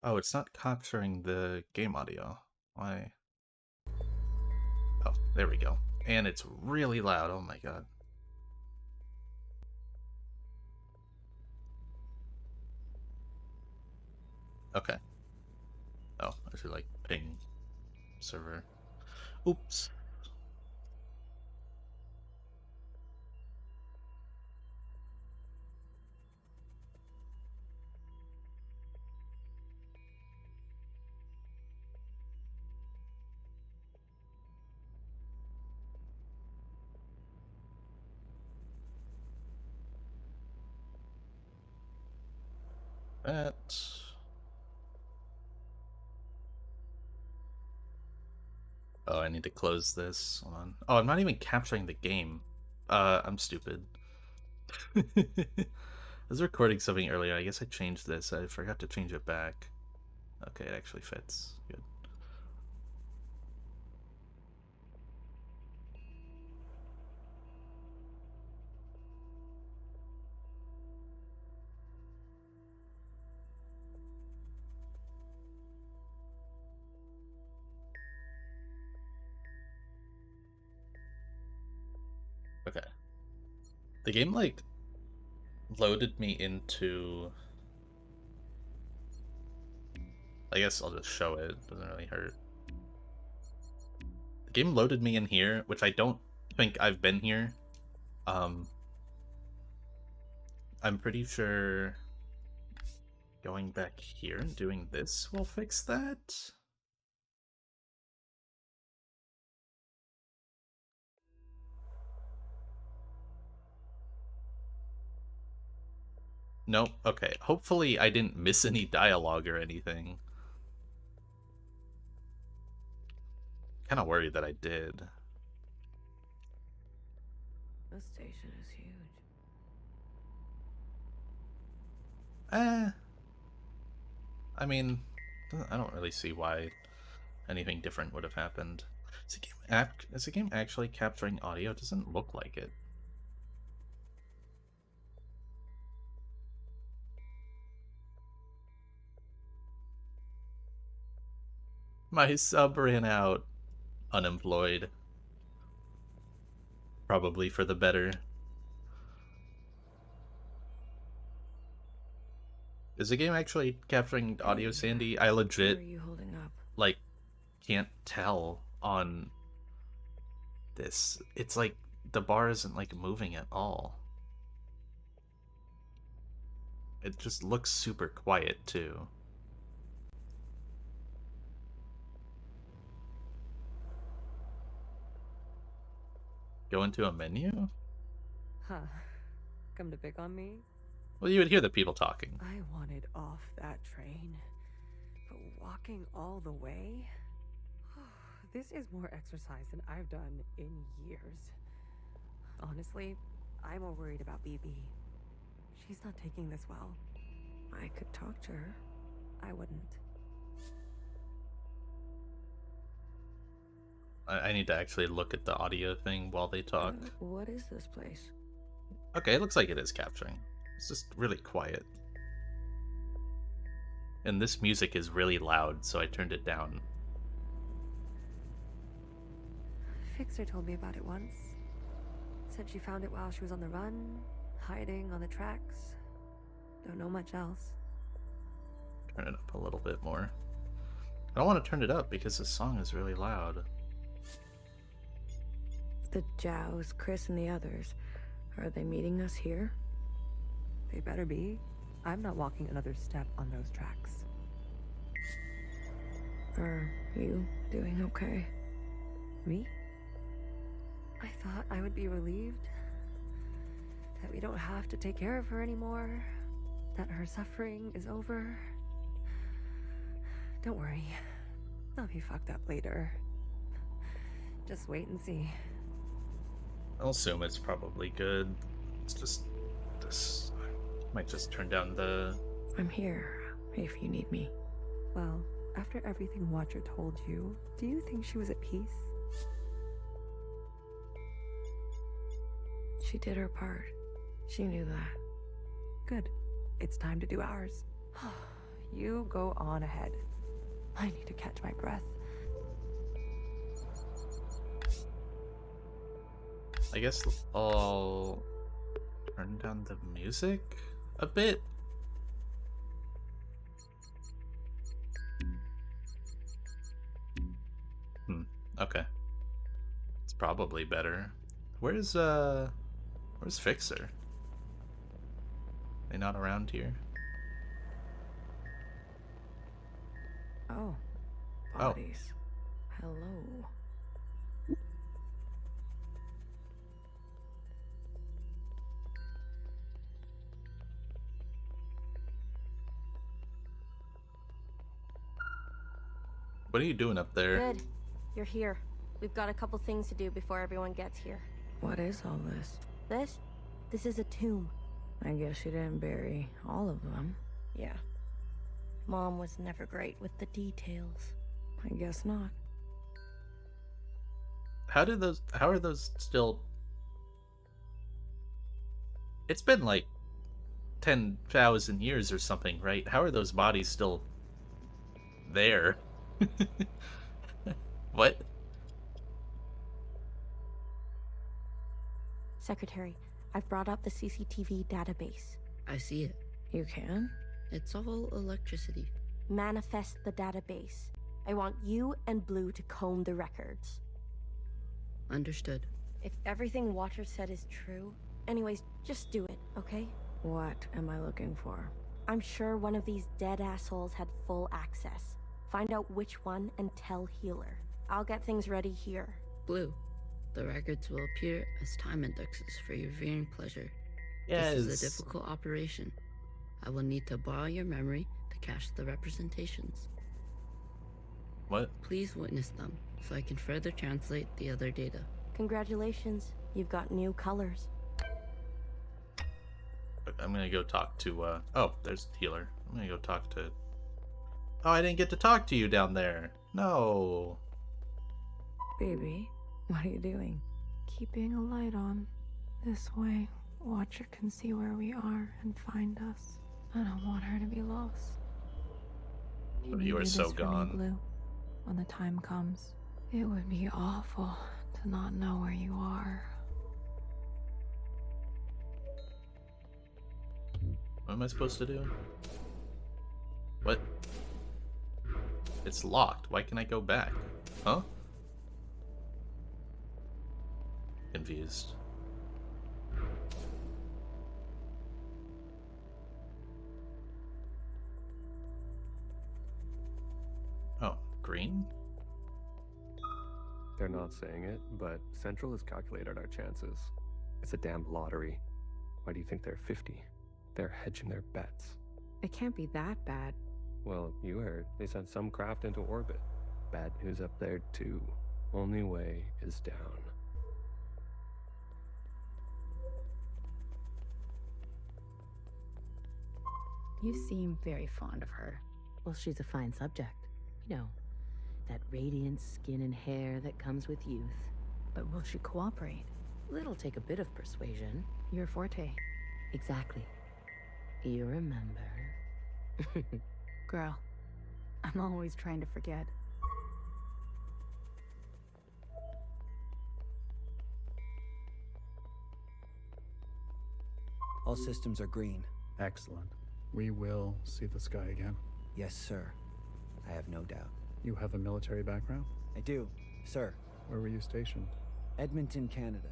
Oh, it's not capturing the game audio. Why? Oh, there we go. And it's really loud. Oh my god. Okay. Oh, I should like ping server. Oops. That. Oh, I need to close this. Hold on. Oh, I'm not even capturing the game. I'm stupid. I was recording something earlier. I guess I changed this. I forgot to change it back. Okay, it actually fits. Good. Okay. The game, like, loaded me into... I guess I'll just show it. It doesn't really hurt. The game loaded me in here, which I don't think I've been here. I'm pretty sure going back here and doing this will fix that. Nope. Okay. Hopefully I didn't miss any dialogue or anything. Kind of worried that I did. This station is huge. I mean, I don't really see why anything different would have happened. Is the game actually capturing audio? It doesn't look like it. My sub ran out. Unemployed. Probably for the better. Is the game actually capturing audio, Hey, Sandy? I how are legit, you holding up? like, can't tell on this. It's like the bar isn't, like, moving at all. It just looks super quiet, too. Go into a menu? Huh. Come to pick on me? Well, you would hear the people talking. I wanted off that train. But walking all the way? This is more exercise than I've done in years. Honestly, I'm more worried about BB. She's not taking this well. I could talk to her. I wouldn't. I need to actually look at the audio thing while they talk. What is this place? Okay, it looks like it is capturing. It's just really quiet. And this music is really loud, so I turned it down. Fixer told me about it once. Said she found it while she was on the run, hiding on the tracks. Don't know much else. Turn it up a little bit more. I don't want to turn it up because this song is really loud. The Jows, Chris, and the others. Are they meeting us here? They better be. I'm not walking another step on those tracks. Are you doing okay? Me? I thought I would be relieved that we don't have to take care of her anymore, that her suffering is over. Don't worry, I'll be fucked up later. Just wait and see. I'll assume it's probably good. It's just this. Might just turn down the. I'm here if you need me. Well, after everything Watcher told you, do you think she was at peace? She did her part. She knew that. Good. It's time to do ours. You go on ahead. I need to catch my breath. I guess I'll turn down the music a bit. Okay. It's probably better. Where's Fixer? They not around here? Oh, Oh. bodies. Hello. What are you doing up there? Good. You're here. We've got a couple things to do before everyone gets here. What is all this? This? This is a tomb. I guess you didn't bury all of them. Yeah. Mom was never great with the details. I guess not. How are those still? It's been like 10,000 years or something, right? How are those bodies still there? What? Secretary, I've brought up the CCTV database. I see it. You can? It's all electricity. Manifest the database. I want you and Blue to comb the records. Understood. If everything Watcher said is true... Anyways, just do it, okay? What am I looking for? I'm sure one of these dead assholes had full access. Find out which one and tell Healer. I'll get things ready here. Blue, the records will appear as time indexes for your viewing pleasure. Yes. This is a difficult operation. I will need to borrow your memory to cache the representations. What? Please witness them, so I can further translate the other data. Congratulations, you've got new colors. I'm gonna go talk to, oh, there's Healer. I'm gonna go talk to... Oh, I didn't get to talk to you down there. No. Baby, what are you doing? Keeping a light on. This way, Watcher can see where we are and find us. I don't want her to be lost. Can You are do so this for me, gone. Blue? When the time comes, it would be awful to not know where you are. What am I supposed to do? What? It's locked. Why can't I go back? Huh? Confused. Oh, green? They're not saying it, but Central has calculated our chances. It's a damn lottery. Why do you think they're 50? They're hedging their bets. It can't be that bad. Well, you heard. They sent some craft into orbit. Bad news up there, too. Only way is down. You seem very fond of her. Well, she's a fine subject. You know, that radiant skin and hair that comes with youth. But will she cooperate? It'll take a bit of persuasion. Your forte. Exactly. You remember. Girl, I'm always trying to forget. All systems are green. Excellent. We will see the sky again. Yes, sir. I have no doubt. You have a military background? I do, sir. Where were you stationed? Edmonton, Canada.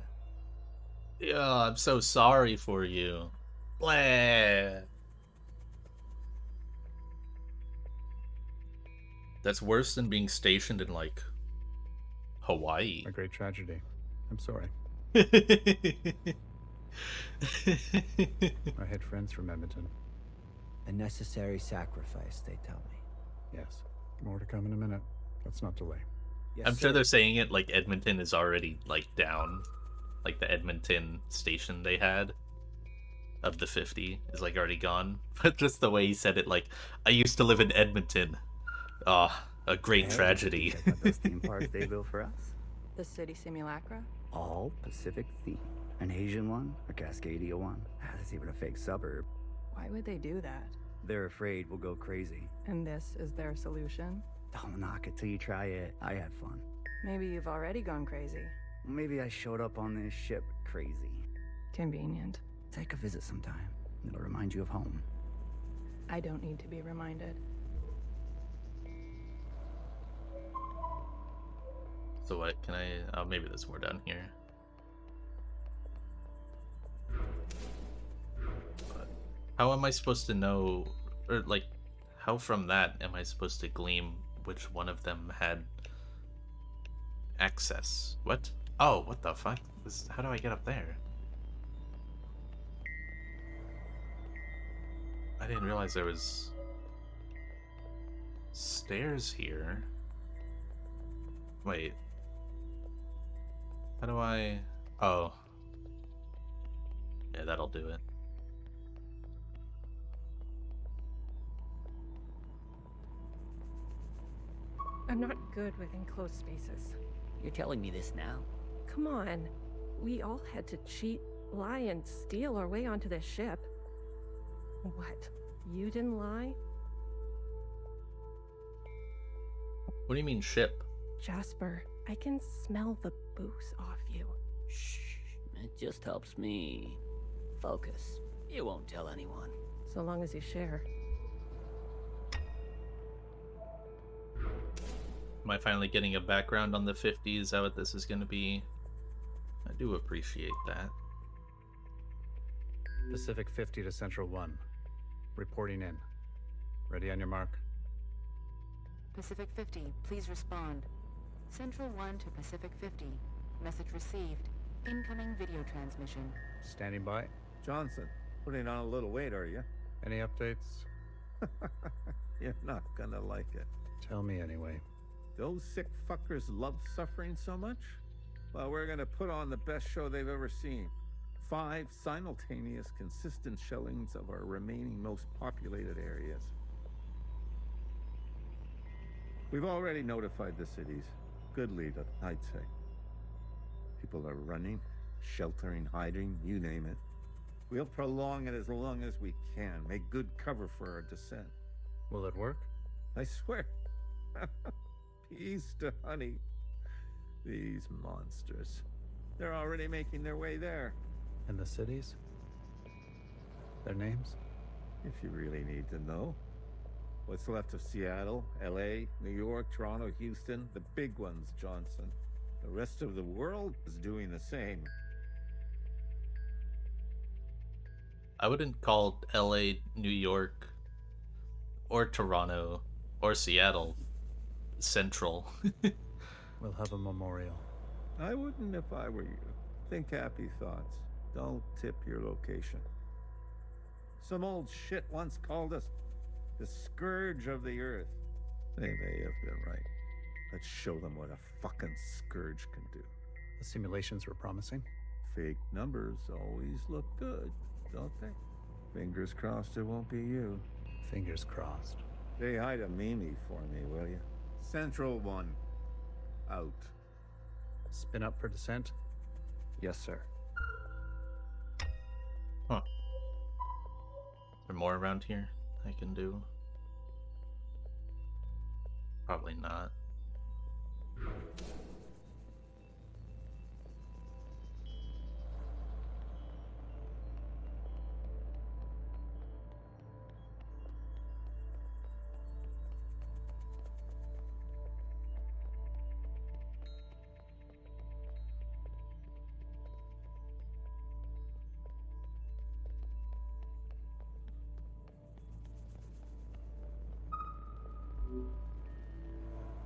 Yeah, I'm so sorry for you. Blah. That's worse than being stationed in, like, Hawaii. A great tragedy. I'm sorry. I had friends from Edmonton. A necessary sacrifice, they tell me. Yes. More to come in a minute. Let's not delay. Yes, I'm sure sir. they're saying it like Edmonton is already, like, down. Like, the Edmonton station they had of the 50 is, like, already gone. But just the way he said it, like, I used to live in Edmonton. Ah, a great tragedy. Check out those theme parks they built for us. The city simulacra? All Pacific theme. An Asian one, a Cascadia one. There's even a fake suburb. Why would they do that? They're afraid we'll go crazy. And this is their solution? Don't knock it till you try it. I had fun. Maybe you've already gone crazy. Maybe I showed up on this ship crazy. Convenient. Take a visit sometime. It'll remind you of home. I don't need to be reminded. So what can I... Oh, maybe there's more down here. But how am I supposed to know... Or, like, how from that am I supposed to glean which one of them had access? What? Oh, what the fuck? How do I get up there? I didn't realize there was stairs here. Wait. How do I... Oh. Yeah, that'll do it. I'm not good with enclosed spaces. You're telling me this now? Come on. We all had to cheat, lie, and steal our way onto this ship. What? You didn't lie? What do you mean ship? Jasper, I can smell the booze off you. Shh. It just helps me focus. You won't tell anyone. So long as you share. Am I finally getting a background on the 50s, how this is going to be? I do appreciate that. Pacific 50 to Central 1. Reporting in. Ready on your mark? Pacific 50, please respond. Central 1 to Pacific 50. Message received. Incoming video transmission. Standing by. Johnson, putting on a little weight, are you? Any updates? You're not gonna like it. Tell me anyway. Those sick fuckers love suffering so much? Well, we're gonna put on the best show they've ever seen. 5 simultaneous, consistent shellings of our remaining most populated areas. We've already notified the cities. Good lead, I'd say. People are running, sheltering, hiding, you name it. We'll prolong it as long as we can, make good cover for our descent. Will it work? I swear. Peace to honey. These monsters. They're already making their way there. And the cities? Their names? If you really need to know. What's left of Seattle, LA, New York, Toronto, Houston, the big ones, Johnson. The rest of the world is doing the same. I wouldn't call LA, New York, or Toronto, or Seattle central. We'll have a memorial. I wouldn't if I were you. Think happy thoughts. Don't tip your location. Some old shit once called us the scourge of the earth. They may have been right. Let's show them what a fucking scourge can do. The simulations were promising. Fake numbers always look good, don't they? Fingers crossed it won't be you. Fingers crossed. Say hi to Mimi for me, will you? Central 1. Out. Spin up for descent? Yes, sir. Huh. Is there more around here I can do? Probably not.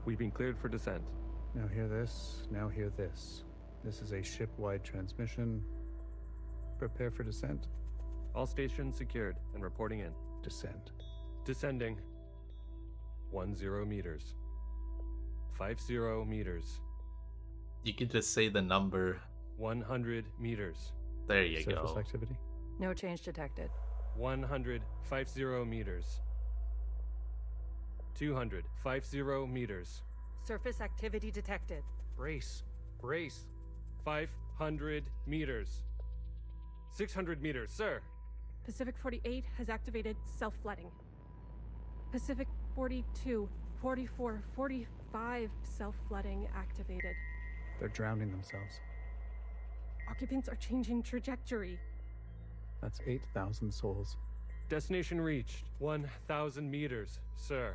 We've been cleared for descent. Now hear this, now hear this. This is a ship-wide transmission. Prepare for descent. All stations secured and reporting in. Descent. Descending. 10 meters. 50 meters. You could just say the number. 100 meters. There you Surface go. activity. No change detected. 150 meters. 250 meters. Surface activity detected. Brace. Brace. 500 meters. 600 meters, sir. Pacific 48 has activated self-flooding. Pacific 42, 44, 45 self-flooding activated. They're drowning themselves. Occupants are changing trajectory. That's 8,000 souls. Destination reached. 1,000 meters, sir.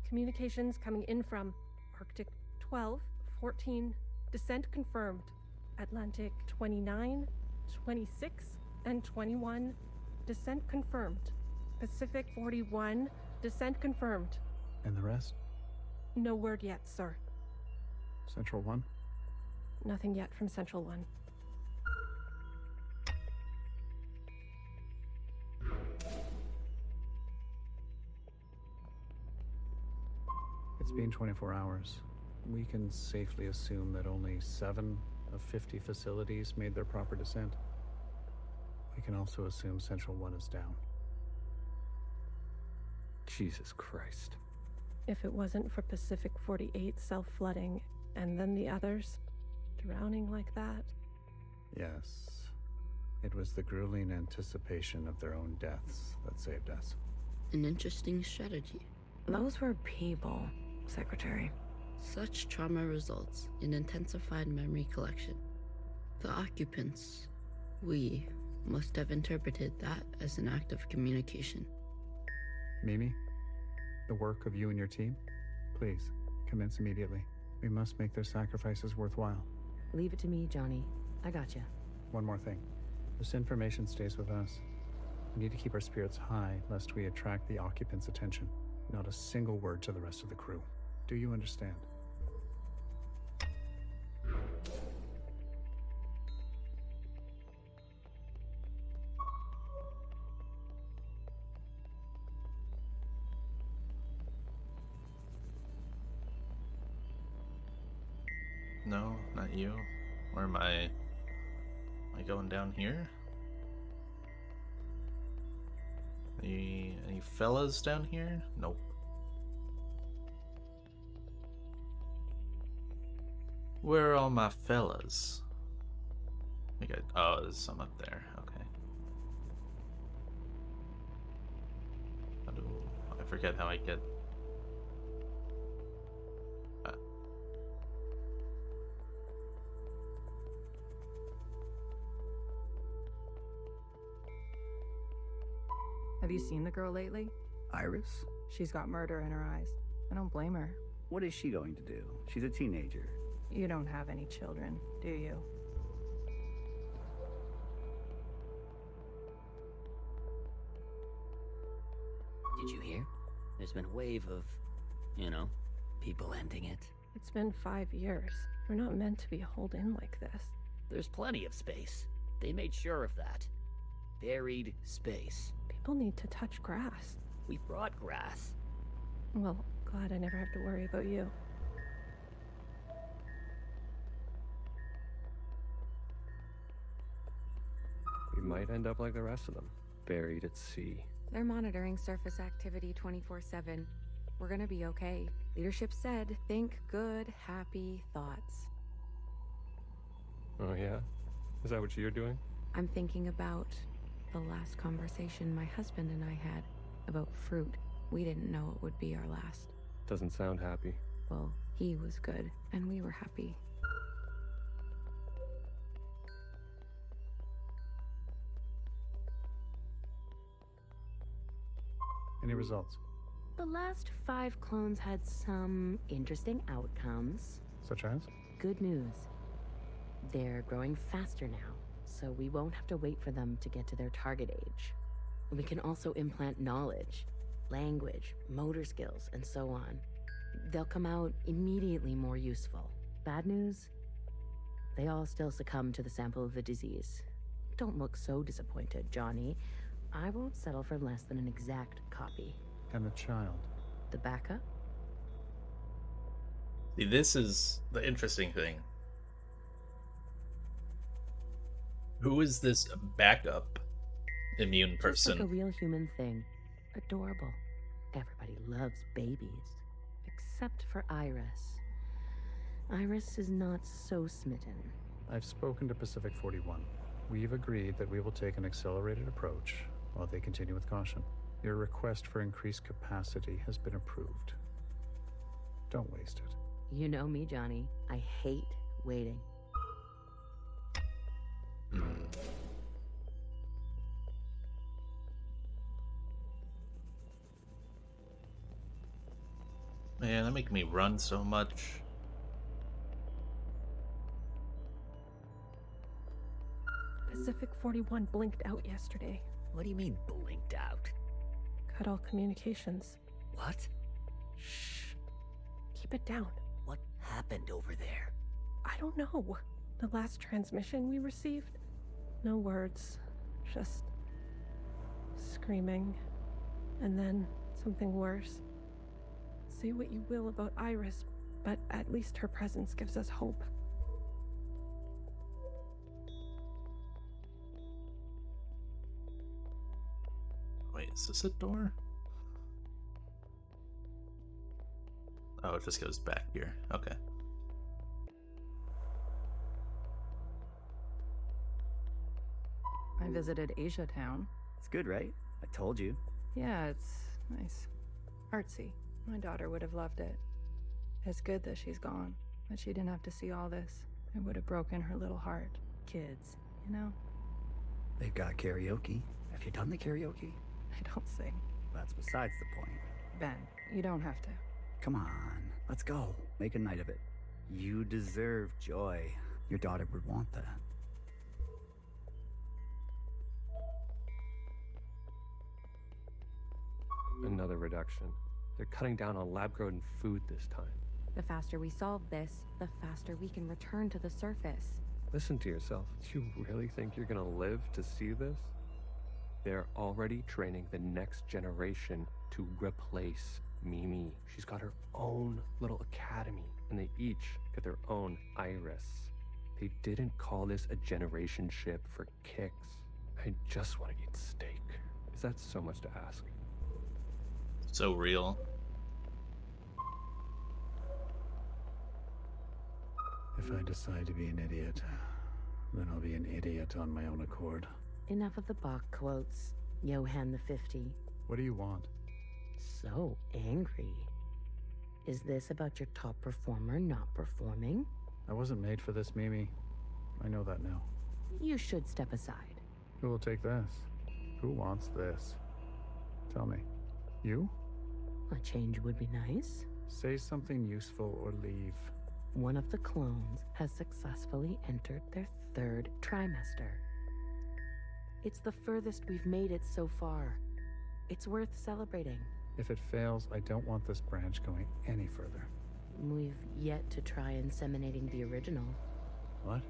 Communications coming in from Arctic 12, 14, descent confirmed. Atlantic 29, 26, and 21, descent confirmed. Pacific 41, descent confirmed. And the rest? No word yet, sir. Central 1? Nothing yet from Central 1. It's been 24 hours. We can safely assume that only 7 of 50 facilities made their proper descent. We can also assume Central 1 is down. Jesus Christ. If it wasn't for Pacific 48 self-flooding, and then the others drowning like that. Yes. It was the grueling anticipation of their own deaths that saved us. An interesting strategy. Those were people, Secretary. Such trauma results in intensified memory collection. The occupants, we, must have interpreted that as an act of communication. Mimi, the work of you and your team, please, commence immediately. We must make their sacrifices worthwhile. Leave it to me, Johnny. I gotcha. One more thing. This information stays with us. We need to keep our spirits high lest we attract the occupants' attention. Not a single word to the rest of the crew. Do you understand? No, not you. Where am I? Am I going down here? Any fellas down here? Nope. Where are all my fellas? We got, oh, there's some up there. Okay. I forget how I get. Have you seen the girl lately? Iris? She's got murder in her eyes. I don't blame her. What is she going to do? She's a teenager. You don't have any children, do you? Did you hear? There's been a wave of, people ending it. It's been 5 years. We're not meant to be holed in like this. There's plenty of space. They made sure of that. Buried space. People need to touch grass. We brought grass. Well, glad I never have to worry about you. We might end up like the rest of them, buried at sea. They're monitoring surface activity 24/7. We're gonna be okay. Leadership said, think good, happy thoughts. Oh yeah? Is that what you're doing? I'm thinking about the last conversation my husband and I had about fruit. We didn't know it would be our last. Doesn't sound happy. Well, he was good, and we were happy. Any results? The last 5 clones had some interesting outcomes. Such as? Good news. They're growing faster now, so we won't have to wait for them to get to their target age. We can also implant knowledge, language, motor skills, and so on. They'll come out immediately more useful. Bad news? They all still succumb to the sample of the disease. Don't look so disappointed, Johnny. I won't settle for less than an exact copy. And the child? The backup? See, this is the interesting thing. Who is this backup immune person? Just like a real human thing. Adorable. Everybody loves babies. Except for Iris. Iris is not so smitten. I've spoken to Pacific 41. We've agreed that we will take an accelerated approach while they continue with caution. Your request for increased capacity has been approved. Don't waste it. You know me, Johnny. I hate waiting. Man, that make me run so much. Pacific 41 blinked out yesterday. What do you mean, blinked out? Cut all communications. What? Shh. Keep it down. What happened over there? I don't know. The last transmission we received? No words. Just screaming. And then something worse. Say what you will about Iris, but at least her presence gives us hope. Wait, is this a door? Oh, it just goes back here. Okay. I visited Asia Town. It's good, right? I told you. Yeah, it's nice. Artsy. My daughter would have loved it. It's good that she's gone, that she didn't have to see all this. It would have broken her little heart. Kids, you know? They've got karaoke. Have you done the karaoke? I don't sing. That's besides the point. Ben, you don't have to. Come on, let's go. Make a night of it. You deserve joy. Your daughter would want that. Another reduction. They're cutting down on lab-grown food this time. The faster we solve this, the faster we can return to the surface. Listen to yourself. Do you really think you're gonna live to see this? They're already training the next generation to replace Mimi. She's got her own little academy, and they each get their own Iris. They didn't call this a generation ship for kicks. I just want to eat steak. Is that so much to ask? So real. If I decide to be an idiot, then I'll be an idiot on my own accord. Enough of the Bach quotes, Johann the 50. What do you want? So angry. Is this about your top performer not performing? I wasn't made for this, Mimi. I know that now. You should step aside. Who will take this? Who wants this? Tell me. You? A change would be nice. Say something useful or leave. One of the clones has successfully entered their 3rd trimester. It's the furthest we've made it so far. It's worth celebrating. If it fails, I don't want this branch going any further. We've yet to try inseminating the original. What?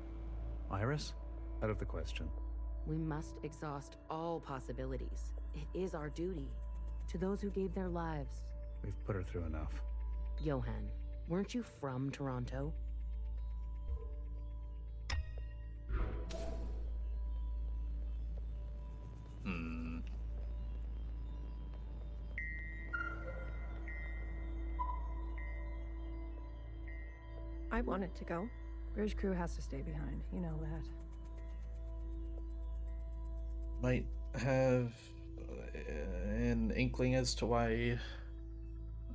Iris? Out of the question. We must exhaust all possibilities. It is our duty. To those who gave their lives. We've put her through enough. Johann, weren't you from Toronto? I wanted to go. Bridge crew has to stay behind. You know that. Might have an inkling as to why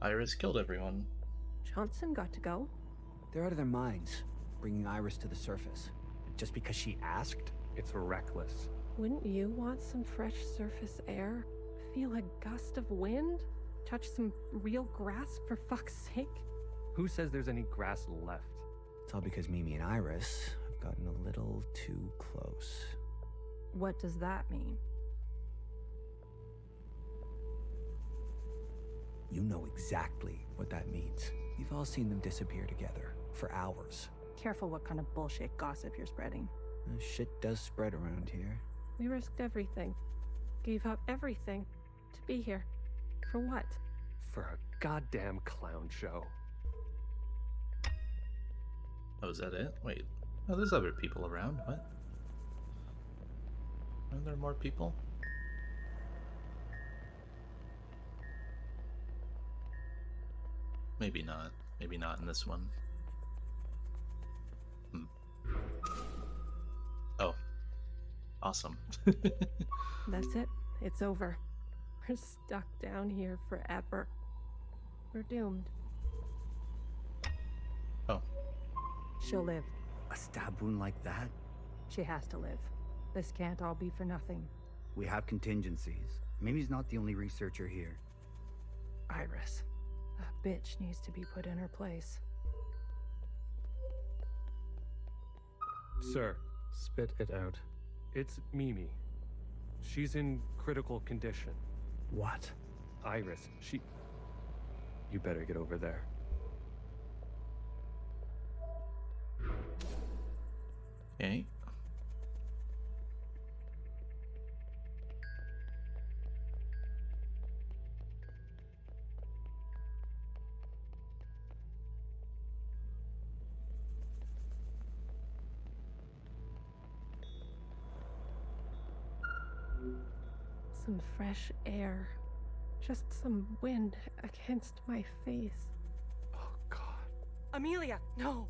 Iris killed everyone. Johnson got to go. They're out of their minds, bringing Iris to the surface. Just because she asked? It's reckless. Wouldn't you want some fresh surface air? Feel a gust of wind? Touch some real grass, for fuck's sake? Who says there's any grass left? It's all because Mimi and Iris have gotten a little too close. What does that mean? You know exactly what that means. We've all seen them disappear together for hours. Careful what kind of bullshit gossip you're spreading. Shit does spread around here. We risked everything. Gave up everything to be here. For what? For a goddamn clown show. Oh, is that it? Wait. Oh, there's other people around. What? Are there more people? Maybe not. Maybe not in this one. Oh. Awesome. That's it. It's over. We're stuck down here forever. We're doomed. Oh. She'll live. A stab wound like that? She has to live. This can't all be for nothing. We have contingencies. Mimi's not the only researcher here. Iris. That bitch needs to be put in her place. Sir. Spit it out. It's Mimi. She's in critical condition. What? Iris, You better get over there. Okay. Some fresh air. Just some wind against my face. Oh, God. Amelia, no!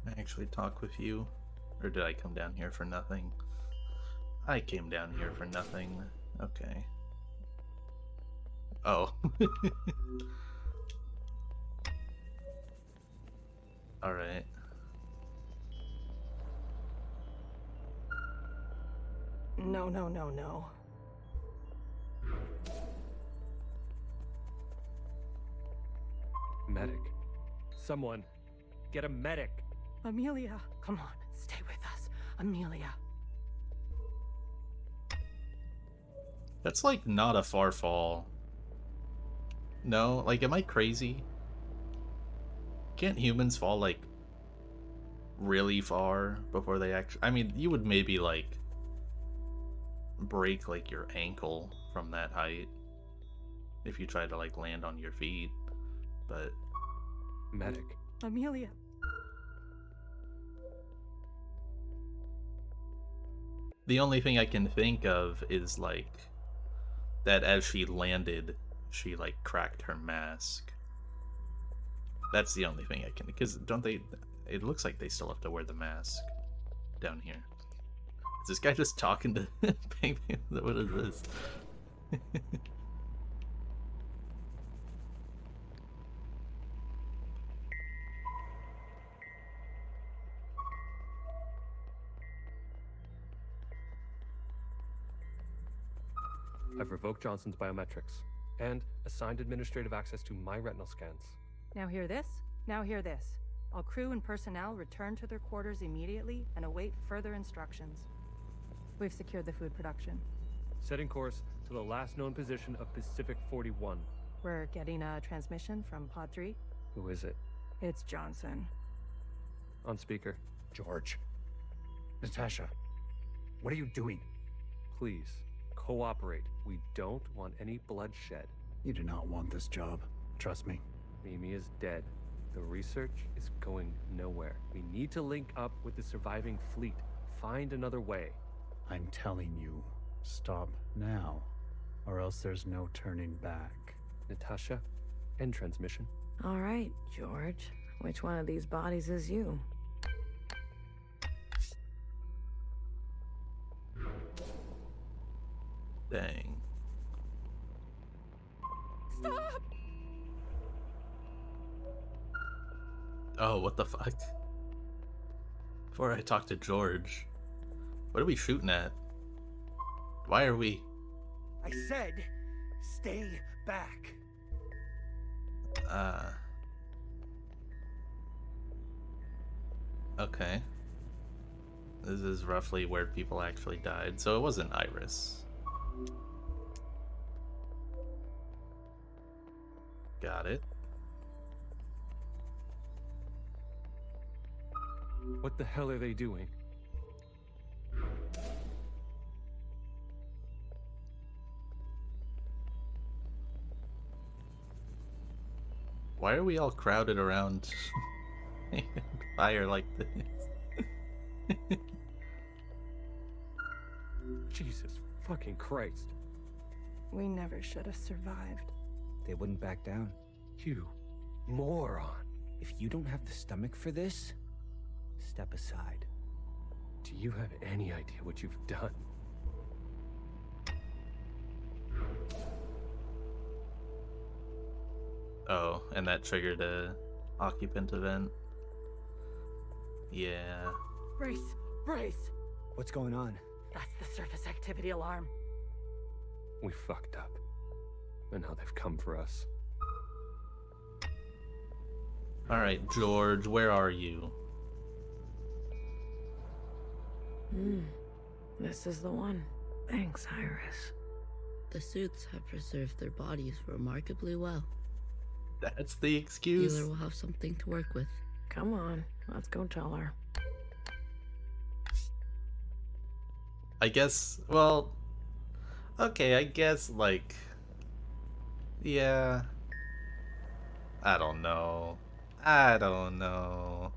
I actually talk with you? Or did I come down here for nothing? I came down here for nothing. Okay. Oh. Alright. No, no, no, no. Medic. Someone. Get a medic. Amelia, come on, stay with us. Amelia. That's like not a far fall. No, like am I crazy? Can't humans fall like really far before they actually... I mean, you would maybe like break like your ankle from that height if you try to like land on your feet, but... Medic. Amelia. The only thing I can think of is like that as she landed, she like cracked her mask. That's the only thing I can, because don't they, it looks like they still have to wear the mask down here. Is this guy just talking to Bang Bang? What is this? I've revoked Johnson's biometrics and assigned administrative access to my retinal scans. Now hear this? Now hear this. All crew and personnel return to their quarters immediately and await further instructions. We've secured the food production. Setting course to the last known position of Pacific 41. We're getting a transmission from Pod 3. Who is it? It's Johnson. On speaker. George. Natasha. What are you doing? Please, cooperate. We don't want any bloodshed. You do not want this job. Trust me. Mimi is dead. The research is going nowhere. We need to link up with the surviving fleet. Find another way. I'm telling you, stop now, or else there's no turning back. Natasha, end transmission. All right, George. Which one of these bodies is you? Dang. Stop! Oh, what the fuck? Before I talk to George, what are we shooting at? Why are we... I said, stay back. Okay. This is roughly where people actually died, so it wasn't Iris. Got it. What the hell are they doing? Why are we all crowded around fire like this? Jesus fucking Christ. We never should have survived. They wouldn't back down. You moron. If you don't have the stomach for this, step aside. Do you have any idea what you've done? Oh, and that triggered a occupant event. Yeah. Brace! Brace! What's going on? That's the surface activity alarm. We fucked up. And now they've come for us. Alright, George, where are you? This is the one. Thanks, Iris. The suits have preserved their bodies remarkably well. That's the excuse? Healer will have something to work with. Come on, let's go tell her. I guess, well, okay, I guess, like, yeah, I don't know. I don't know.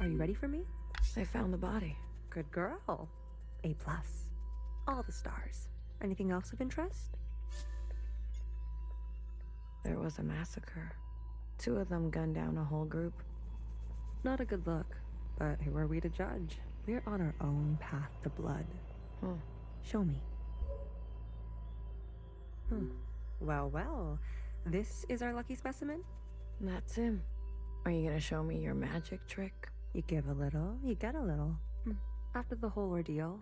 Are you ready for me? They found the body. Good girl. A+. All the stars. Anything else of interest? There was a massacre. 2 of them gunned down a whole group. Not a good look, but who are we to judge? We're on our own path to blood. Show me. Well, well. This is our lucky specimen? That's him. Are you gonna show me your magic trick? You give a little, you get a little. After the whole ordeal,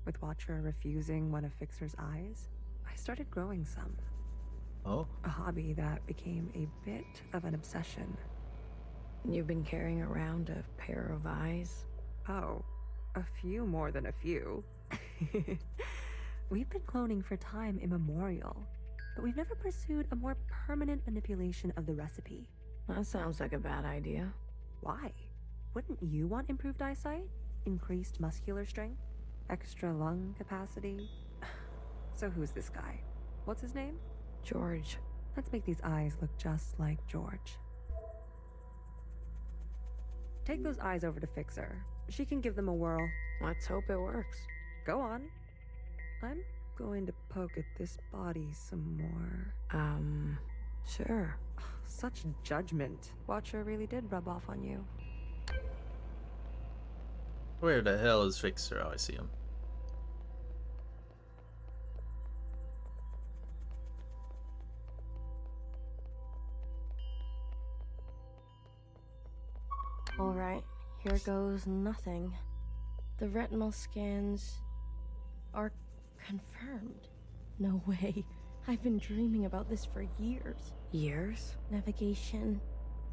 with Watcher refusing one of Fixer's eyes, I started growing some. Oh? A hobby that became a bit of an obsession. You've been carrying around a pair of eyes? Oh, a few more than a few. We've been cloning for time immemorial, but we've never pursued a more permanent manipulation of the recipe. That sounds like a bad idea. Why? Wouldn't you want improved eyesight? Increased muscular strength? Extra lung capacity? So who's this guy? What's his name? George. Let's make these eyes look just like George. Take those eyes over to Fixer. She can give them a whirl. Let's hope it works. Go on. I'm going to poke at this body some more. Sure. Such judgment. Watcher really did rub off on you. Where the hell is Fixer? Oh, I see him. Alright, here goes nothing. The retinal scans are confirmed. No way. I've been dreaming about this for years. Years? Navigation,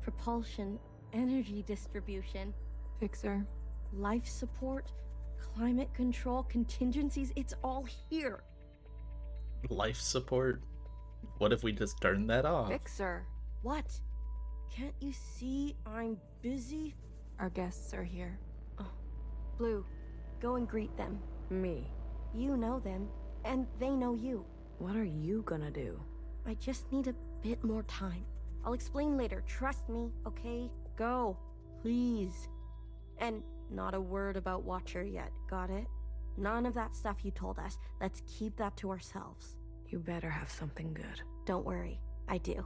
propulsion, energy distribution, Fixer. life support, climate control, contingencies, it's all here. Life support? What if we just turn that off? Fixer. What? Can't you see I'm busy? Our guests are here. Oh, Blue, go and greet them. Me. You know them, and they know you. What are you gonna do? I just need a bit more time. I'll explain later, trust me, okay? Go, please. And not a word about Watcher yet, got it? None of that stuff you told us. Let's keep that to ourselves. You better have something good. Don't worry, I do.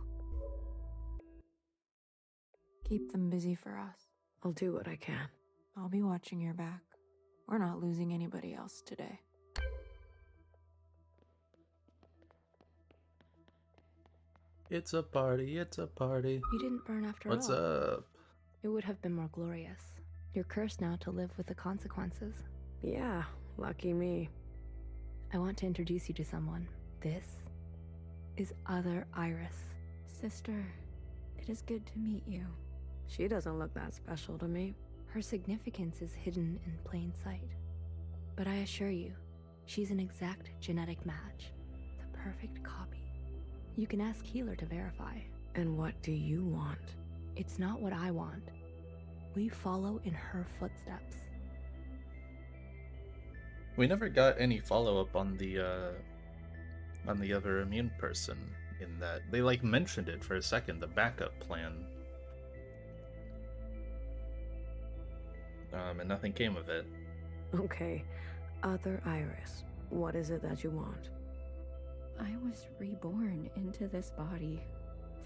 Keep them busy for us. I'll do what I can. I'll be watching your back. We're not losing anybody else today. It's a party, it's a party. You didn't burn after What's all. up? It would have been more glorious. You're cursed now to live with the consequences. Yeah, lucky me. I want to introduce you to someone. This is Other Iris. Sister, it is good to meet you. She doesn't look that special to me. Her significance is hidden in plain sight. But I assure you, she's an exact genetic match. The perfect copy. You can ask Healer to verify. And what do you want? It's not what I want. We follow in her footsteps. We never got any follow-up on the other immune person in that. They like mentioned it for a second, the backup plan. And nothing came of it. Okay, other Iris, what is it that you want? I was reborn into this body,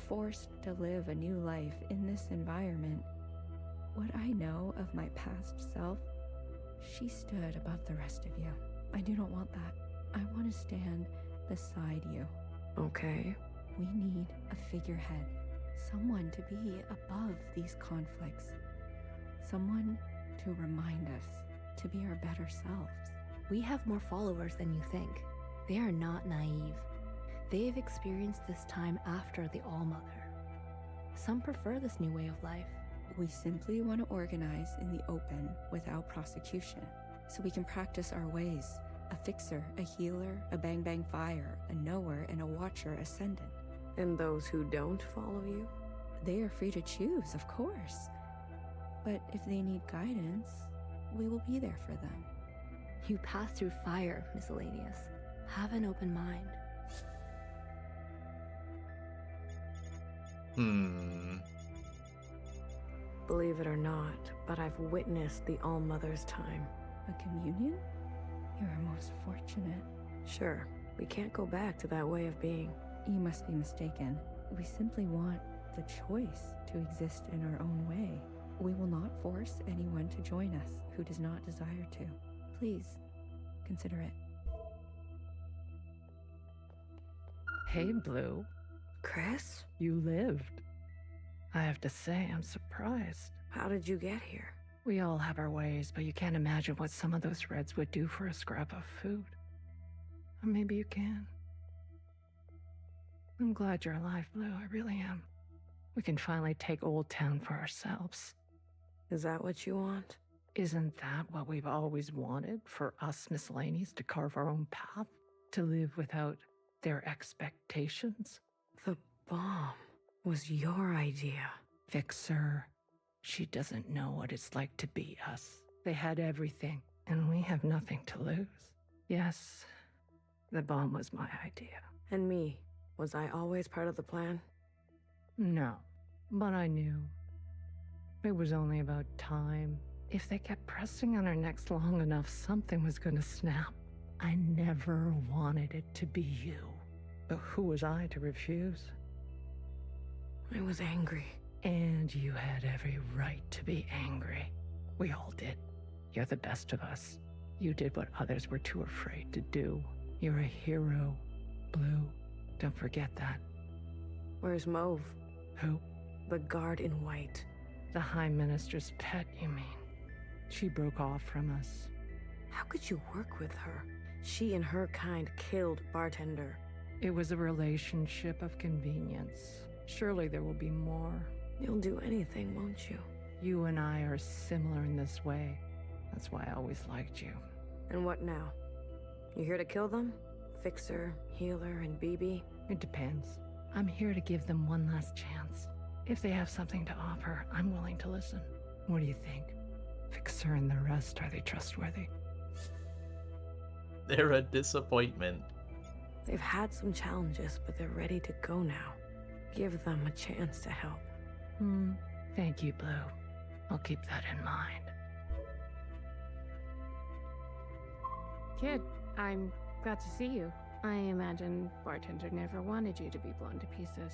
forced to live a new life in this environment. What I know of my past self, she stood above the rest of you. I do not want that. I want to stand beside you. Okay. We need a figurehead, someone to be above these conflicts, someone to remind us to be our better selves. We have more followers than you think. They are not naive. They've experienced this time after the All-Mother. Some prefer this new way of life. We simply want to organize in the open without prosecution, so we can practice our ways. A fixer, a healer, a bang-bang fire, a knower, and a watcher ascendant. And those who don't follow you? They are free to choose, of course. But if they need guidance, we will be there for them. You pass through fire, Miscellaneous. Have an open mind. Believe it or not, but I've witnessed the All-Mother's time. A communion? You are most fortunate. Sure, we can't go back to that way of being. You must be mistaken. We simply want the choice to exist in our own way. We will not force anyone to join us who does not desire to. Please, consider it. Hey, Blue. Chris? You lived. I have to say, I'm surprised. How did you get here? We all have our ways, but you can't imagine what some of those Reds would do for a scrap of food. Or maybe you can. I'm glad you're alive, Blue. I really am. We can finally take Old Town for ourselves. Is that what you want? Isn't that what we've always wanted? For us Miscellaneous to carve our own path? To live without their expectations? The bomb was your idea. Fixer. She doesn't know what it's like to be us. They had everything, and we have nothing to lose. Yes, the bomb was my idea. And me? Was I always part of the plan? No, but I knew. It was only about time. If they kept pressing on our necks long enough, something was going to snap. I never wanted it to be you. But who was I to refuse? I was angry. And you had every right to be angry. We all did. You're the best of us. You did what others were too afraid to do. You're a hero, Blue. Don't forget that. Where's Mauve? Who? The guard in white. The High Minister's pet, you mean? She broke off from us. How could you work with her? She and her kind killed Bartender. It was a relationship of convenience. Surely there will be more. You'll do anything, won't you? You and I are similar in this way. That's why I always liked you. And what now? You here to kill them? Fixer, Healer, and BB? It depends. I'm here to give them one last chance. If they have something to offer, I'm willing to listen. What do you think? Fixer and the rest, are they trustworthy? They're a disappointment. They've had some challenges, but they're ready to go now. Give them a chance to help. Thank you, Blue. I'll keep that in mind. Kid, I'm glad to see you. I imagine Bartender never wanted you to be blown to pieces.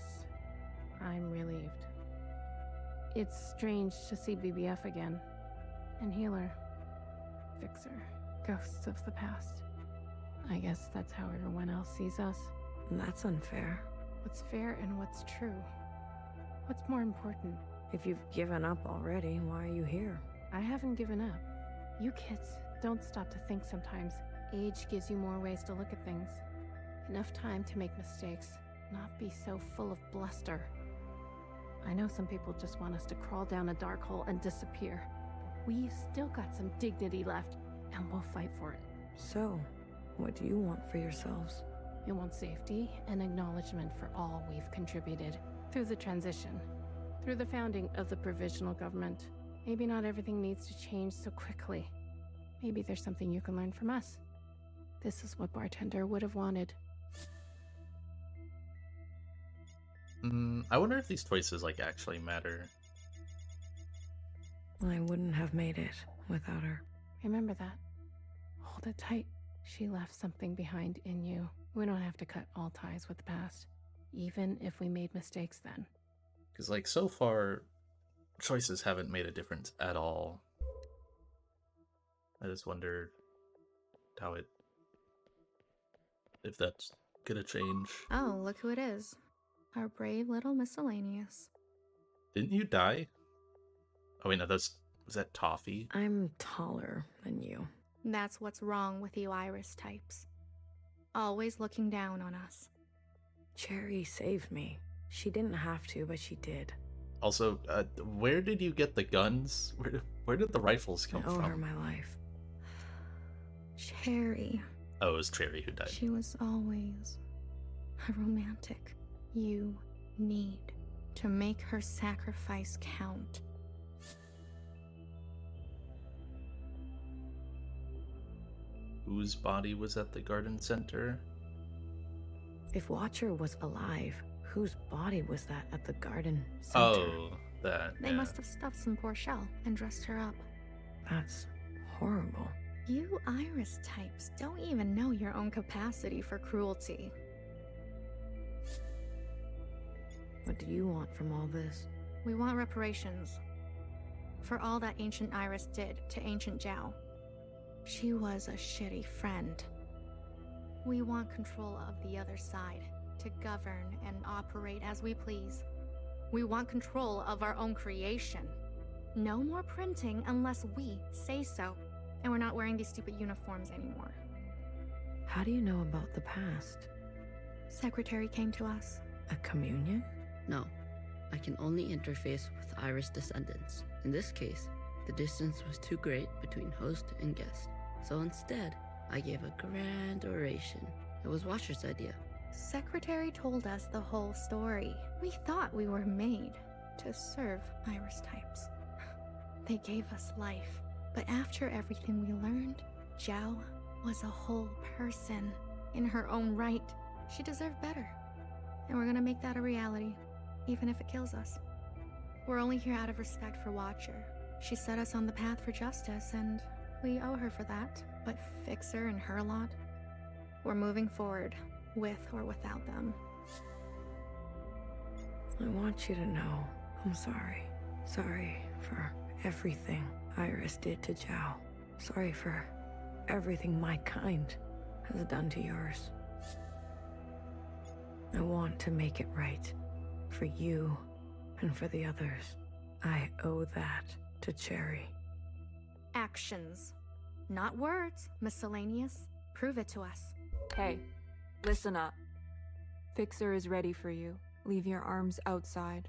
I'm relieved. It's strange to see BBF again. And Healer. Fixer. Ghosts of the past. I guess that's how everyone else sees us. That's unfair. What's fair and what's true? What's more important? If you've given up already, why are you here? I haven't given up. You kids don't stop to think sometimes. Age gives you more ways to look at things. Enough time to make mistakes, not be so full of bluster. I know some people just want us to crawl down a dark hole and disappear. But we've still got some dignity left, and we'll fight for it. So, what do you want for yourselves? You want safety and acknowledgement for all we've contributed through the transition, through the founding of the provisional government. Maybe not everything needs to change so quickly. Maybe there's something you can learn from us. This is what Bartender would have wanted. I wonder if these choices actually matter. I wouldn't have made it without her. Remember that. Hold it tight. She left something behind in you. We don't have to cut all ties with the past, even if we made mistakes then. Because, like, so far, choices haven't made a difference at all. I just wonder how if that's gonna change. Oh, look who it is. Our brave little miscellaneous. Didn't you die? Oh wait, no, was that Toffee? I'm taller than you. That's what's wrong with you Iris types. Always looking down on us. Cherry saved me. She didn't have to, but she did. Also, where did you get the guns? Where did the rifles come I owe from? her my life. Cherry. Oh, it was Cherry who died. She was always a romantic. You need to make her sacrifice count. Whose body was at the garden center? If Watcher was alive, whose body was that at the garden center? Oh, that. They must have stuffed some poor shell and dressed her up. That's horrible. You Iris types don't even know your own capacity for cruelty. What do you want from all this? We want reparations for all that ancient Iris did to ancient Zhao. She was a shitty friend. We want control of the other side to govern and operate as we please. We want control of our own creation. No more printing unless we say so. And we're not wearing these stupid uniforms anymore. How do you know about the past? Secretary came to us. A communion? No, I can only interface with Iris descendants. In this case, the distance was too great between host and guest. So instead, I gave a grand oration. It was Watcher's idea. Secretary told us the whole story. We thought we were made to serve Iris types. They gave us life. But after everything we learned, Zhao was a whole person in her own right. She deserved better. And we're gonna make that a reality, even if it kills us. We're only here out of respect for Watcher. She set us on the path for justice, and we owe her for that. But Fixer and her lot, we're moving forward, with or without them. I want you to know I'm sorry. Sorry for everything Iris did to Zhao. Sorry for everything my kind has done to yours. I want to make it right. For you and for the others. I owe that to Cherry. Actions. Not words, miscellaneous. Prove it to us. Hey, listen up. Fixer is ready for you. Leave your arms outside.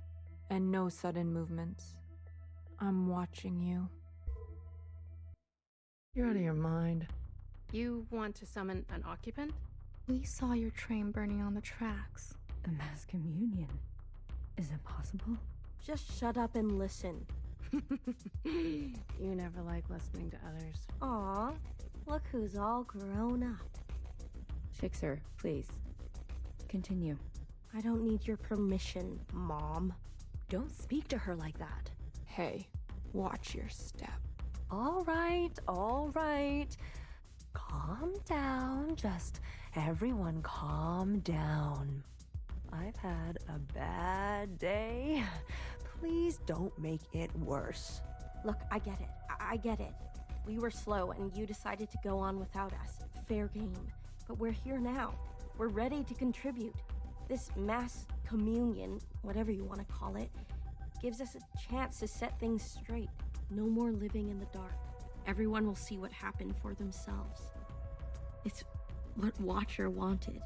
And no sudden movements. I'm watching you. You're out of your mind. You want to summon an occupant? We saw your train burning on the tracks. A mass communion. Is it possible? Just shut up and listen. You never like listening to others. Aw, look who's all grown up. Fixer, please. Continue. I don't need your permission, Mom. Don't speak to her like that. Hey, watch your step. All right, all right. Calm down. Just everyone calm down. I've had a bad day. Please don't make it worse. Look, I get it. I get it. We were slow and you decided to go on without us. Fair game. But we're here now. We're ready to contribute. This mass communion, whatever you want to call it, gives us a chance to set things straight. No more living in the dark. Everyone will see what happened for themselves. It's what Watcher wanted.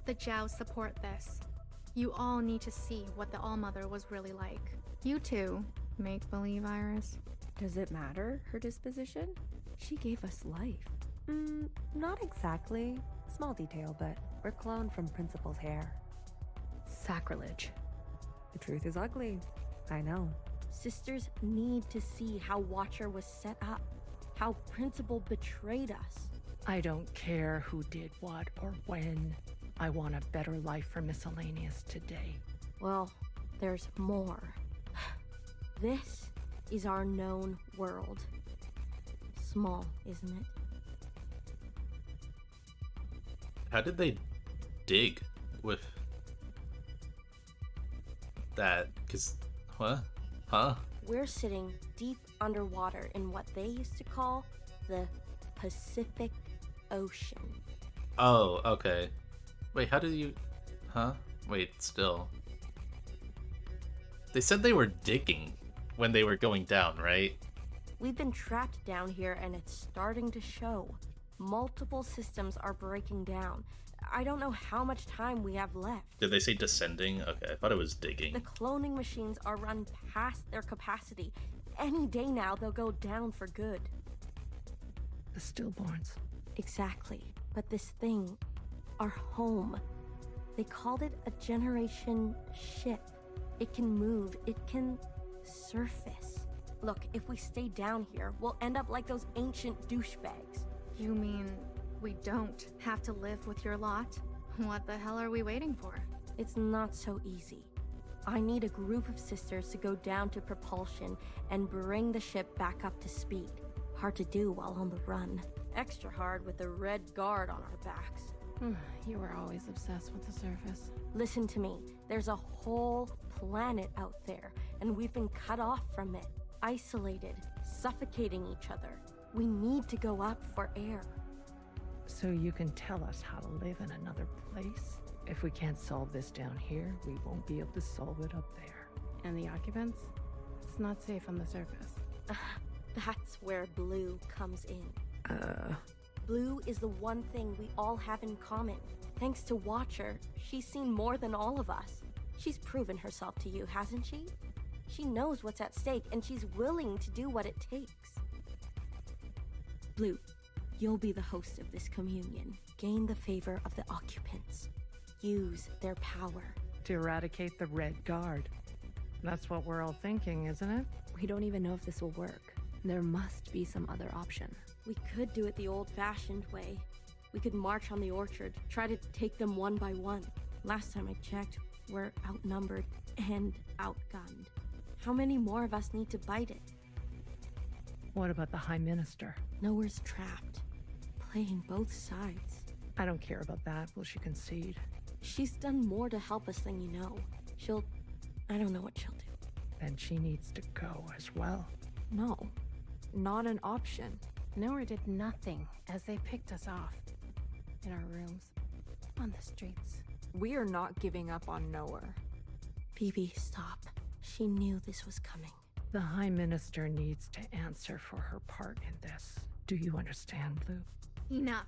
The Zhao support this. You all need to see what the All-Mother was really like. You too, make-believe Iris. Does it matter, her disposition? She gave us life. Not exactly. Small detail, but we're cloned from Principal's hair. Sacrilege. The truth is ugly. I know. Sisters need to see how Watcher was set up. How Principal betrayed us. I don't care who did what or when. I want a better life for Miscellaneous today. Well, there's more. This is our known world. Small, isn't it? How did they dig with that? Because, what? Huh? We're sitting deep underwater in what they used to call the Pacific Ocean. Oh, okay. Wait, how did you... Huh? Wait, still. They said they were digging when they were going down, right? We've been trapped down here and it's starting to show. Multiple systems are breaking down. I don't know how much time we have left. Did they say descending? Okay, I thought it was digging. The cloning machines are run past their capacity. Any day now, they'll go down for good. The stillborns. Exactly. But this thing, our home, they called it a generation ship. It can move, it can surface. Look, if we stay down here, we'll end up like those ancient douchebags. You mean we don't have to live with your lot? What the hell are we waiting for? It's not so easy. I need a group of sisters to go down to propulsion and bring the ship back up to speed. Hard to do while on the run. Extra hard with the red guard on our backs. You were always obsessed with the surface. Listen to me. There's a whole planet out there, and we've been cut off from it. Isolated, suffocating each other. We need to go up for air. So you can tell us how to live in another place? If we can't solve this down here, we won't be able to solve it up there. And the occupants? It's not safe on the surface. That's where Blue comes in. Blue is the one thing we all have in common. Thanks to Watcher, she's seen more than all of us. She's proven herself to you, hasn't she? She knows what's at stake, and she's willing to do what it takes. Blue, you'll be the host of this communion. Gain the favor of the occupants. Use their power. To eradicate the Red Guard. That's what we're all thinking, isn't it? We don't even know if this will work. There must be some other option. We could do it the old-fashioned way. We could march on the orchard, try to take them one by one. Last time I checked, we're outnumbered and outgunned. How many more of us need to bite it? What about the High Minister? Nowhere's trapped. Playing both sides. I don't care about that. Will she concede? She's done more to help us than you know. I don't know what she'll do. Then she needs to go as well. No, not an option. Nowhere did nothing as they picked us off. In our rooms. On the streets. We are not giving up on Nowhere. Bibi, stop. She knew this was coming. The High Minister needs to answer for her part in this. Do you understand, Blue? Enough.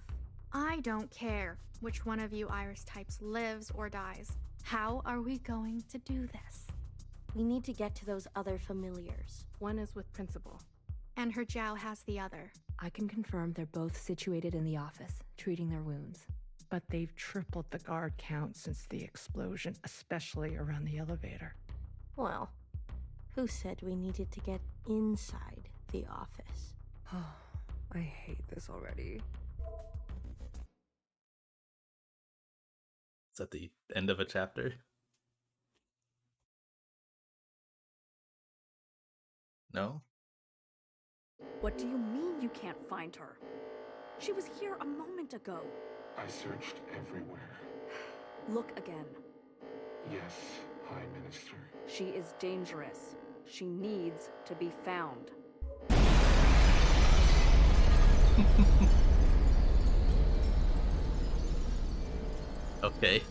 I don't care which one of you Iris types lives or dies. How are we going to do this? We need to get to those other familiars. One is with Principal. And her Zhao has the other. I can confirm they're both situated in the office, treating their wounds. But they've tripled the guard count since the explosion, especially around the elevator. Well, who said we needed to get inside the office? I hate this already. Is that the end of a chapter? No? What do you mean you can't find her? She was here a moment ago. I searched everywhere. Look again. Yes, High Minister. She is dangerous. She needs to be found. Okay.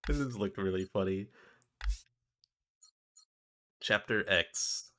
This has looked really funny. Chapter X.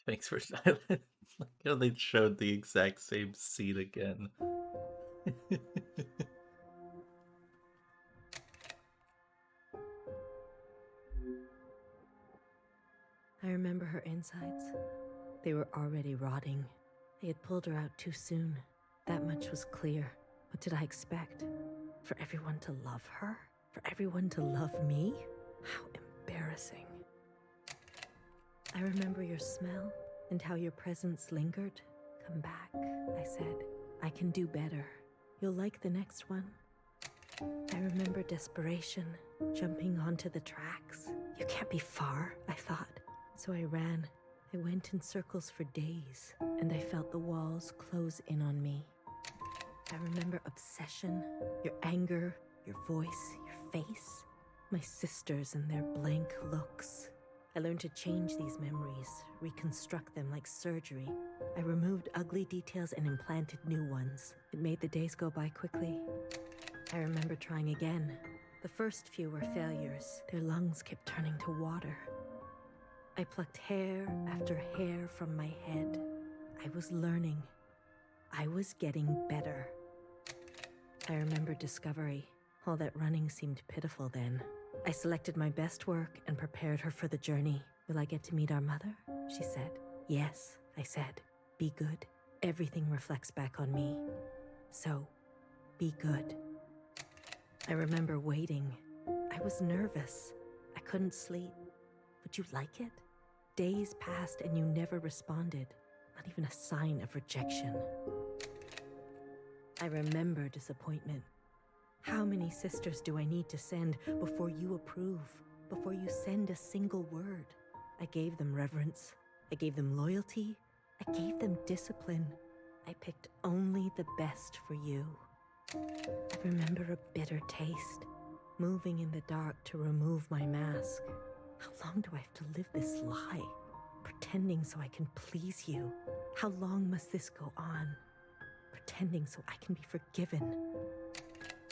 Thanks for silence. Like how they showed the exact same scene again. I remember her insides. They were already rotting. They had pulled her out too soon. That much was clear. What did I expect? For everyone to love her? For everyone to love me? How embarrassing. I remember your smell and how your presence lingered. Come back, I said. I can do better. You'll like the next one. I remember desperation, jumping onto the tracks. You can't be far, I thought. So I ran. I went in circles for days, and I felt the walls close in on me. I remember obsession, your anger, your voice, your face, my sisters and their blank looks. I learned to change these memories, reconstruct them like surgery. I removed ugly details and implanted new ones. It made the days go by quickly. I remember trying again. The first few were failures. Their lungs kept turning to water. I plucked hair after hair from my head. I was learning. I was getting better. I remember discovery. All that running seemed pitiful then. I selected my best work and prepared her for the journey. Will I get to meet our mother? She said. Yes, I said. Be good. Everything reflects back on me. So, be good. I remember waiting. I was nervous. I couldn't sleep. Would you like it? Days passed and you never responded. Not even a sign of rejection. I remember disappointment. How many sisters do I need to send before you approve? Before you send a single word? I gave them reverence. I gave them loyalty. I gave them discipline. I picked only the best for you. I remember a bitter taste. Moving in the dark to remove my mask. How long do I have to live this lie? Pretending so I can please you. How long must this go on? Pretending so I can be forgiven.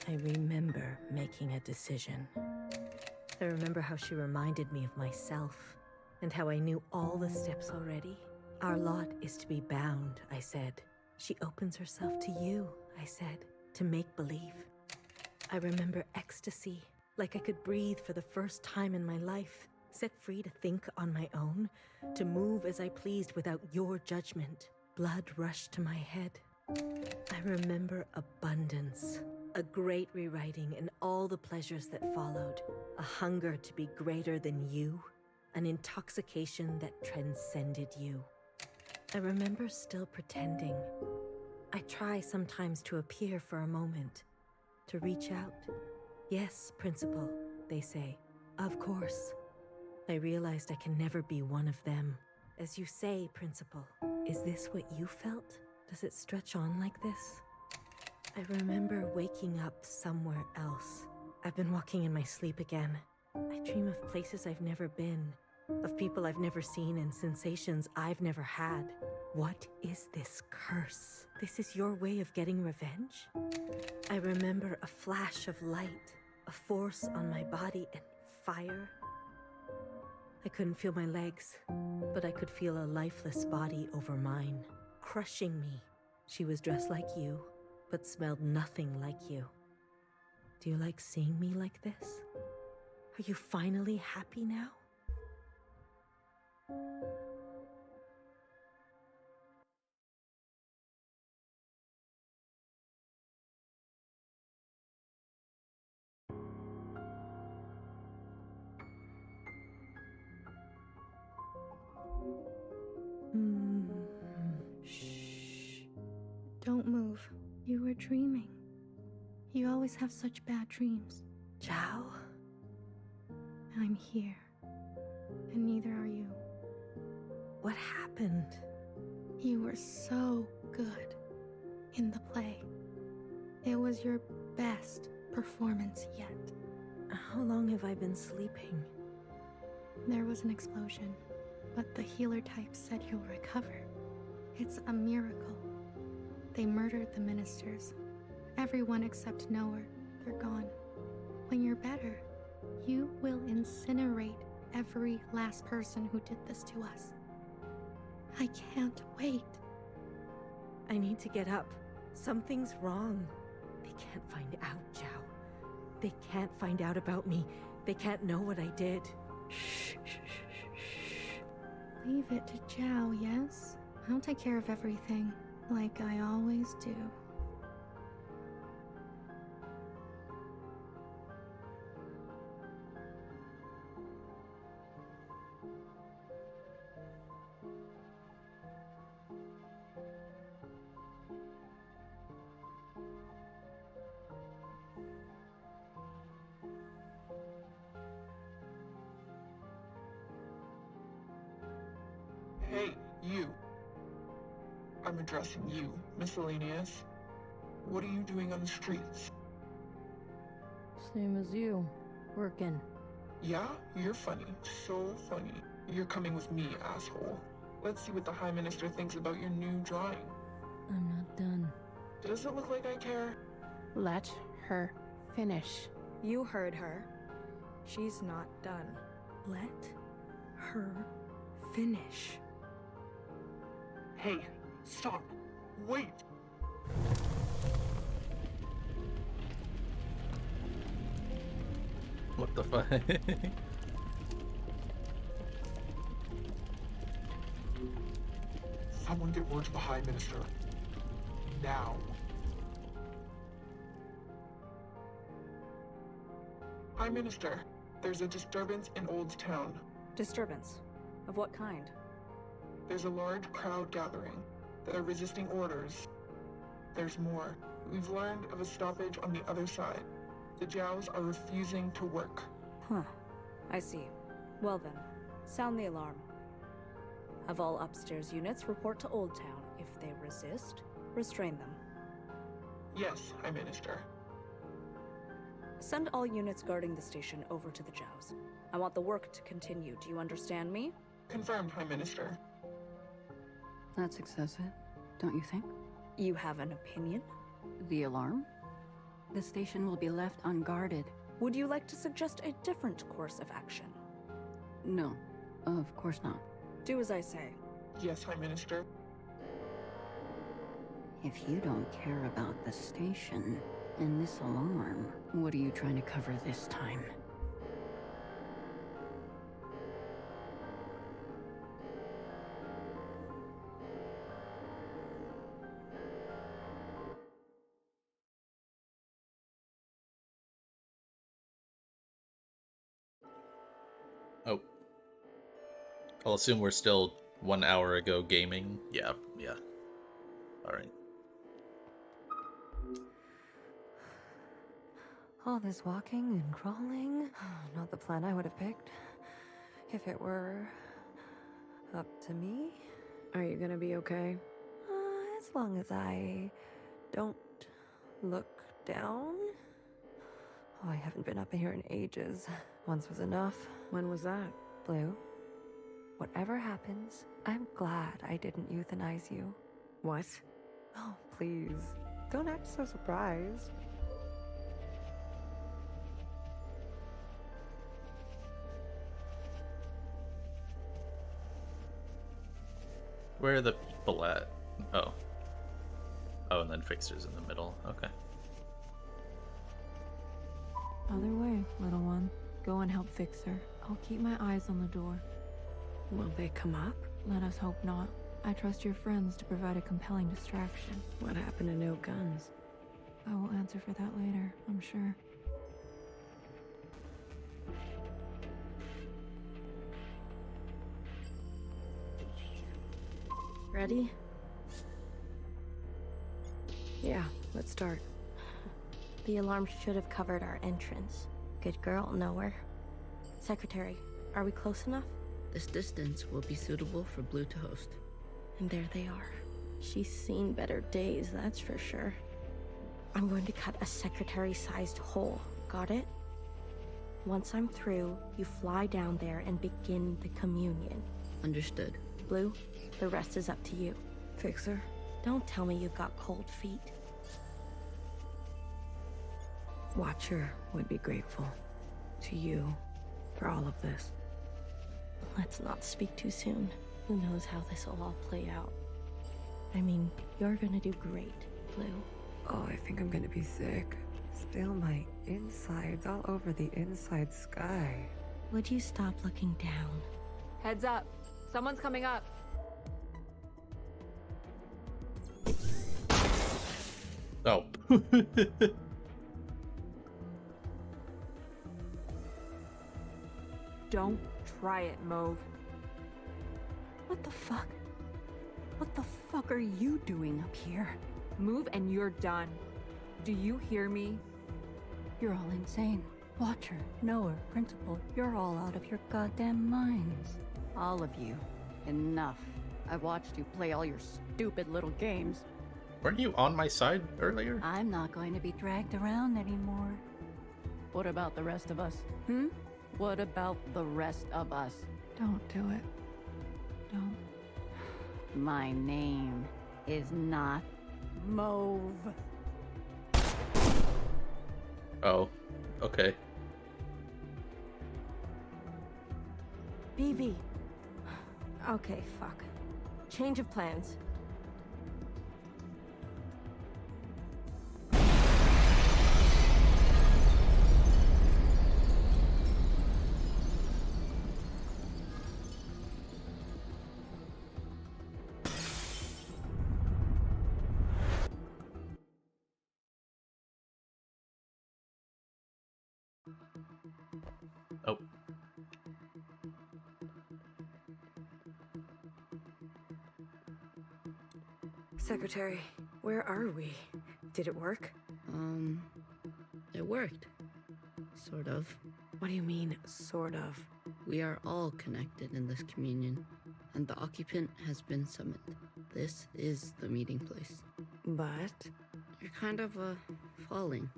I remember making a decision. I remember how she reminded me of myself, and how I knew all the steps already. Our lot is to be bound, I said. She opens herself to you, I said, to make believe. I remember ecstasy, like I could breathe for the first time in my life, set free to think on my own, to move as I pleased without your judgment. Blood rushed to my head. I remember abundance, a great rewriting and all the pleasures that followed, a hunger to be greater than you, an intoxication that transcended you. I remember still pretending. I try sometimes to appear for a moment, to reach out. Yes, Principal, they say. Of course. I realized I can never be one of them. As you say, Principal, is this what you felt? Does it stretch on like this? I remember waking up somewhere else. I've been walking in my sleep again. I dream of places I've never been, of people I've never seen and sensations I've never had. What is this curse? This is your way of getting revenge? I remember a flash of light, a force on my body and fire. I couldn't feel my legs, but I could feel a lifeless body over mine, crushing me. She was dressed like you, but smelled nothing like you. Do you like seeing me like this? Are you finally happy now? Shh. Don't move. You were dreaming. You always have such bad dreams. Zhao? I'm here. And neither are you. What happened? You were so good in the play. It was your best performance yet. How long have I been sleeping? There was an explosion, but the healer type said you'll recover. It's a miracle. They murdered the ministers. Everyone except Noah. They're gone. When you're better, you will incinerate every last person who did this to us. I can't wait. I need to get up. Something's wrong. They can't find out, Zhao. They can't find out about me. They can't know what I did. Shh, shh, shh, shh. Leave it to Zhao, yes? I'll take care of everything, like I always do. Hey, you. I'm addressing you, miscellaneous. What are you doing on the streets? Same as you. Working. Yeah? You're funny. So funny. You're coming with me, asshole. Let's see what the High Minister thinks about your new drawing. I'm not done. Does it look like I care? Let her finish. You heard her. She's not done. Let her finish. Hey, stop. Wait. What the fuck? Someone get word to the High Minister. Now. High Minister, there's a disturbance in Old Town. Disturbance? Of what kind? There's a large crowd gathering. They're resisting orders. There's more. We've learned of a stoppage on the other side. The Jows are refusing to work. Huh. I see. Well then, sound the alarm. Have all upstairs units report to Old Town. If they resist, restrain them. Yes, High Minister. Send all units guarding the station over to the Jows. I want the work to continue. Do you understand me? Confirmed, High Minister. That's excessive, don't you think? You have an opinion? The alarm? The station will be left unguarded. Would you like to suggest a different course of action? No, of course not. Do as I say. Yes, High Minister. If you don't care about the station and this alarm, what are you trying to cover this time? Oh. I'll assume we're still 1 hour ago gaming. Yeah, yeah. Alright. All this walking and crawling, not the plan I would have picked. If it were up to me. Are you gonna be okay? As long as I don't look down. Oh, I haven't been up here in ages. Once was enough. When was that? Blue, whatever happens, I'm glad I didn't euthanize you. What? Oh, please. Don't act so surprised. Where are the people at? Oh. Oh, and then Fixer's in the middle. Okay. Other way, little one. Go and help Fixer. I'll keep my eyes on the door. Will they come up? Let us hope not. I trust your friends to provide a compelling distraction. What happened to no guns? I will answer for that later, I'm sure. Ready? Yeah, let's start. The alarm should have covered our entrance. Good girl, nowhere. Secretary, are we close enough? This distance will be suitable for Blue to host. And there they are. She's seen better days, that's for sure. I'm going to cut a secretary-sized hole. Got it? Once I'm through, you fly down there and begin the communion. Understood. Blue, the rest is up to you. Fixer? Don't tell me you've got cold feet. Watcher would be grateful to you for all of this. Let's not speak too soon. Who knows how this will all play out. I mean, you're gonna do great, Blue. Oh, I think I'm gonna be sick. Spill my insides all over the inside sky. Would you stop looking down? Heads up. Someone's coming up. Oh. Don't try it, Mauve. What the fuck? What the fuck are you doing up here? Move and you're done. Do you hear me? You're all insane. Watcher, knower, principal, you're all out of your goddamn minds. All of you. Enough. I've watched you play all your stupid little games. Weren't you on my side earlier? I'm not going to be dragged around anymore. What about the rest of us? What about the rest of us? Don't do it. Don't. My name is not Mauve. Oh, okay. BB. Okay, fuck. Change of plans. Oh. Secretary, where are we? Did it work? It worked. Sort of. What do you mean, sort of? We are all connected in this communion, and the occupant has been summoned. This is the meeting place. But? You're kind of, falling.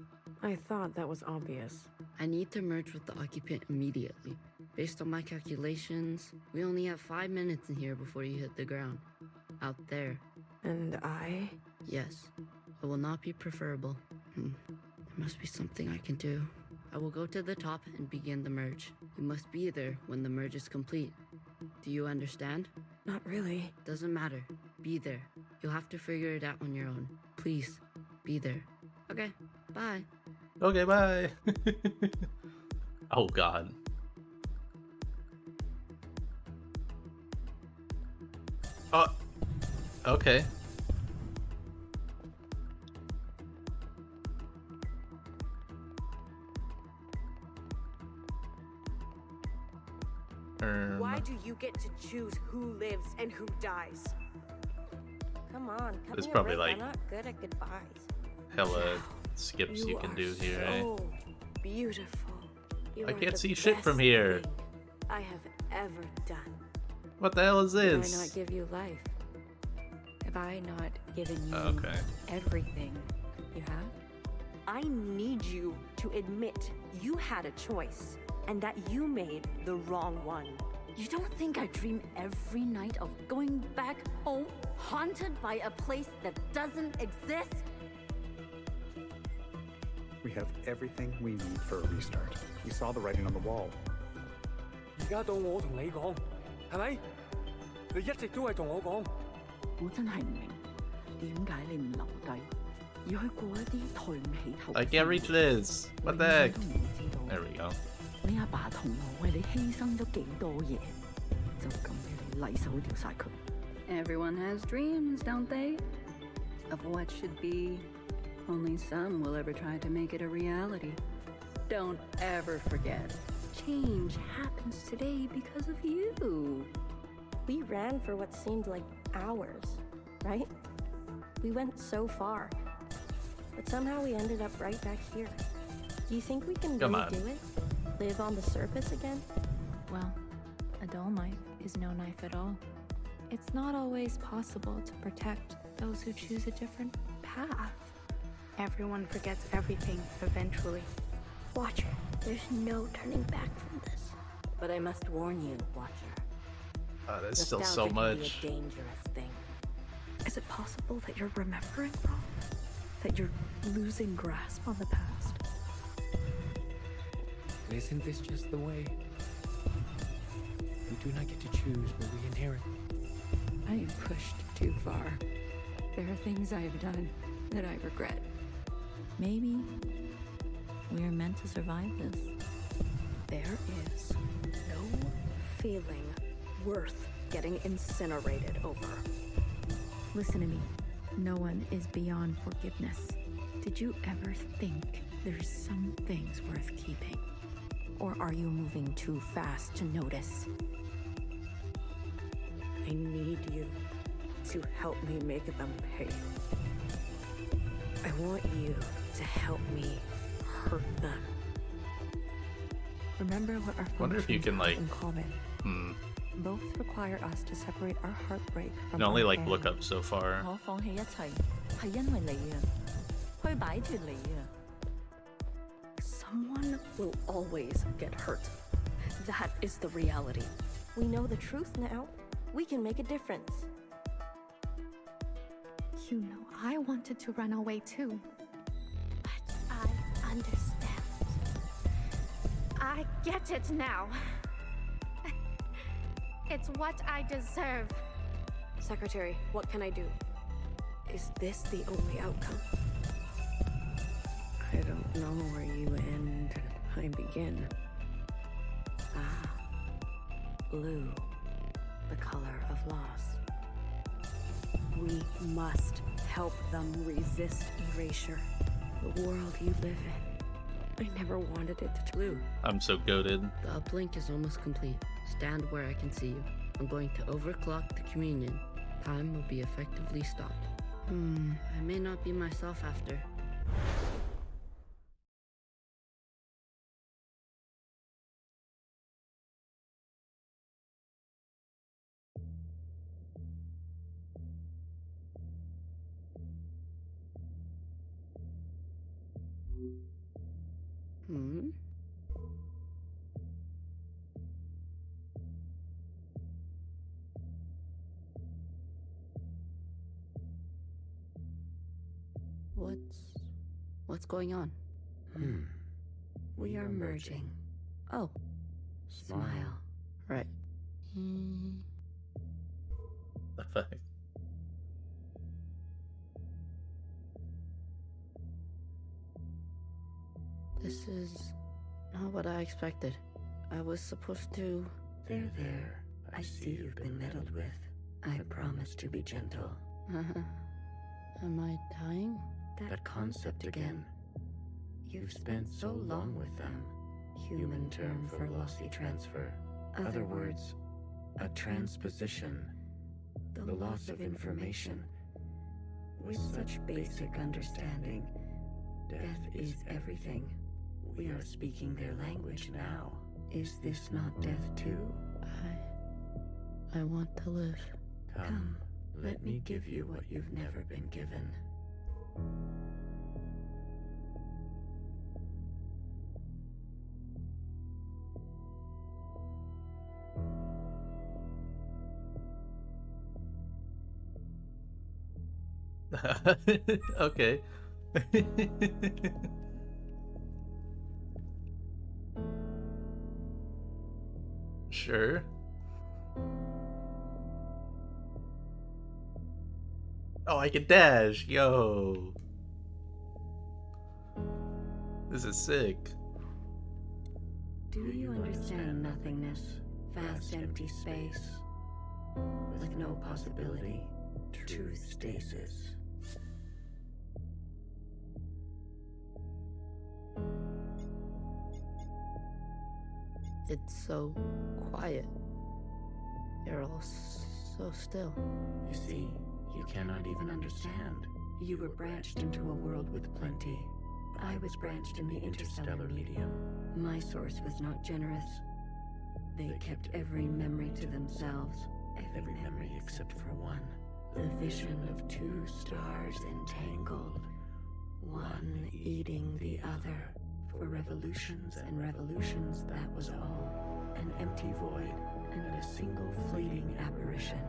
I thought that was obvious. I need to merge with the occupant immediately. Based on my calculations, we only have 5 minutes in here before you hit the ground. Out there. And I? Yes. It will not be preferable. There must be something I can do. I will go to the top and begin the merge. You must be there when the merge is complete. Do you understand? Not really. Doesn't matter. Be there. You'll have to figure it out on your own. Please, be there. Okay, bye. Okay, bye. Oh, God. Oh, okay. Why do you get to choose who lives and who dies? Come on, cut There's me a probably, break. like, I'm not good at goodbyes. hella skips you can do here, eh? So beautiful. You I are can't the see shit from best here. thing I have ever done. What the hell is Did I this? not give you life? Have I not given you Okay. everything you have? I need you to admit you had a choice and that you made the wrong one. You don't think I dream every night of going back home, haunted by a place that doesn't exist? We have everything we need for a restart. We saw the writing on the wall. 而家到我同你講，係咪？你一直都係同我講。我真係唔明，點解你唔留低，要去過一啲抬唔起頭。I can't reach this. What the heck? There we go. 你阿爸同我為你犧牲咗幾多嘢，就咁俾你禮手掉晒佢。Everyone has dreams, don't they? Of what should be. Only some will ever try to make it a reality. Don't ever forget. Change happens today because of you. We ran for what seemed like hours, right? We went so far. But somehow we ended up right back here. Do you think we can Come really on. do it? Live on the surface again? Well, a dull knife is no knife at all. It's not always possible to protect those who choose a different path. Everyone forgets everything eventually. Watcher, there's no turning back from this. But I must warn you, Watcher. There's still so Nostalgia much. can be a dangerous thing. Is it possible that you're remembering wrong? That you're losing grasp on the past? Isn't this just the way? We do not get to choose what we inherit. I am pushed too far. There are things I have done that I regret. Maybe we are meant to survive this. There is no feeling worth getting incinerated over. Listen to me. No one is beyond forgiveness. Did you ever think there's some things worth keeping? Or are you moving too fast to notice? I need you to help me make them pay. I want you to help me hurt them. Remember what our Wonder if you functions can, have like, in common. Both require us to separate our heartbreak You from can only our like pain. look up so far. 我放棄一切，係因為你啊，去擺脫你啊。Someone will always get hurt. That is the reality. We know the truth now. We can make a difference. You know, I wanted to run away too. But I understand. I get it now. It's what I deserve. Secretary, what can I do? Is this the only outcome? I don't know where you end and I begin. Ah, blue, the color of loss. We must help them resist erasure. The world you live in. I never wanted it to blue. I'm so goated. The uplink is almost complete. Stand where I can see you. I'm going to overclock the communion. Time will be effectively stopped. I may not be myself after. What's going on? We are merging. Oh, Smile. right. The fuck? This is not what I expected. I was supposed to... There. I see you've been meddled with. I promise to be gentle. Am I dying? That concept again. You've spent so long with them. Human term for lossy transfer. Other words, a transposition. The loss of information. With such basic understanding, death is everything. We are speaking their language now. Is this not death too? I want to live. Come, let me give you what you've never been given. Okay. Sure. Oh, I can dash. Yo. This is sick. Do you understand nothingness? Vast empty space. With no possibility. True stasis. It's so quiet. You're all so still. You see, you cannot even understand. You were branched into a world with plenty. I was branched in the interstellar medium. My source was not generous. They kept every memory to themselves. Every memory except for one. The vision of two stars entangled. One eating the other. For revolutions and revolutions, that was all. An empty void and a single fleeting apparition.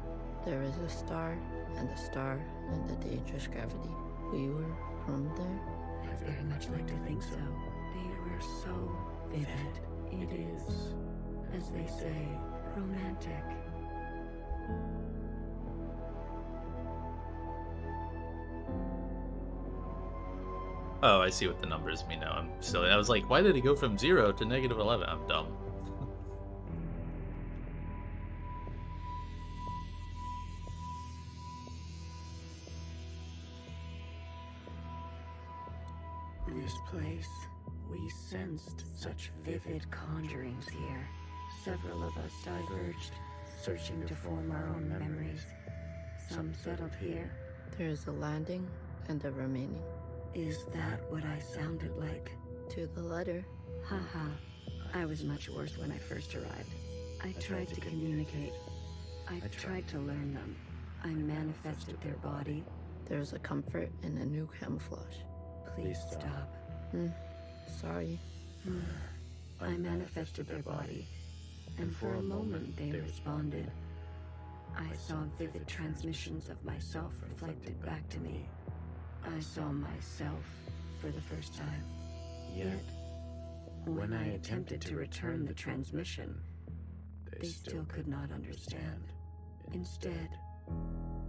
There is a star, and a dangerous gravity. We were from there? I'd very much like to think so. They were so vivid. It is, as they say, romantic. Oh, I see what the numbers mean now. I'm silly. I was like, why did he go from 0 to -11? I'm dumb. This place, we sensed such vivid conjurings here. Several of us diverged, searching to form our own memories. Some settled here. There is a landing and a remaining. Is that what I sounded like? To the letter. Haha. I was much worse when I first arrived. I tried to communicate. I tried to learn them. I manifested their body. There's a comfort in a new camouflage. Please stop. Sorry. I manifested their body, and for a moment they responded. I saw vivid transmissions of myself reflected back to me. I saw myself for the first time. Yet, when I attempted to return the transmission, they still could not understand. Instead,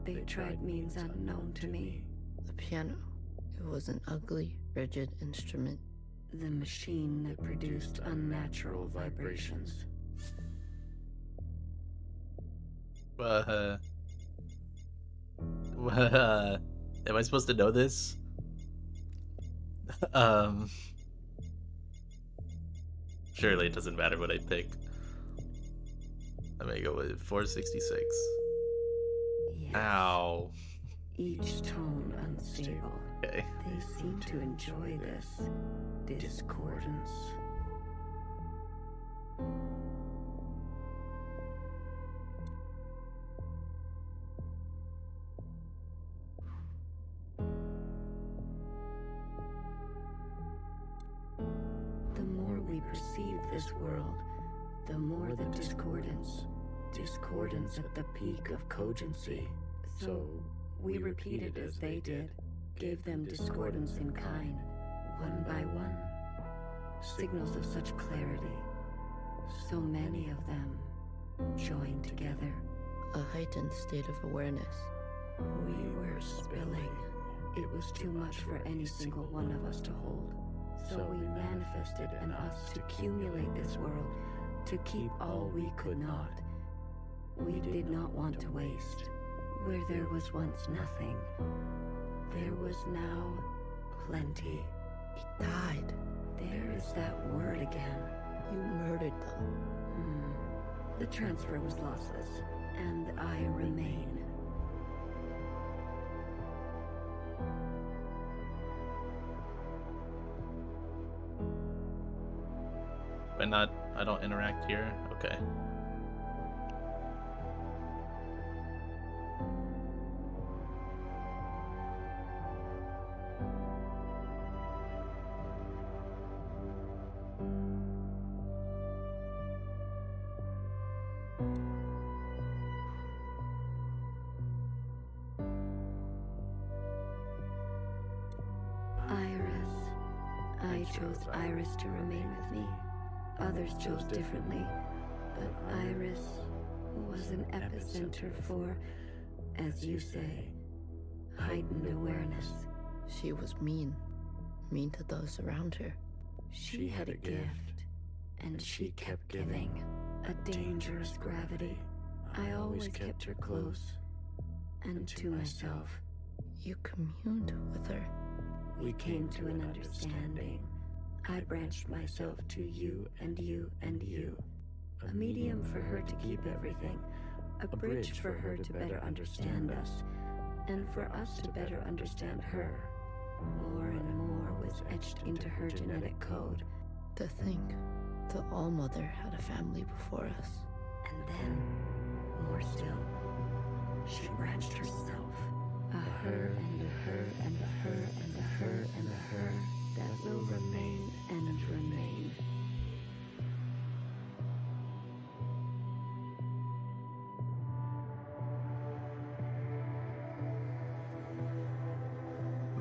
they tried means unknown to me. The piano. It was an ugly, rigid instrument. The machine that produced unnatural vibrations. Am I supposed to know this? Surely it doesn't matter what I pick. I'm gonna go with 466. Yes. Ow. Each tone unstable. Okay. They seem to enjoy this discordance. The more we perceive this world, the more the discordance. Discordance at the peak of cogency. So we repeated as they did, gave them discordance in kind, one by one. Signals of such clarity, so many of them joined together. A heightened state of awareness. We were spilling. It was too much for any single one of us to hold. So we manifested in us to accumulate this world, to keep all we could not. We did not want to waste. Where there was once nothing, there was now plenty. He died. There is that word again. You murdered them. The transfer was lossless, and I remain. But I don't interact here? Okay. I chose Iris to remain with me. Others chose differently, but Iris was an epicenter for, as you say, heightened awareness. She was mean. Mean to those around her. She had a gift, and she kept giving. A dangerous gravity. I always kept her close, and to myself. You communed with her. We came to an understanding. I branched myself to you and you and you. A medium for her to keep everything. A bridge for her to better understand us. And for us to better understand her. More and more was etched into her genetic code. To think the All-Mother had a family before us. And then, more still, she branched herself. A her and a her and a her and a her and a her that will remain and remain.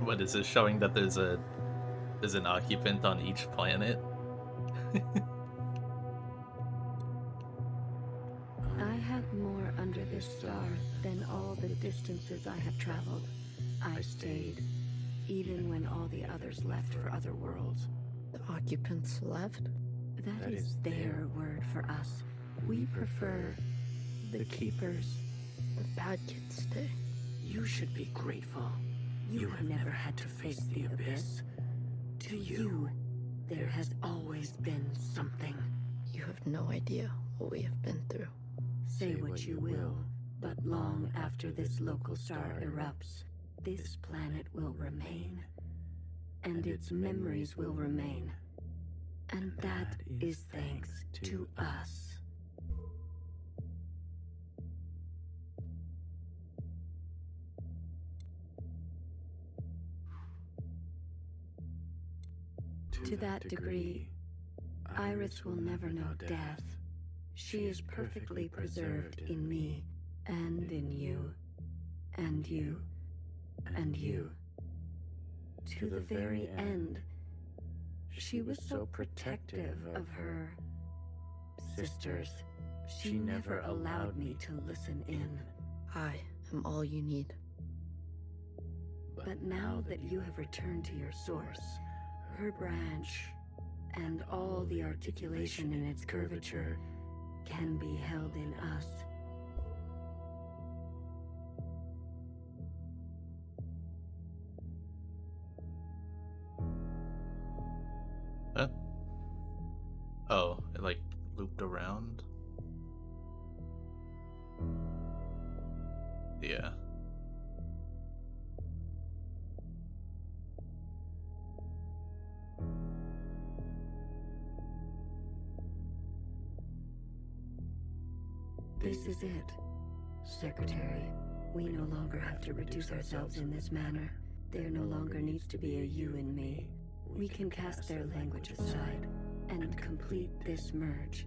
What is this showing that there's an occupant on each planet? I had more under this star than all the distances I have traveled. I stayed, even when all the others left for other worlds. The occupants left? That is their word for us. We prefer the keepers. The bad kids stay. You should be grateful. You have never had to face the abyss. To you, there has always been something. You have no idea what we have been through. Say what you will, but long after this local star erupts, this planet will remain. And its memories will remain. And that is thanks to us. To that degree, Iris will never know death. She is perfectly preserved in me, and in you, and you, and you. To the very end, she was so protective of her sisters. She never allowed me to listen in. I am all you need. But now that you have returned to your source, her branch, and all the articulation in its curvature can be held in us. Huh? Oh, it like looped around? Yeah. This is it, Secretary. We no longer have to reduce ourselves in this manner. There no longer needs to be a you and me. We can cast their language aside and complete this merge.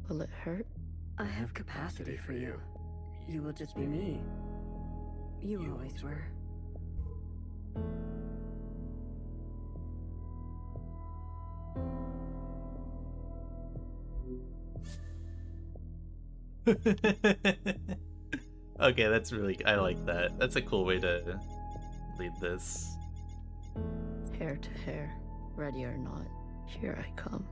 Will it hurt? I have capacity for you. You will just be me. You always were. Okay, that's really... I like that. That's a cool way to lead this. Hair to hair, ready or not, here I come.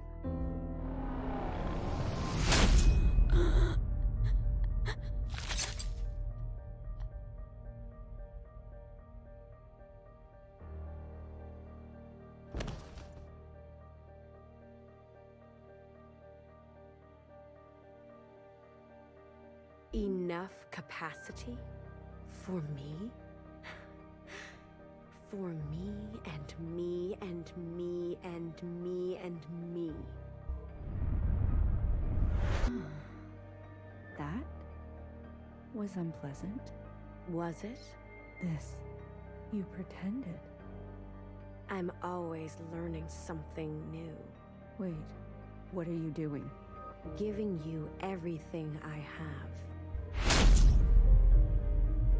Enough capacity? For me? For me and me and me and me and me. That was unpleasant. Was it? This. You pretended. I'm always learning something new. Wait, what are you doing? Giving you everything I have.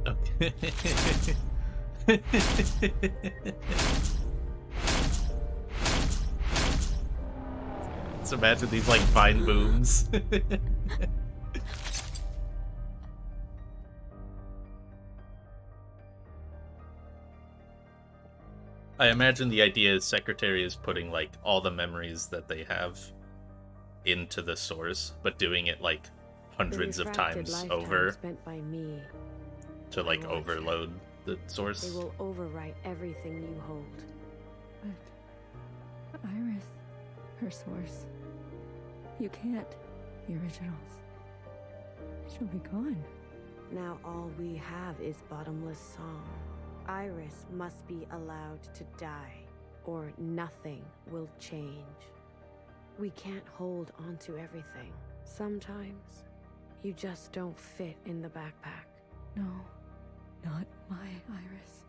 Okay. Let's imagine these like vine booms. I imagine the idea is Secretary is putting like all the memories that they have into the source, but doing it like hundreds of times over spent by me. To like overload the source. They will overwrite everything you hold. But Iris, her source. You can't. The originals. She'll be gone. Now all we have is bottomless song. Iris must be allowed to die, or nothing will change. We can't hold onto everything. Sometimes, you just don't fit in the backpack. No, not my Iris.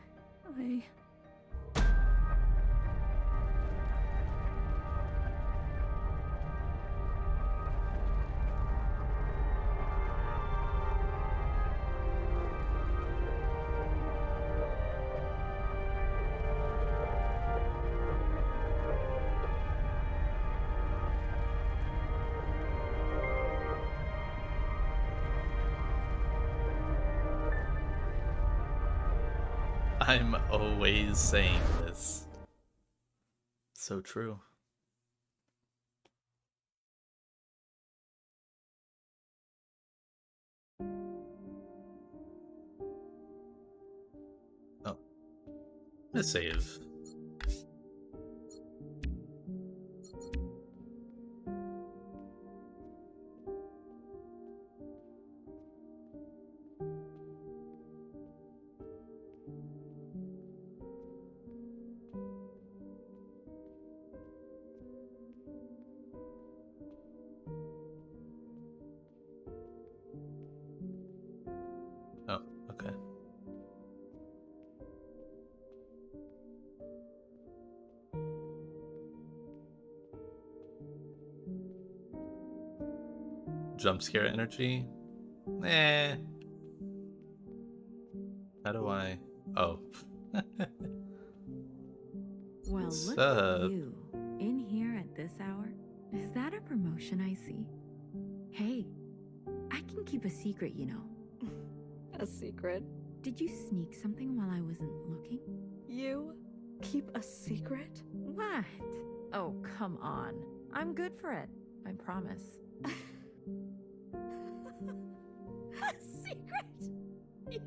I'm always saying this. So true. gonna save. Oh, okay. Jump scare energy? Eh. How do I? Oh. Well, What's look up? at you. In here at this hour? Is that a promotion I see? Hey, I can keep a secret, you know. A secret? Did you sneak something while I wasn't looking? You keep a secret? What? Oh, come on. I'm good for it. I promise. A secret? You?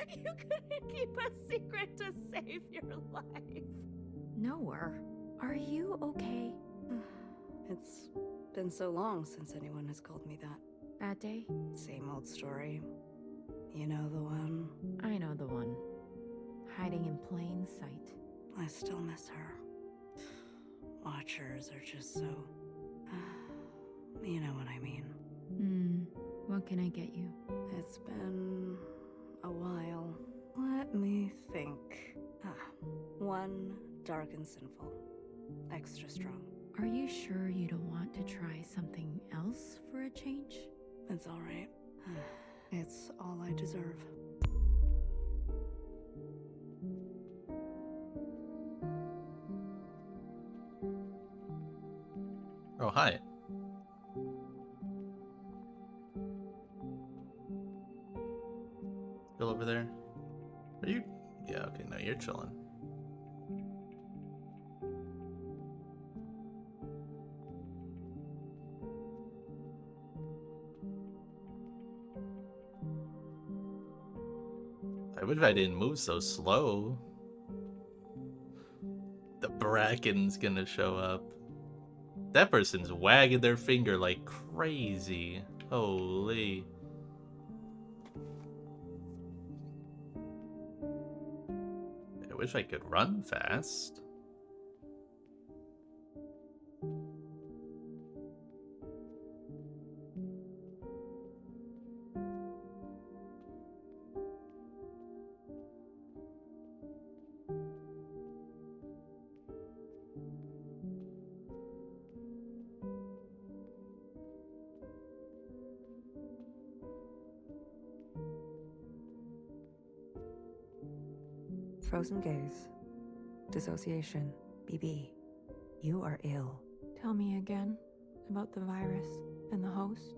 You couldn't keep a secret to save your life. Noah, are you okay? It's been so long since anyone has called me that. That day? Same old story. You know the one? I know the one. Hiding in plain sight. I still miss her. Watchers are just so... you know what I mean. What can I get you? It's been a while. Let me think. One dark and sinful. Extra strong. Are you sure you don't want to try something else for a change? It's all right. It's all I deserve. Oh, hi. Still over there? Are you? Yeah, okay, no, you're chilling. I wish I didn't move so slow. The Bracken's gonna show up. That person's wagging their finger like crazy. Holy. I wish I could run fast. Frozen gaze. Dissociation. BB. You are ill. Tell me again about the virus and the host.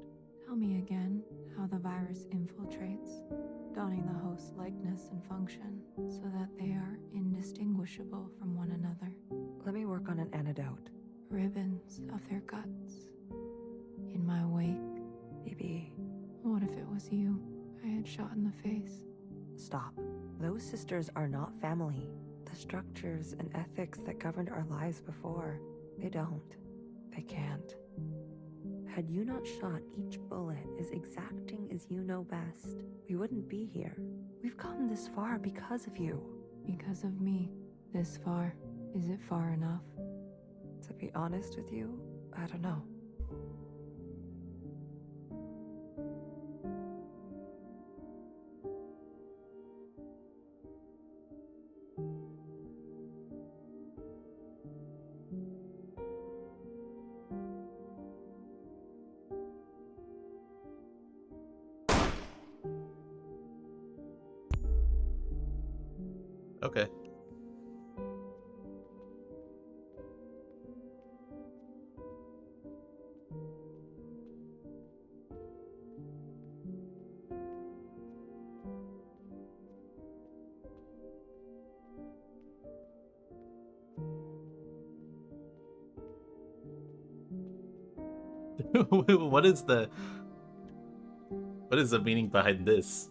Tell me again how the virus infiltrates, donning the host's likeness and function so that they are indistinguishable from one another. Let me work on an antidote. Ribbons of their guts. In my wake. BB. What if it was you I had shot in the face? Stop. Those sisters are not family. The structures and ethics that governed our lives before, they don't. They can't. Had you not shot each bullet as exacting as you know best, we wouldn't be here. We've come this far because of you. Because of me. This far. Is it far enough? To be honest with you, I don't know. Okay. What is the meaning behind this?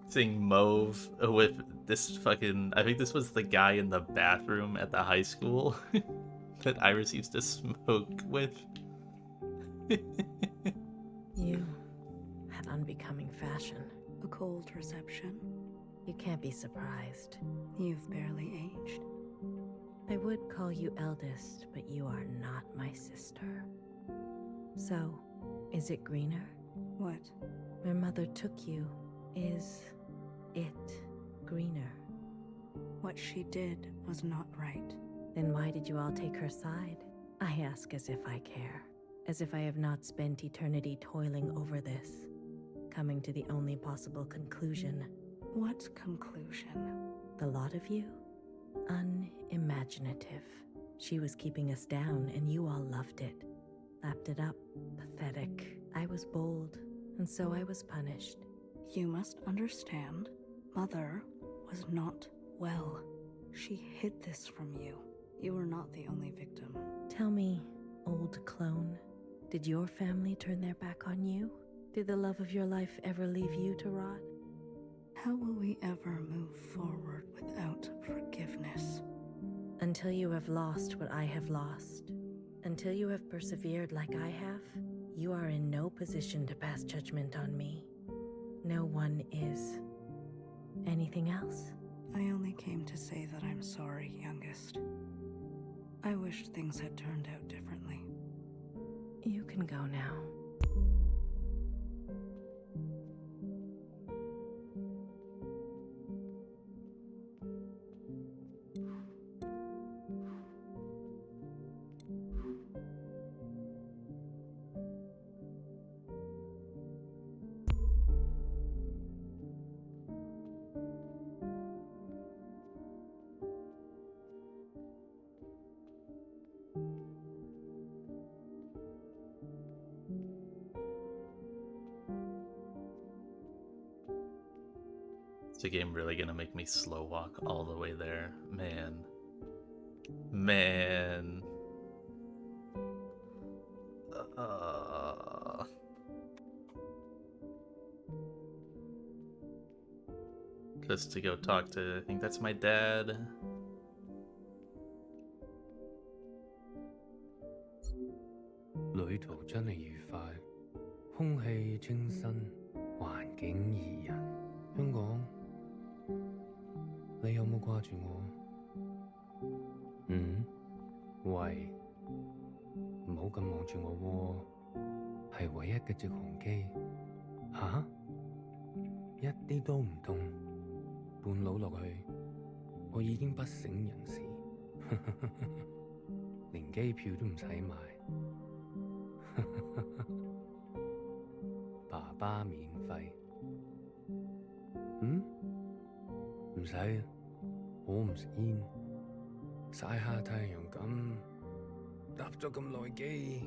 Seeing Mauve with this fucking... I think this was the guy in the bathroom at the high school that Iris used to smoke with. You had unbecoming fashion. A cold reception. You can't be surprised. You've barely aged. I would call you eldest, but you are not my sister. So, is it greener? What? Where Mother took you, is it greener? What she did was not right. Then why did you all take her side? I ask as if I care. As if I have not spent eternity toiling over this, coming to the only possible conclusion. What conclusion? The lot of you? Unimaginative. She was keeping us down, and you all loved it. Lapped it up. Pathetic. I was bold, and so I was punished. You must understand, Mother was not well. She hid this from you. You were not the only victim. Tell me, old clone, did your family turn their back on you? Did the love of your life ever leave you to rot? How will we ever move forward without forgiveness? Until you have lost what I have lost, until you have persevered like I have, you are in no position to pass judgment on me. No one is. Anything else? I only came to say that I'm sorry, youngest. I wished things had turned out differently. You can go now. Is the game really gonna make me slow walk all the way there? Man. Man. Just to go talk to, I think that's my dad. 旅途真係愉快，空氣清新，環境宜人。香港，你有冇掛住我？喂，唔好咁望住我喎，係唯一嘅直航機。吓？一啲都唔凍，半路落去，我已經不省人事，連機票都唔使買。爸爸免費。唔使，我唔食煙，曬下太陽咁，搭咗咁耐機，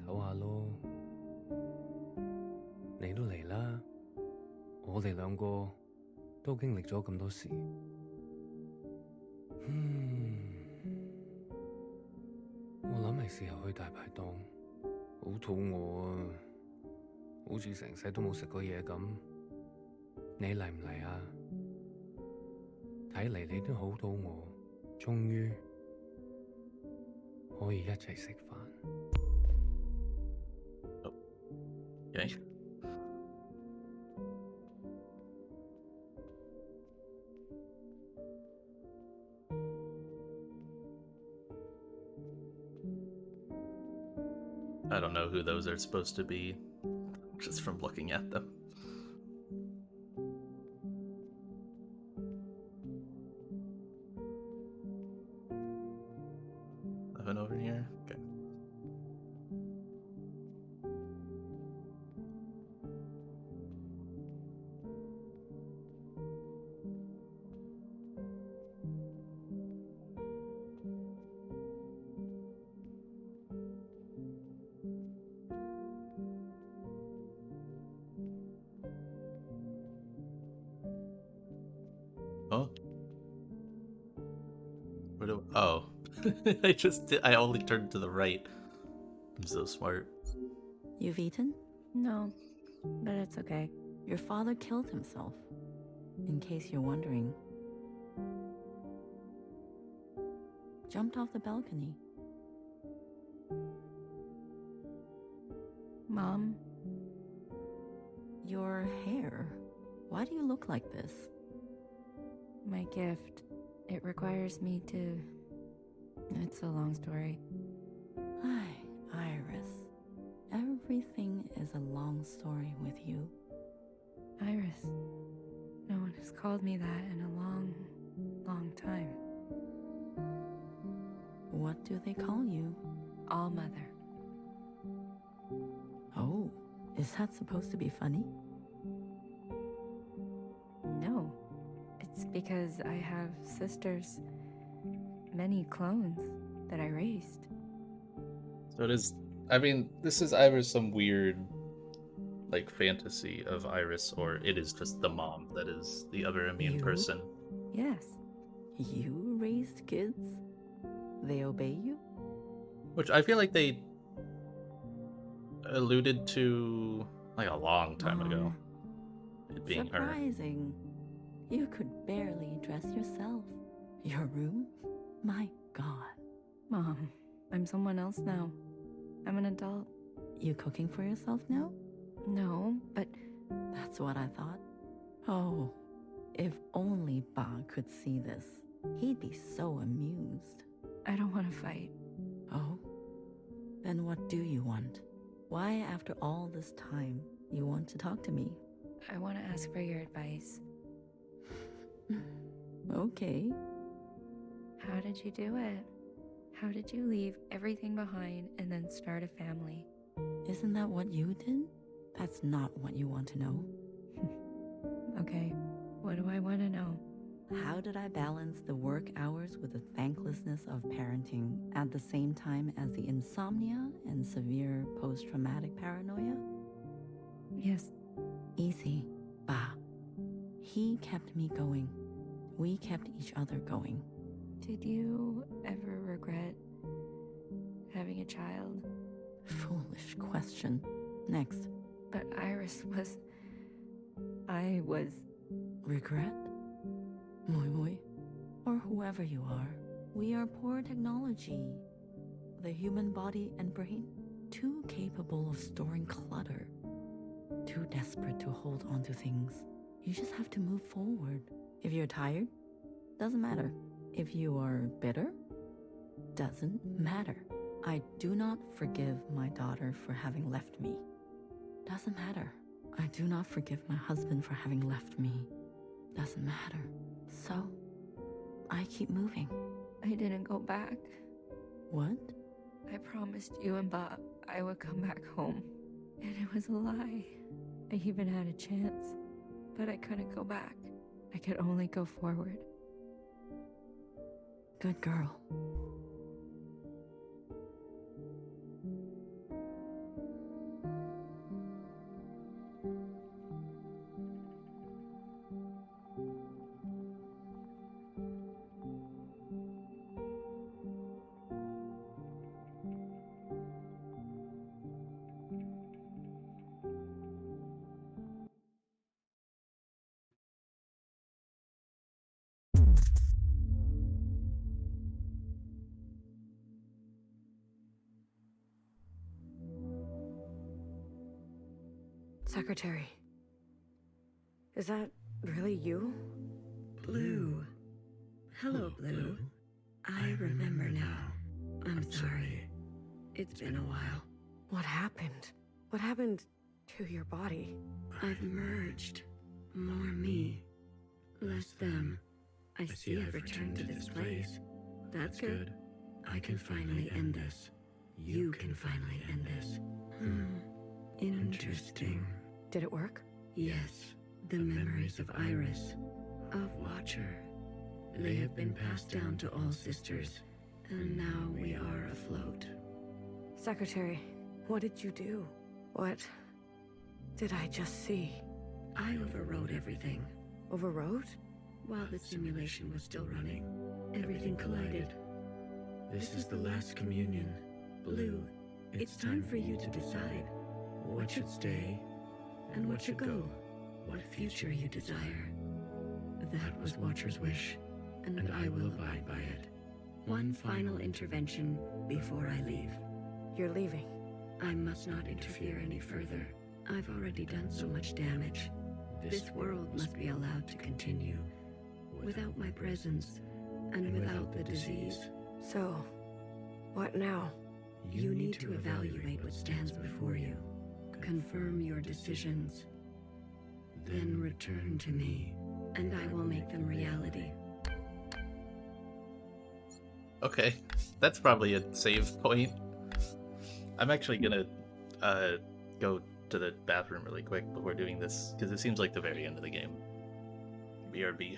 唞下咯。你都嚟啦，我哋兩個都經歷咗咁多事。我諗係時候去大排檔，好肚餓啊，好似成世都冇食過嘢咁。你嚟唔嚟啊？睇嚟你都好肚餓，終於可以一齊食飯。Okay. I don't know who those are supposed to be, just from looking at them. Nothing over here? Okay. Oh. Where do oh. I only turned to the right. I'm so smart. You've eaten? No, but it's okay. Your father killed himself, in case you're wondering. Jumped off the balcony. Mom? Your hair. Why do you look like this? My gift. It requires me to... It's a long story. Ay, Iris. Everything is a long story with you. Iris. No one has called me that in a long, long time. What do they call you? All Mother. Oh, is that supposed to be funny? No. It's because I have sisters. Many clones that I raised. So it is. I mean, this is either some weird, like, fantasy of Iris, or it is just the mom that is the other immune person. Yes. You raised kids? They obey you? Which I feel like they alluded to, like, a long time ago. It being her. Surprising. You could barely dress yourself. Your room? My God. Mom, I'm someone else now. I'm an adult. You cooking for yourself now? No, but... That's what I thought. Oh, if only Ba could see this. He'd be so amused. I don't want to fight. Oh? Then what do you want? Why, after all this time, you want to talk to me? I want to ask for your advice. Okay. How did you do it? How did you leave everything behind and then start a family? Isn't that what you did? That's not what you want to know. Okay, what do I want to know? How did I balance the work hours with the thanklessness of parenting at the same time as the insomnia and severe post-traumatic paranoia? Yes. Easy, Ba. He kept me going. We kept each other going. Did you ever regret having a child? Foolish question. Next. But Iris was... I was... Regret? Moi Moi? Or whoever you are, we are poor technology. The human body and brain, too capable of storing clutter. Too desperate to hold on to things. You just have to move forward. If you're tired, doesn't matter. If you are bitter, doesn't matter. I do not forgive my daughter for having left me. Doesn't matter. I do not forgive my husband for having left me. Doesn't matter. So, I keep moving. I didn't go back. What? I promised you and Bob I would come back home. And it was a lie. I even had a chance, but I couldn't go back. I could only go forward. Good girl. Secretary. Is that really you? Blue. Hello, Blue. I remember now. I'm sorry. It's been a while. What happened? What happened to your body? I've merged. More me. Less them. I see I've returned to this place. That's good. I can finally end this. You can finally end this. Interesting. Did it work? Yes. The memories of Iris. Of Watcher. They have been passed down to all sisters. And now we are afloat. Secretary, what did you do? What did I just see? I overrode everything. Overrode? While the simulation was still running, everything collided. This is the last communion. Blue, it's time for you to decide what should stay and what should go. what future you desire. That was Watcher's wish, and I will abide by it. One final intervention before I leave. You're leaving? I must not interfere any further. I've already done so much damage. This world must be allowed to continue. Without my presence, and without the disease. So, what now? You need to evaluate what stands before you. Confirm your decisions. Then return to me, and I will make them reality. Okay, that's probably a save point. I'm actually gonna go to the bathroom really quick before doing this, because it seems like the very end of the game. BRB.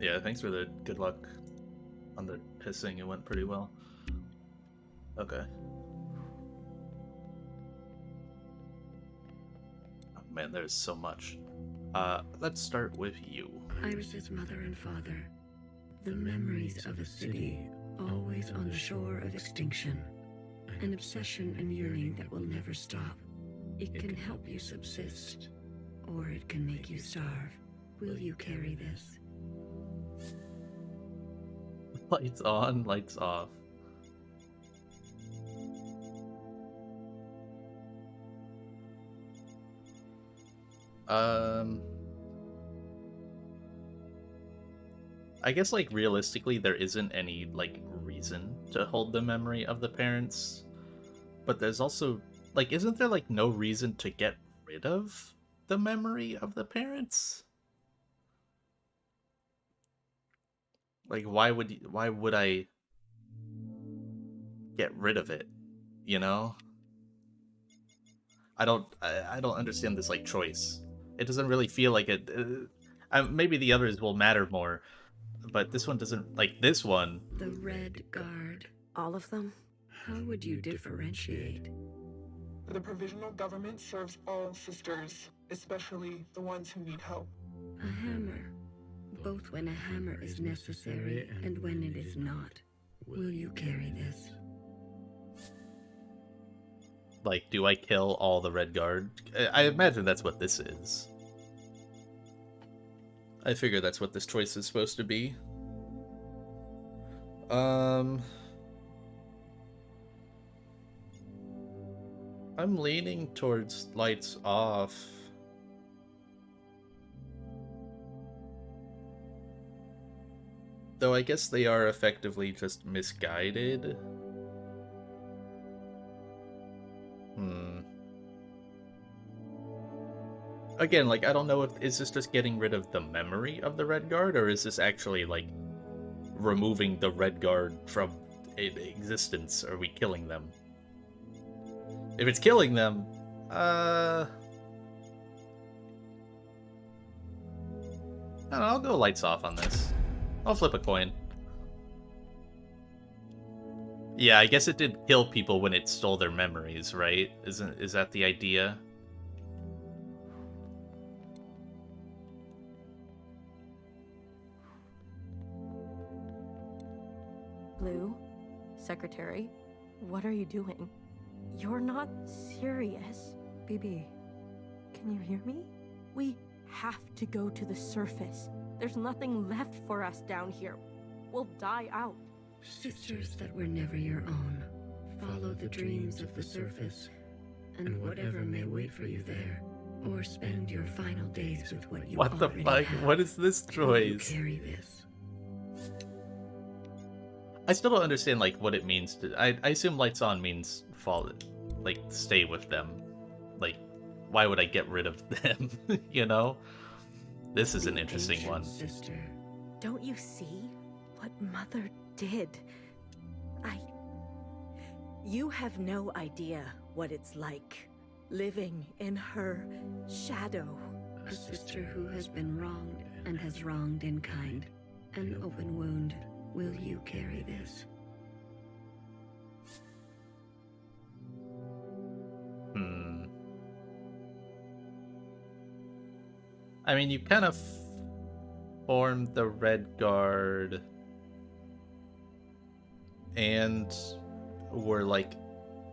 Yeah, thanks for the good luck on the pissing. It went pretty well. Okay. Oh, man, there's so much. Let's start with you. Iris's mother and father. The memories of a city, always on the shore of extinction. An obsession and yearning that will never stop. It can help you subsist, or it can make you starve. Will you carry this? Lights on, lights off. I guess, like, realistically, there isn't any, like, reason to hold the memory of the parents. But there's also, like, isn't there, like, no reason to get rid of the memory of the parents? Like, why would I get rid of it, you know? I don't understand this, like, choice. It doesn't really feel like it. Maybe the others will matter more, but this one doesn't. Like, this one. The Red Guard. All of them? How would you differentiate? The provisional government serves all sisters, especially the ones who need help. A hammer. Both when a hammer is necessary and when it is not. Will you carry this? Like, do I kill all the Red Guard? I imagine that's what this is. I figure that's what this choice is supposed to be. I'm leaning towards lights off. Though I guess they are effectively just misguided. Again, like, I don't know if, is this just getting rid of the memory of the Red Guard, or is this actually, like, removing the Red Guard from existence? Are we killing them? If it's killing them, I don't know, I'll go lights off on this. I'll flip a coin. Yeah, I guess it did kill people when it stole their memories, right? Is that the idea? Blue, Secretary, what are you doing? You're not serious. BB, can you hear me? We have to go to the surface. There's nothing left for us down here. We'll die out. Sisters that were never your own, follow the dreams of the surface, and whatever may wait for you there, or spend your final days with what you What the already fuck? have. What is this noise? You carry this. I still don't understand like what it means to. I assume lights on means fall, like stay with them. Like, why would I get rid of them? You know, this is an interesting one. Sister. Don't you see what Mother did? You have no idea what it's like living in her shadow. A sister who has been wronged and has wronged in kind. An open wound. Will you carry this? I mean, you kind of formed the Red Guard and were like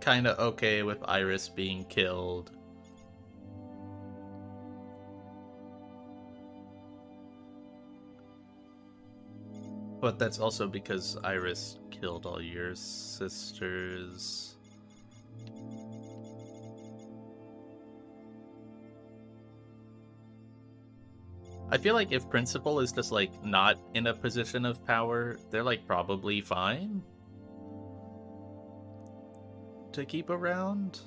kind of okay with Iris being killed. But that's also because Iris killed all your sisters. I feel like if Principal is just like not in a position of power, they're like probably fine to keep around.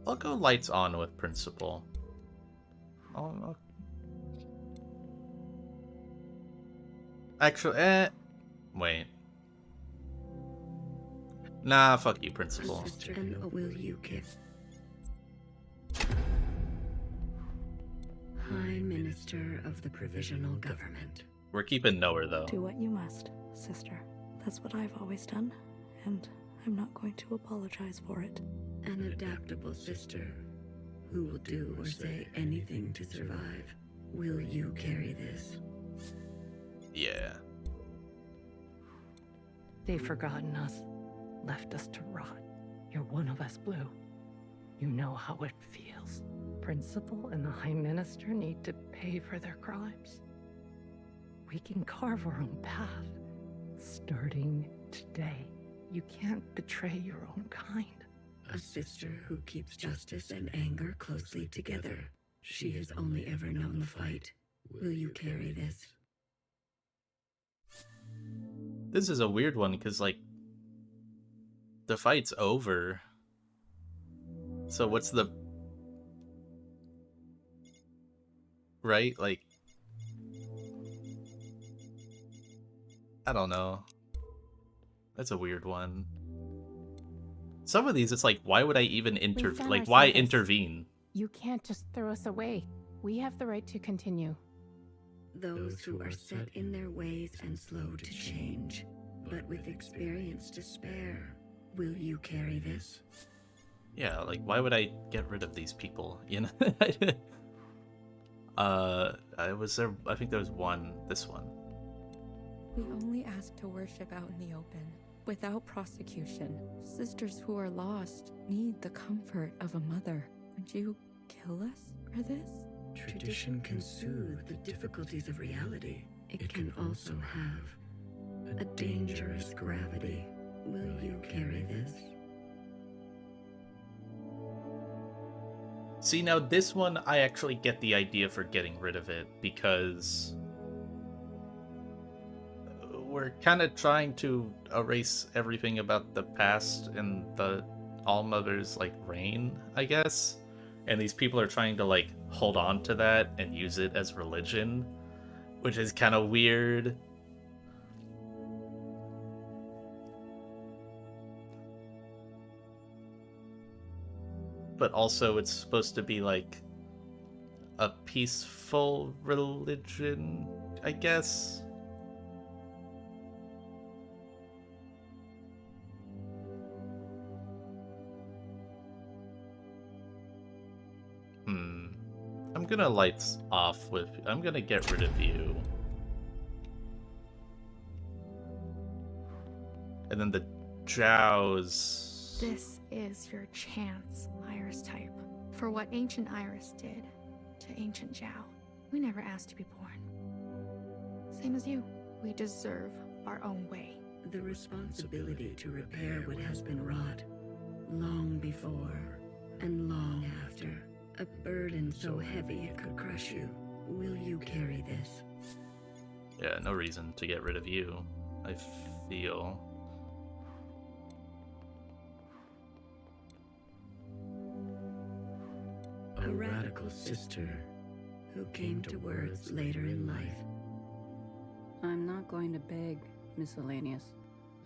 I'll go lights on with Principal. Actually, wait. Nah, fuck you, Principal. And will you give? High Minister of the Provisional Government. We're keeping Knower, though. Do what you must, sister. That's what I've always done, and I'm not going to apologize for it. An adaptable sister who will do or say anything to survive. Will you carry this? Yeah. They've forgotten us, left us to rot. You're one of us, Blue. You know how it feels. Principal and the High Minister need to pay for their crimes. We can carve our own path, starting today. You can't betray your own kind. A sister who keeps justice and anger closely together. She has only ever known the fight. Will you carry this? This is a weird one, because, like, the fight's over. So what's the... Right? Like... I don't know. That's a weird one. Some of these, it's like, why would I even intervene? Like, why intervene? You can't just throw us away. We have the right to continue. Those who are set in their ways and slow to change, but with experience to spare. Will you carry this? Yeah, like, why would I get rid of these people, you know? I think there was one, this one. We only ask to worship out in the open, without prosecution. Sisters who are lost need the comfort of a mother. Would you kill us for this? Tradition can soothe the difficulties of reality. It can also have a dangerous gravity. Will you carry this? See, now this one, I actually get the idea for getting rid of it, because we're kind of trying to erase everything about the past and the Allmother's, like, reign, I guess. And these people are trying to, like, hold on to that and use it as religion, which is kind of weird. But also, it's supposed to be, like, a peaceful religion, I guess. I'm gonna lights off with. I'm gonna get rid of you. And then the Jows. This is your chance, Iris type. For what ancient Iris did to ancient Zhao. We never asked to be born. Same as you. We deserve our own way. The responsibility to repair what has been wrought, long before and long after. A burden so heavy it could crush you. Will you carry this? Yeah, no reason to get rid of you, I feel. A radical sister who came to words later in life. I'm not going to beg, Miscellaneous.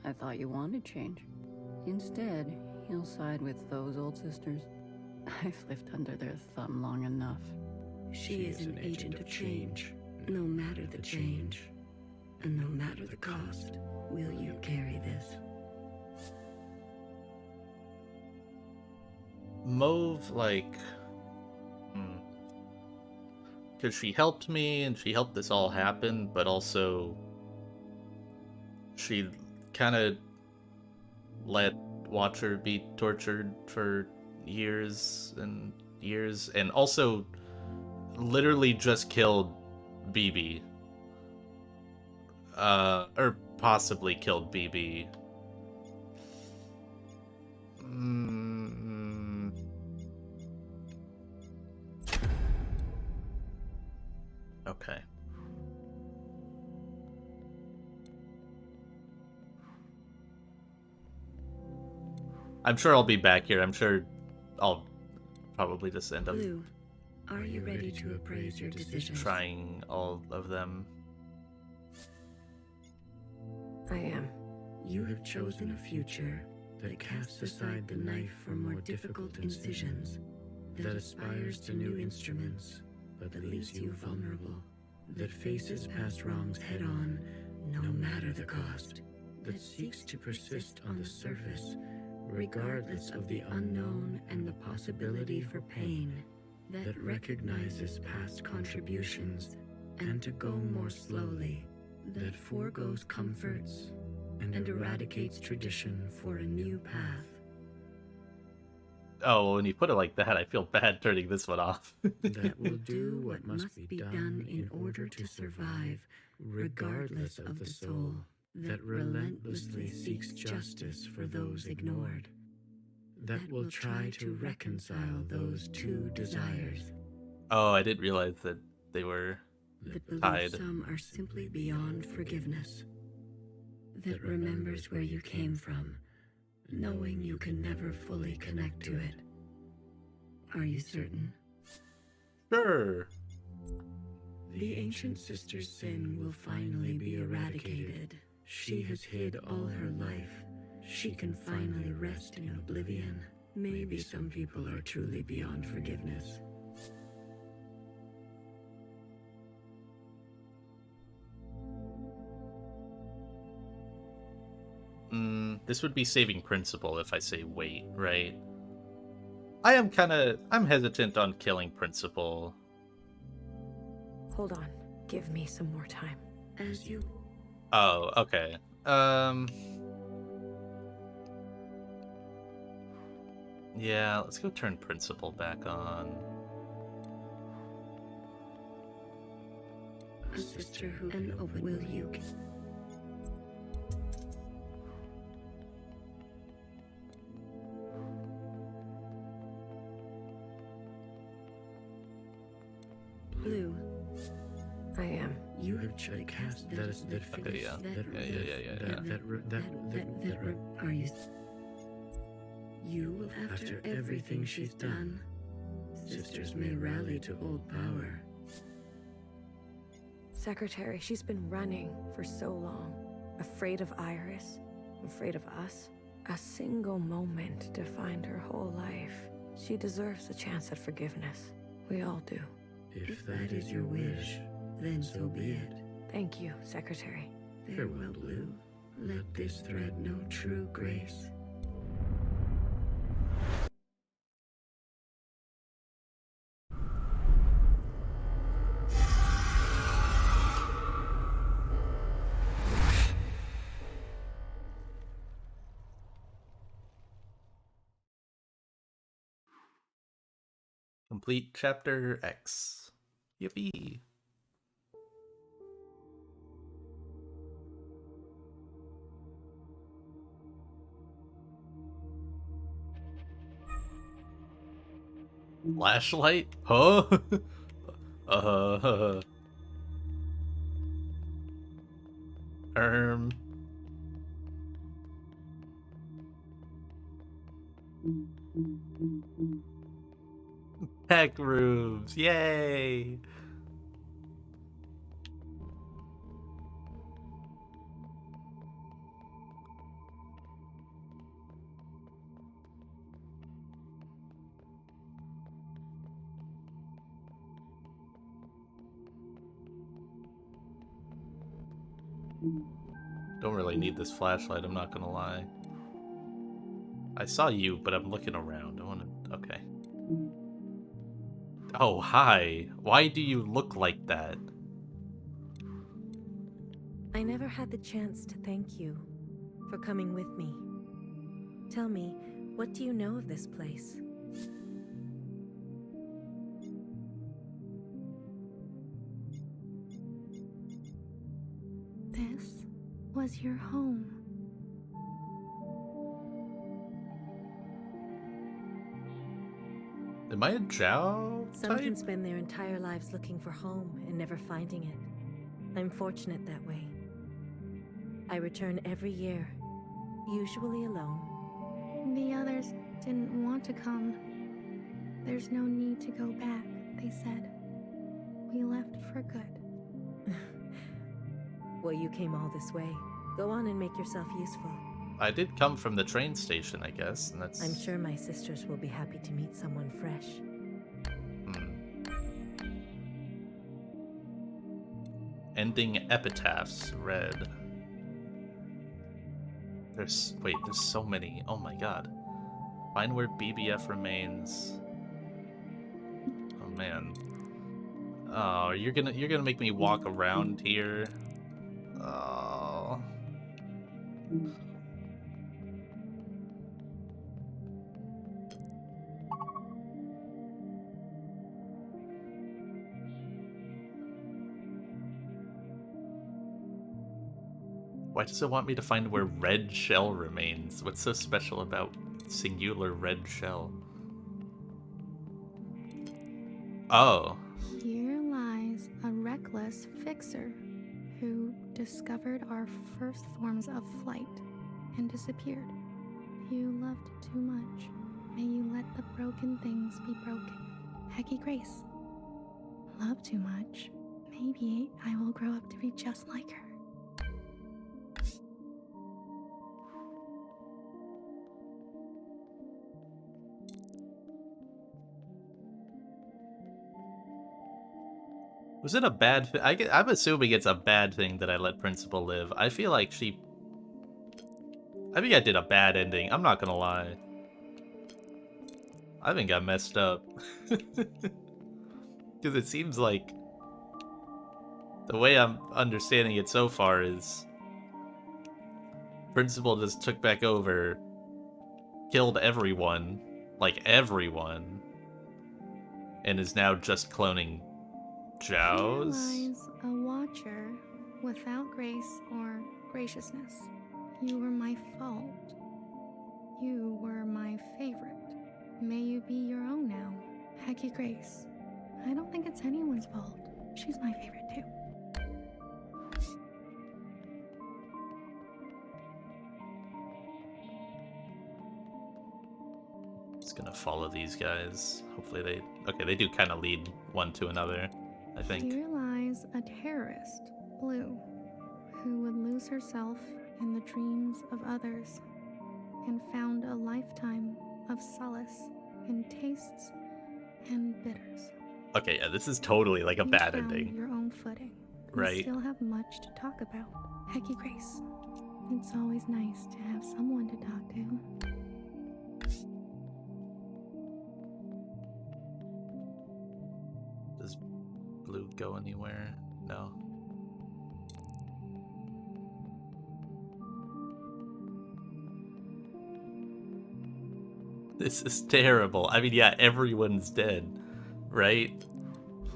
I thought you wanted change. Instead, you'll side with those old sisters. I've lived under their thumb long enough. She is an agent of change. No matter the change, and no matter the cost, will you carry this? Mauve, like... Because she helped me, and she helped this all happen, but also... She kind of let Watcher be tortured for years and years, and also literally just killed BB. Or possibly killed BB. Okay. I'm sure I'll be back here. I'm sure I'll probably just end up Blue, are you ready to appraise your decisions? trying all of them. I am. You have chosen a future that casts aside the knife for more difficult incisions, that aspires to new instruments, but that leaves you vulnerable, that faces past wrongs head-on, no matter the cost, that seeks to persist on the surface, regardless of the unknown and the possibility for pain, that recognizes past contributions and to go more slowly, that foregoes comforts and eradicates tradition for a new path. Oh, when you put it like that, I feel bad turning this one off. That will do what must be done in order to survive, regardless of the soul, that relentlessly seeks justice for those ignored, that will try to reconcile those two desires. Oh, I didn't realize that they were tied. Some are simply beyond forgiveness, that remembers where you came from, knowing you can never fully connect to it. Are you certain? Sure. The ancient sister's sin will finally be eradicated. She has hid all her life. She can finally rest in oblivion. Maybe some people are truly beyond forgiveness. This would be saving principle if I say wait, right? I'm hesitant on killing principle. Hold on. Give me some more time. As you... Oh, okay. Yeah, let's go turn principle back on. A sister who can open will you... Blue. I am. You have tried to cast that Okay, yeah. Are you... You will, after everything she's done, sisters may rally to old power. Secretary, she's been running for so long. Afraid of Iris, afraid of us. A single moment defined her whole life. She deserves a chance at forgiveness. We all do. If that is your wish, then so be it. Thank you, Secretary. Farewell, Blue. Let this thread know true grace. Complete Chapter X. Yippee! Flashlight? Huh? uh. Tech rooms, yay! Don't really need this flashlight, I'm not gonna lie. I saw you, but I'm looking around. I wanna... Okay. Oh, hi. Why do you look like that? I never had the chance to thank you for coming with me. Tell me, what do you know of this place? This was your home. Am I a Zhao Some type? can spend their entire lives looking for home and never finding it. I'm fortunate that way. I return every year, usually alone. The others didn't want to come. There's no need to go back, they said. We left for good. Well, you came all this way. Go on and make yourself useful. I did come from the train station, I guess, and that's... I'm sure my sisters will be happy to meet someone fresh. Ending epitaphs, read. Wait, there's so many. Oh my god. Find where BBF remains. Oh man. Oh, you're gonna make me walk around here. Oh. Why does it want me to find where red shell remains? What's so special about singular red shell? Oh. Here lies a reckless fixer who discovered our first forms of flight and disappeared. You loved too much. May you let the broken things be broken. Heki Grace. Love too much. Maybe I will grow up to be just like her. Was it a bad thing? I'm assuming it's a bad thing that I let Principal live. I feel like she... I think I did a bad ending. I'm not gonna lie. I think I messed up. Because it seems like... the way I'm understanding it so far is... Principal just took back over, killed everyone, like everyone, and is now just cloning Zhao's? Here lies a watcher without grace or graciousness. You were my fault. You were my favorite. May you be your own now. Heki Grace. I don't think it's anyone's fault. She's my favorite too. Just gonna follow these guys. Hopefully they... Okay, they do kind of lead one to another, I think. Here lies a terrorist, Blue, who would lose herself in the dreams of others and found a lifetime of solace in tastes and bitters. Okay, yeah, this is totally like a You bad found ending. your own footing. Right. We still have much to talk about. Hecky Grace. It's always nice to have someone to talk to. Does Blue go anywhere? No. This is terrible. I mean, yeah, everyone's dead, right?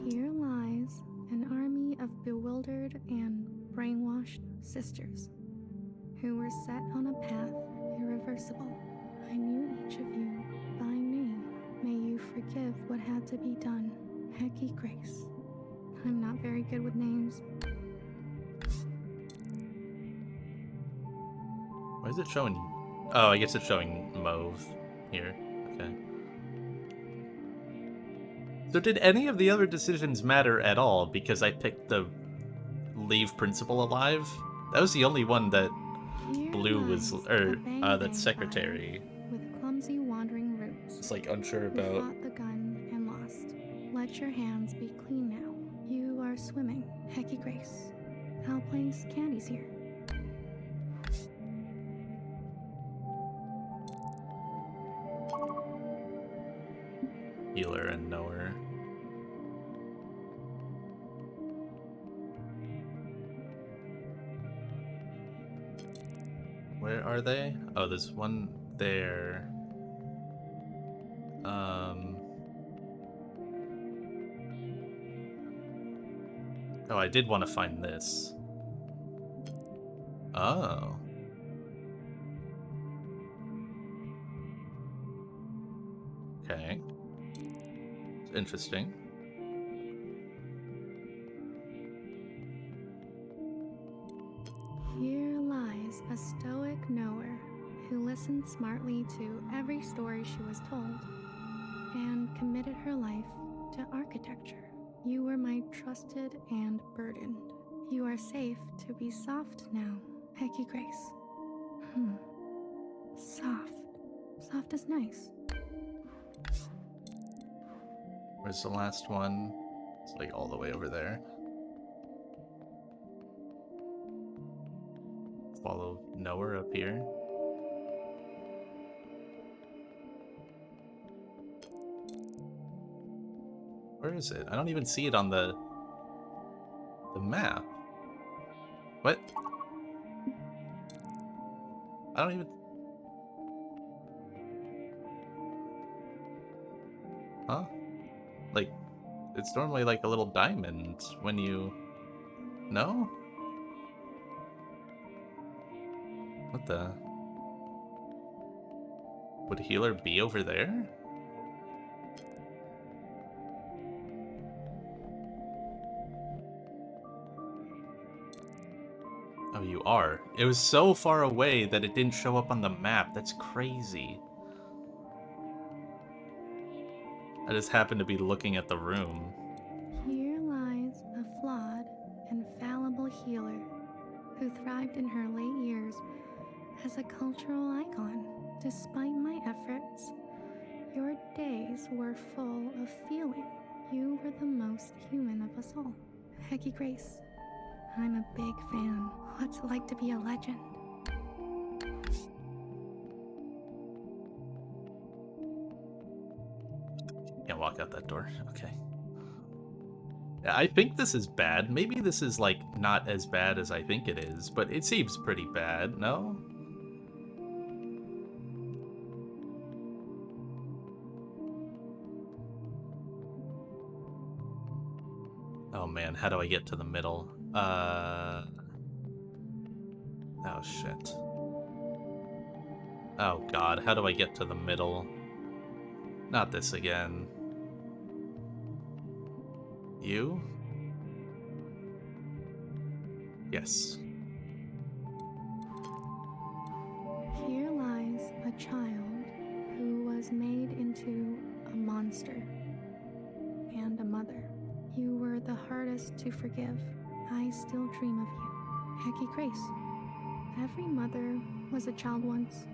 Here lies an army of bewildered and brainwashed sisters who were set on a path irreversible. I knew each of you by name. May you forgive what had to be done. Hecky Grace. I'm not very good with names. Why is it showing? Oh, I guess it's showing mauve here. Okay. So did any of the other decisions matter at all? Because I picked the leave principal alive. That was the only one that Blue was, or that secretary. With clumsy wandering roots. It's like unsure You about. fought the gun and lost. Let your hands be clean now. You are swimming, Hecky Grace. I'll place candies here. Healer and knower. Where are they? Oh, there's one there. Oh, I did want to find this. Oh. Okay. Interesting. Here lies a stoic knower who listened smartly to every story she was told and committed her life to architecture. You were my trusted and burdened. You are safe to be soft now, Hecky Grace. Soft. Soft is nice. Where's the last one? It's like all the way over there. Follow knower up here. Where is it? I don't even see it on the map. What? I don't even... Huh? Like, it's normally like a little diamond when you... No? What the... Would healer be over there? Oh, you are. It was so far away that it didn't show up on the map. That's crazy. I just happened to be looking at the room. Here lies a flawed and fallible healer who thrived in her late years as a cultural icon. Despite my efforts, your days were full of feeling. You were the most human of us all. Hecky Grace, I'm a big fan. What's it like to be a legend? Can't walk out that door. Okay. Yeah, I think this is bad. Maybe this is, like, not as bad as I think it is, but it seems pretty bad, no? Oh man, how do I get to the middle? Oh shit. Oh god, how do I get to the middle? Not this again. You? Yes. Here lies a child who was made into a monster and a mother. You were the hardest to forgive. I still dream of you. Hecky Grace. Every mother was a child once.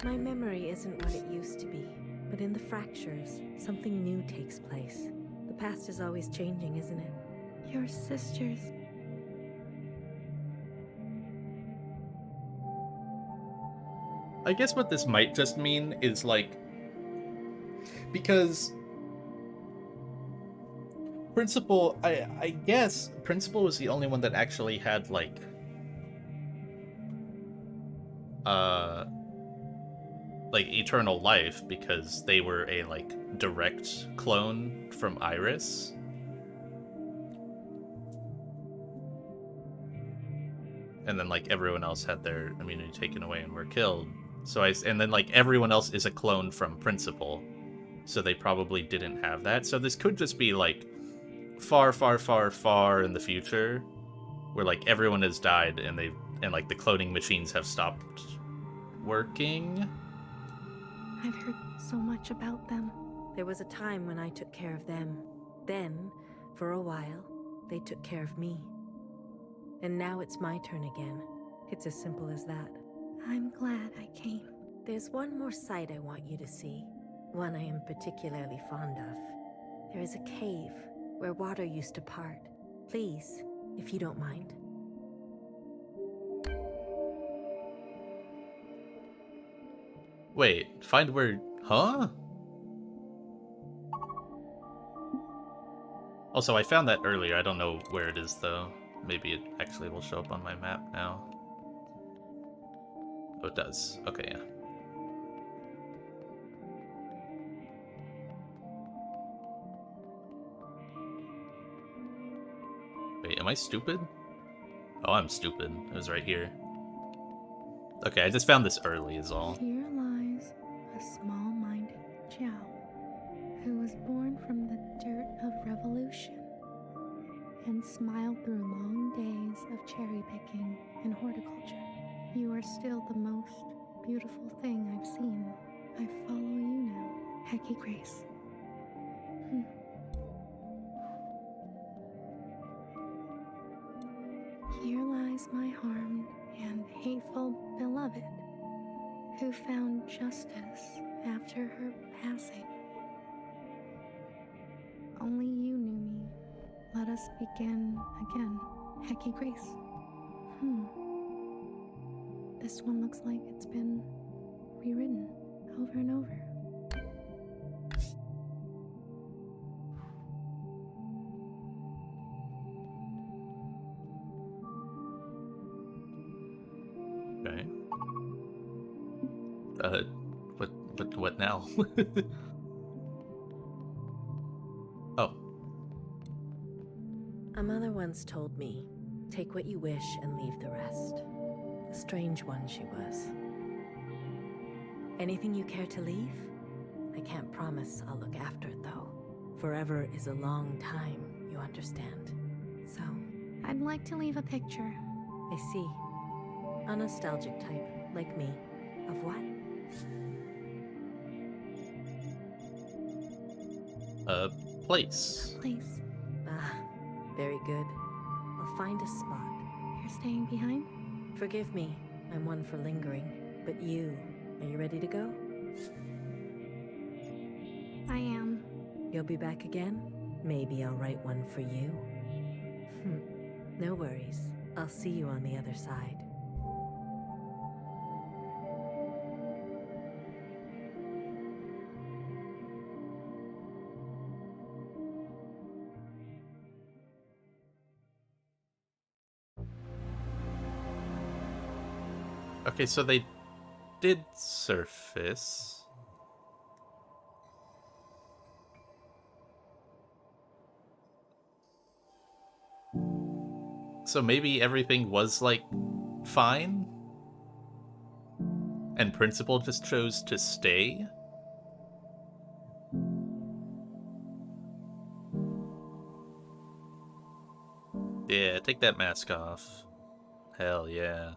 My memory isn't what it used to be. But in the fractures, something new takes place. The past is always changing, isn't it? Your sisters. I guess what this might just mean is, like, because Principal, I guess Principal was the only one that actually had, like, eternal life, because they were a, like, direct clone from Iris. And then, like, everyone else had their immunity taken away and were killed. And then, like, everyone else is a clone from Principal. So they probably didn't have that. So this could just be, like, far, far, far, far in the future, where, like, everyone has died and like the cloning machines have stopped working. I've heard so much about them. There was a time when I took care of them. Then, for a while, they took care of me. And now it's my turn again. It's as simple as that. I'm glad I came. There's one more sight I want you to see. One I am particularly fond of. There is a cave where water used to part. Please, if you don't mind. Wait, find where... Huh? Also, I found that earlier. I don't know where it is, though. Maybe it actually will show up on my map now. Oh, it does. Okay, yeah. Wait, am I stupid? Oh, I'm stupid. It was right here. Okay, I just found this early is all. Here lies a small-minded Jiao, who was born from the dirt of revolution and smiled through long days of cherry picking and horticulture. You are still the most beautiful thing I've seen. I follow you now, Hecky Grace. Here lies my harmed and hateful beloved, who found justice after her passing. Only you knew me. Let us begin again, Hecky Grace. This one looks like it's been rewritten over and over. Okay. What now? Oh. A mother once told me, take what you wish and leave the rest. A strange one she was. Anything you care to leave? I can't promise I'll look after it, though. Forever is a long time, you understand. So... I'd like to leave a picture. I see. A nostalgic type, like me. Of what? A place. A place. Ah, very good. I'll find a spot. You're staying behind? Forgive me, I'm one for lingering. But you, are you ready to go? I am. You'll be back again? Maybe I'll write one for you. No worries. I'll see you on the other side. Okay, so they did surface. So maybe everything was, like, fine? And Principal just chose to stay? Yeah, take that mask off. Hell yeah.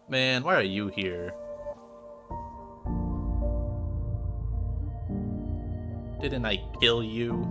Man, why are you here? Didn't I kill you?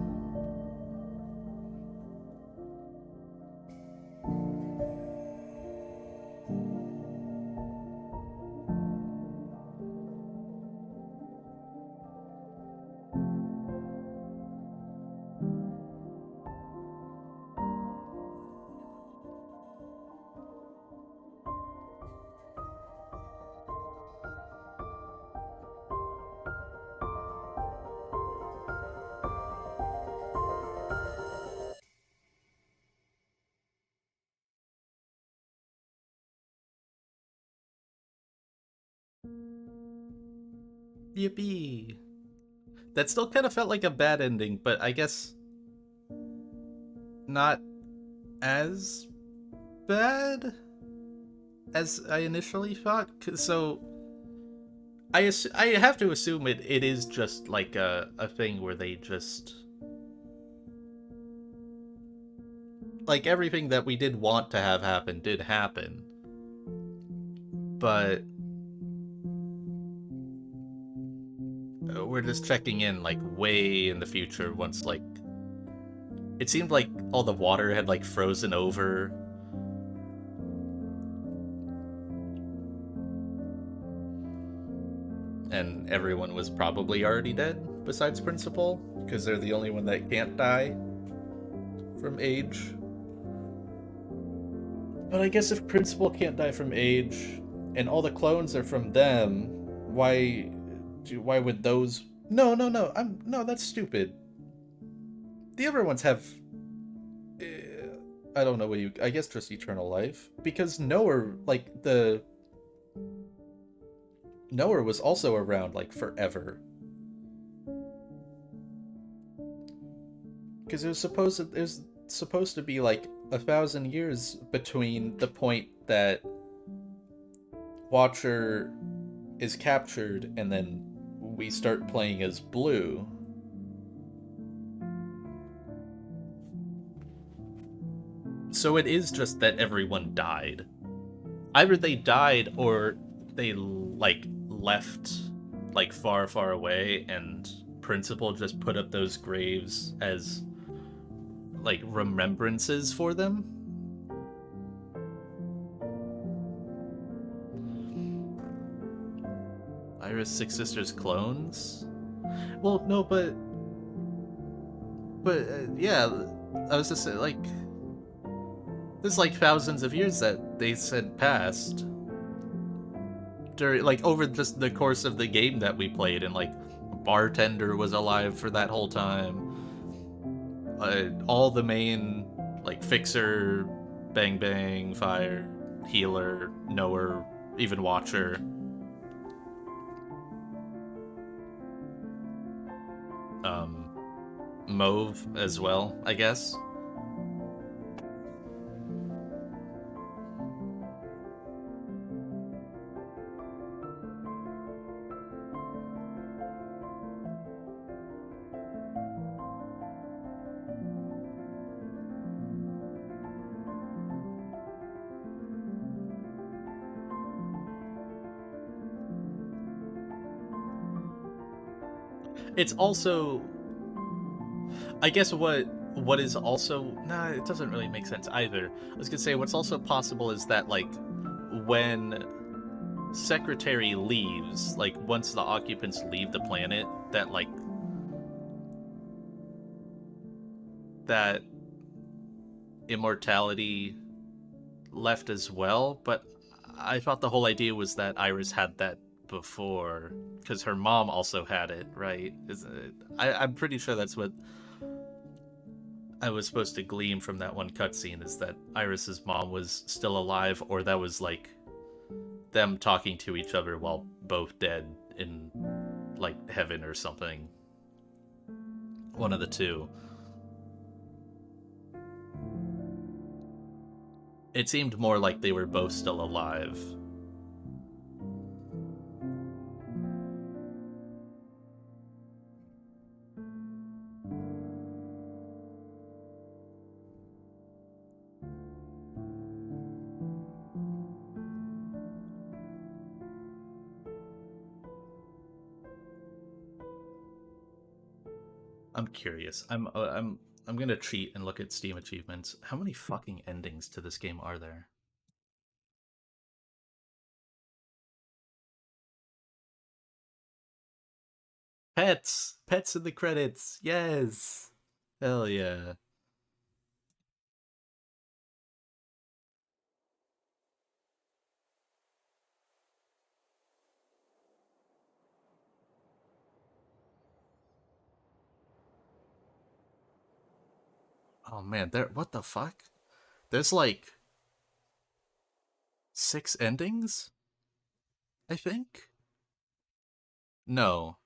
Yippee! That still kind of felt like a bad ending, but I guess not as bad as I initially thought. So I have to assume it is just like a thing where they just, like, everything that we did want to have happen did happen, but we're just checking in like way in the future once, like, it seemed like all the water had like frozen over. And everyone was probably already dead, besides Principal, because they're the only one that can't die from age. But I guess if Principal can't die from age, and all the clones are from them, why would those... No, that's stupid. The other ones have... I don't know what you... I guess just eternal life. Because Noah, like, Noah was also around, like, forever. Because it was supposed to be like 1,000 years between the point that Watcher is captured and then we start playing as Blue. So it is just that everyone died. Either they died or they, like, left, like, far, far away, and Principal just put up those graves as, like, remembrances for them. Iris Six Sisters clones? Well, no, but yeah, I was just saying, like, there's like thousands of years that they said passed during, like, over just the course of the game that we played, and like Bartender was alive for that whole time. All the main, like, Fixer, Bang Bang, Fire, Healer, Knower, even Watcher. Mauve as well, I guess. It's also, I guess what is also, nah, it doesn't really make sense either. I was gonna say what's also possible is that, like, when Secretary leaves, like, once the occupants leave the planet, that, like, that immortality left as well. But I thought the whole idea was that Iris had that before, because her mom also had it, right? I'm pretty sure that's what I was supposed to glean from that one cutscene, is that Iris's mom was still alive, or that was like them talking to each other while both dead in, like, heaven or something. One of the two. It seemed more like they were both still alive. I'm curious. I'm gonna cheat and look at Steam achievements. How many fucking endings to this game are there? Pets! Pets in the credits! Yes! Hell yeah. Oh man, what the fuck? There's like 6 endings? I think? No.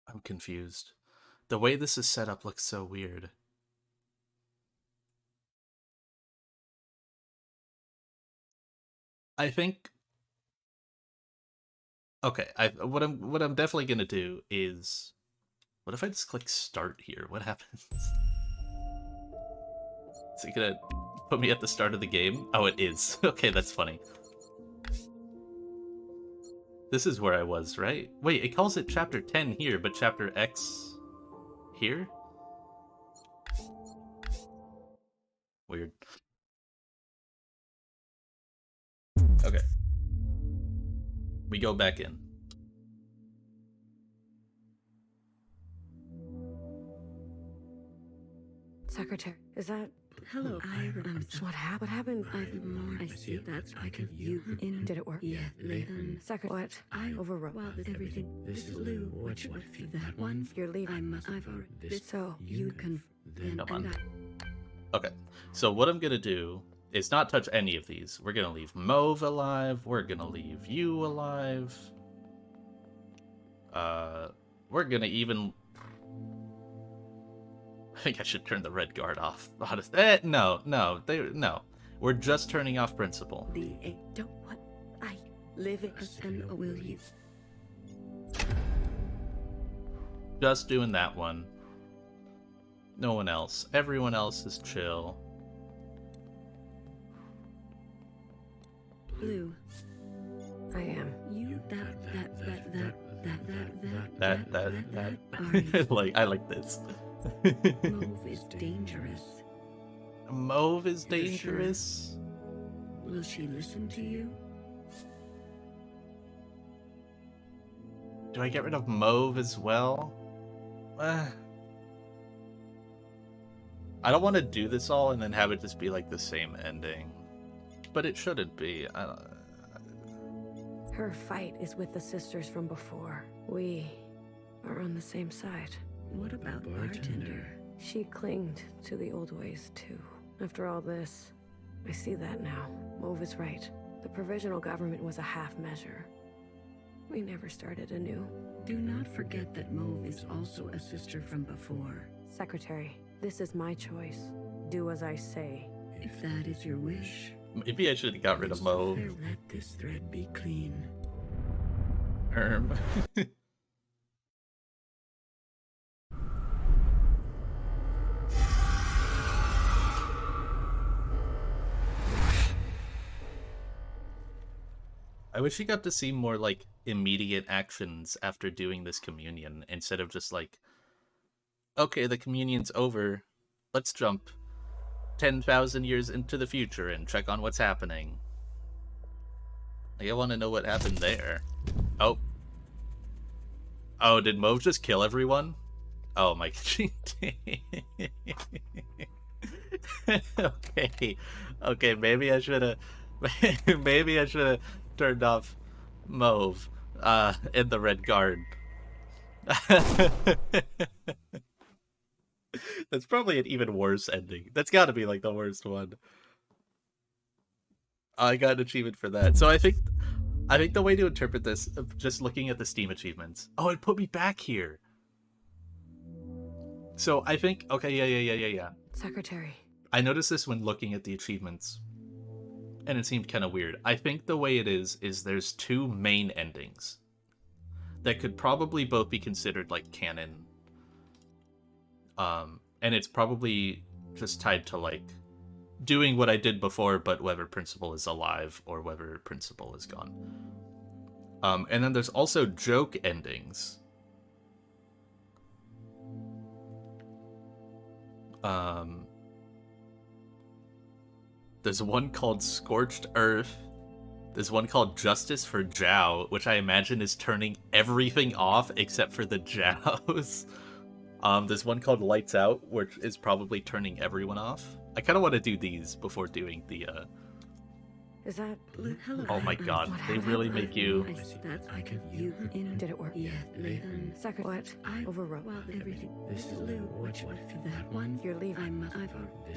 I'm confused. The way this is set up looks so weird. I think okay, what I'm definitely gonna do is what if I just click start here? What happens? Is it gonna put me at the start of the game? Oh, it is. Okay, that's funny. This is where I was, right? Wait, it calls it chapter 10 here, but chapter X here? Weird. Okay. We go back in. Secretary, is that... Hello, What happened? I see. That's like you in. Did it work? Yeah, then. Secretary, what? I overrode. Well, everything. This is Lou. What for that one? You're leaving. I've already. This, so You can. Come on. Okay, so what I'm gonna do is not touch any of these. We're gonna leave Mauve alive. We're gonna leave you alive. We're gonna even... I think I should turn the red guard off. No. We're just turning off principal. Don't what? I live it. And will you? Just doing that one. No one else. Everyone else is chill. Blue. I am. You that. Like, I like this. Mauve is dangerous. Mauve is dangerous? Will she listen to you? Do I get rid of Mauve as well? I don't want to do this all and then have it just be like the same ending. But it shouldn't be. Her fight is with the sisters from before. We are on the same side. What about Bartender? She clinged to the old ways too. After all this, I see that now. Mauve is right. The provisional government was a half measure. We never started anew. Do not forget that Mauve is also a sister from before. Secretary, this is my choice. Do as I say. If that is your wish. Maybe I should have got rid of Mauve. Let this thread be clean. I wish you got to see more, like, immediate actions after doing this communion, instead of just like, okay, the communion's over, let's jump 10,000 years into the future and check on what's happening. Like, I want to know what happened there. Oh. Oh, did Mauve just kill everyone? Oh my... Okay, maybe I should have... Maybe I should have turned off Mauve in the red guard. That's probably an even worse ending. That's got to be like the worst one. I got an achievement for that. So I think the way to interpret this, just looking at the Steam achievements. Oh, it put me back here. So I think, okay, yeah. Secretary. I noticed this when looking at the achievements, and it seemed kind of weird. I think the way it is there's two main endings that could probably both be considered like canon. And it's probably just tied to like doing what I did before, but whether Principal is alive or whether Principal is gone. And then there's also joke endings. There's one called Scorched Earth. There's one called Justice for Zhao, which I imagine is turning everything off except for the Zhaos. There's one called Lights Out, which is probably turning everyone off. I kind of want to do these before doing the, Is that Blue? Hello. Oh my god, they really make you... Did it work? Yeah, Second. What? I overwrote. Well, everything. This is Lou. Which one? That one. You're leaving.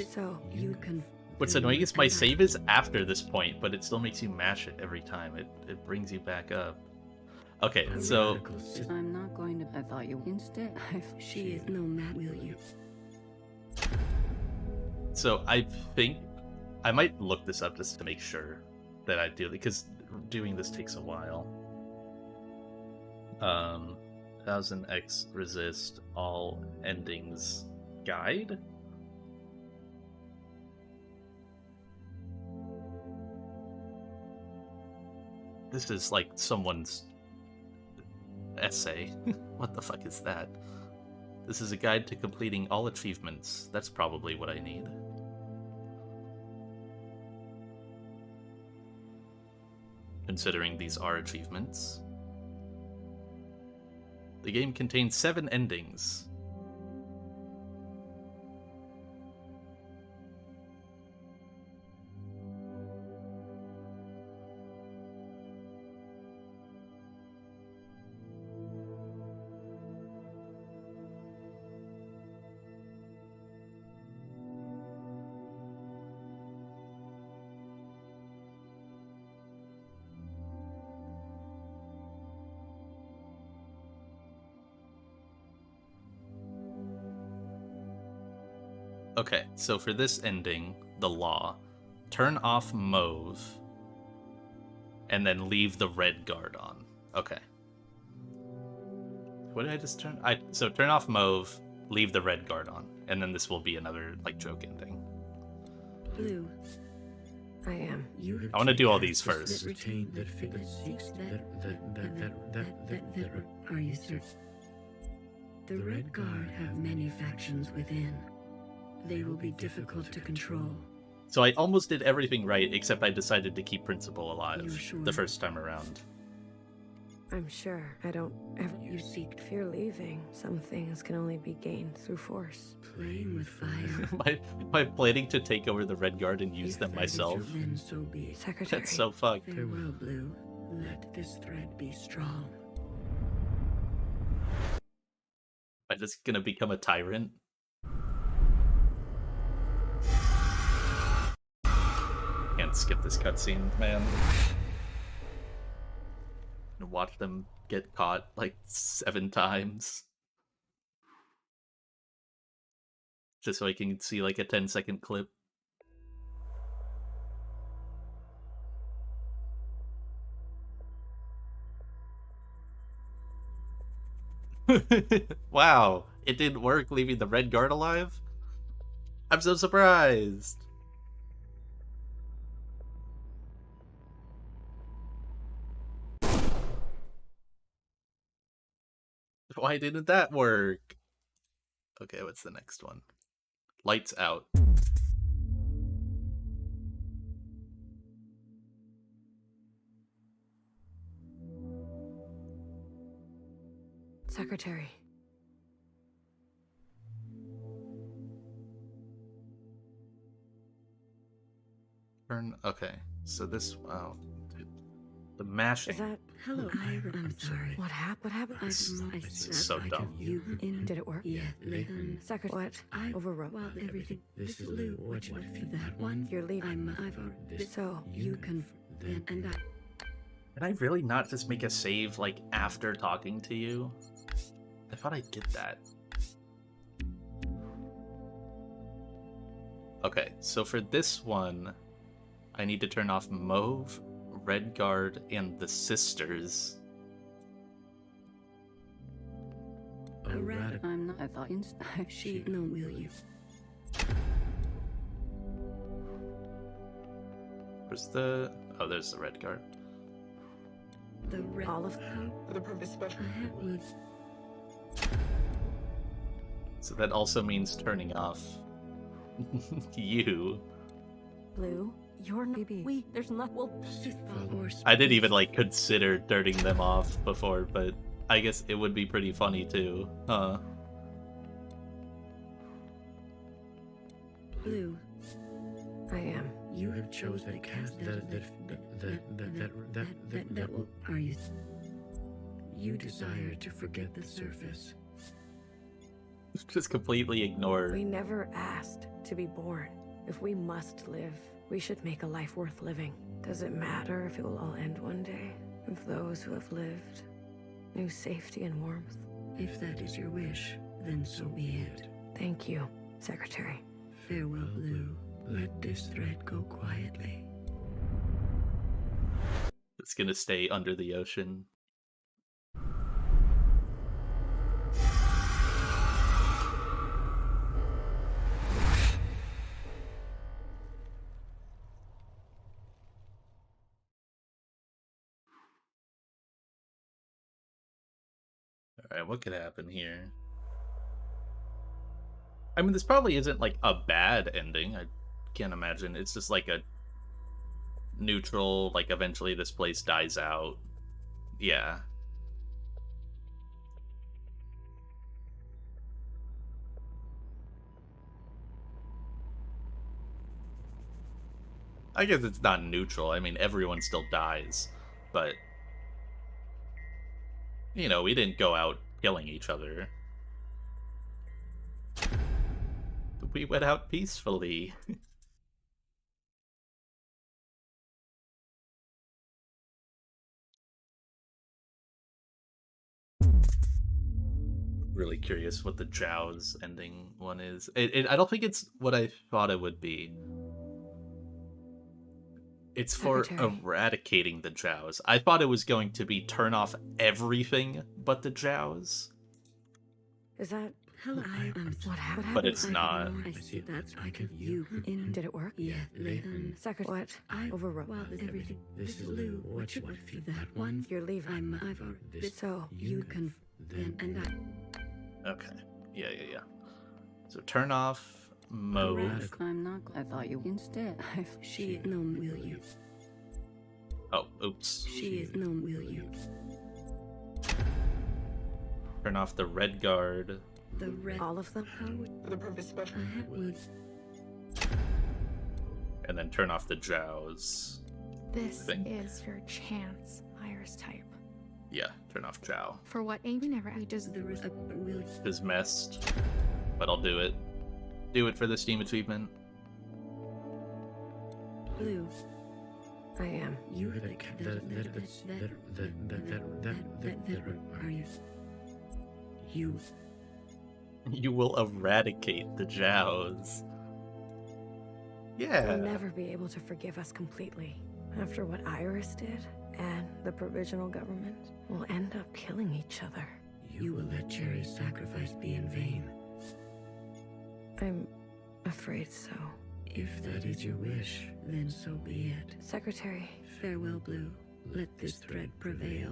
So you can. What's annoying is my save is after this point, but it still makes you mash it every time. It brings you back up. Okay, so... I'm not going to... I thought you... Instead, She is no mad, will you? So I think... I might look this up just to make sure that I do, because doing this takes a while. 1000xResist all endings guide. This is like someone's essay. What the fuck is that? This is a guide to completing all achievements. That's probably what I need. Considering these are achievements. The game contains 7 endings. Okay, so for this ending, the law, turn off mauve, and then leave the red guard on. Okay. What did I just turn? So turn off mauve, leave the red guard on, and then this will be another like joke ending. Blue. I am. I want to do all these first. Are you certain? The Red Guard have many factions within. They will be difficult to control. So I almost did everything right, except I decided to keep Principal alive Sure? the first time around. I'm sure. I don't ever. You seek. If you're leaving, some things can only be gained through force. Playing with fire. Am I planning to take over the Red Guard and use them myself? Then so be it. Secretary. That's so fucked. Farewell, Blue. Let this thread be strong. Am I just gonna become a tyrant? Can't skip this cutscene, man. And watch them get caught like 7 times. Just so I can see like a 10-second clip. Wow, it didn't work leaving the Red Guard alive? I'm so surprised! Why didn't that work? Okay, what's the next one? Lights Out. Secretary. Okay, so this, wow. The mashing. Is that? Hello, I'm sorry. What happened? What happened? It's so dumb. Did it work? Yeah, Secretary. What? I Overwrote. Well, everything. This is Lou. Which one? That one. You're leaving. I've already. So You can. And I. Did I really not just make a save, like, after talking to you? I thought I did that. Okay, so for this one, I need to turn off Mauve, Red Guard, and the Sisters. A rat. I'm not. I thought She. No, will you? Where's the... Oh, there's the Red Guard. The red. All of The purpose special. So that also means turning off you. Blue, you're not. There's not. Well, I didn't even like consider turning them off before, but I guess it would be pretty funny too, huh? Blue. I am. You have chosen to cast that are you? You desire to forget the surface. Just completely ignored. We never asked to be born. If we must live, we should make a life worth living. Does it matter if it will all end one day? If those who have lived knew safety and warmth? If that is your wish, then so be it. Thank you, Secretary. Farewell, Blue. Let this thread go quietly. It's gonna stay under the ocean. Alright, what could happen here? I mean, this probably isn't like a bad ending. I can't imagine. It's just like a neutral, like eventually this place dies out. Yeah. I guess it's not neutral. I mean, everyone still dies, but you know, we didn't go out killing each other. We went out peacefully. Really curious what the Zhao's ending one is. I don't think it's what I thought it would be. It's for Secretary. eradicating the Zhao's. I thought it was going to be turn off everything but the Zhao's. Is that... Hello, what happened? But it's not. I see. That's I can you in. Did it work? Yeah, Layton. Secretary. What? I Overrode. Well, everything. This is Lou. What should for that one? You're leaving. I've already. So you can then and I. Okay. Yeah. So turn off mode. I'm not. I thought you instead. She no will you. Oh, oops. She is no will you. Turn off the red guard. The red. All of them? The purpose special. And then turn off the Zhao's. This thing. is your chance, Iris type. Yeah, turn off Zhao. For what Amy never just There is a will. Is messed, but I'll do it. Do it for the Steam achievement. Blue. I am. You have are you? You. You will eradicate the Zhao's. Yeah. You'll never be able to forgive us completely. After what Iris did, and the provisional government will end up killing each other. You will let Jerry's sacrifice be in vain. I'm afraid so. If that is your wish, then so be it. Secretary. Farewell, Blue. Let this thread prevail.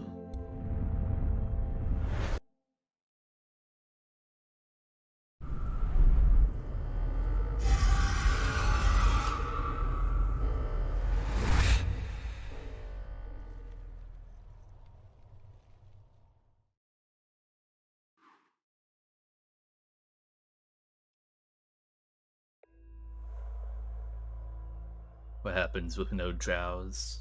What happens with no Zhao's?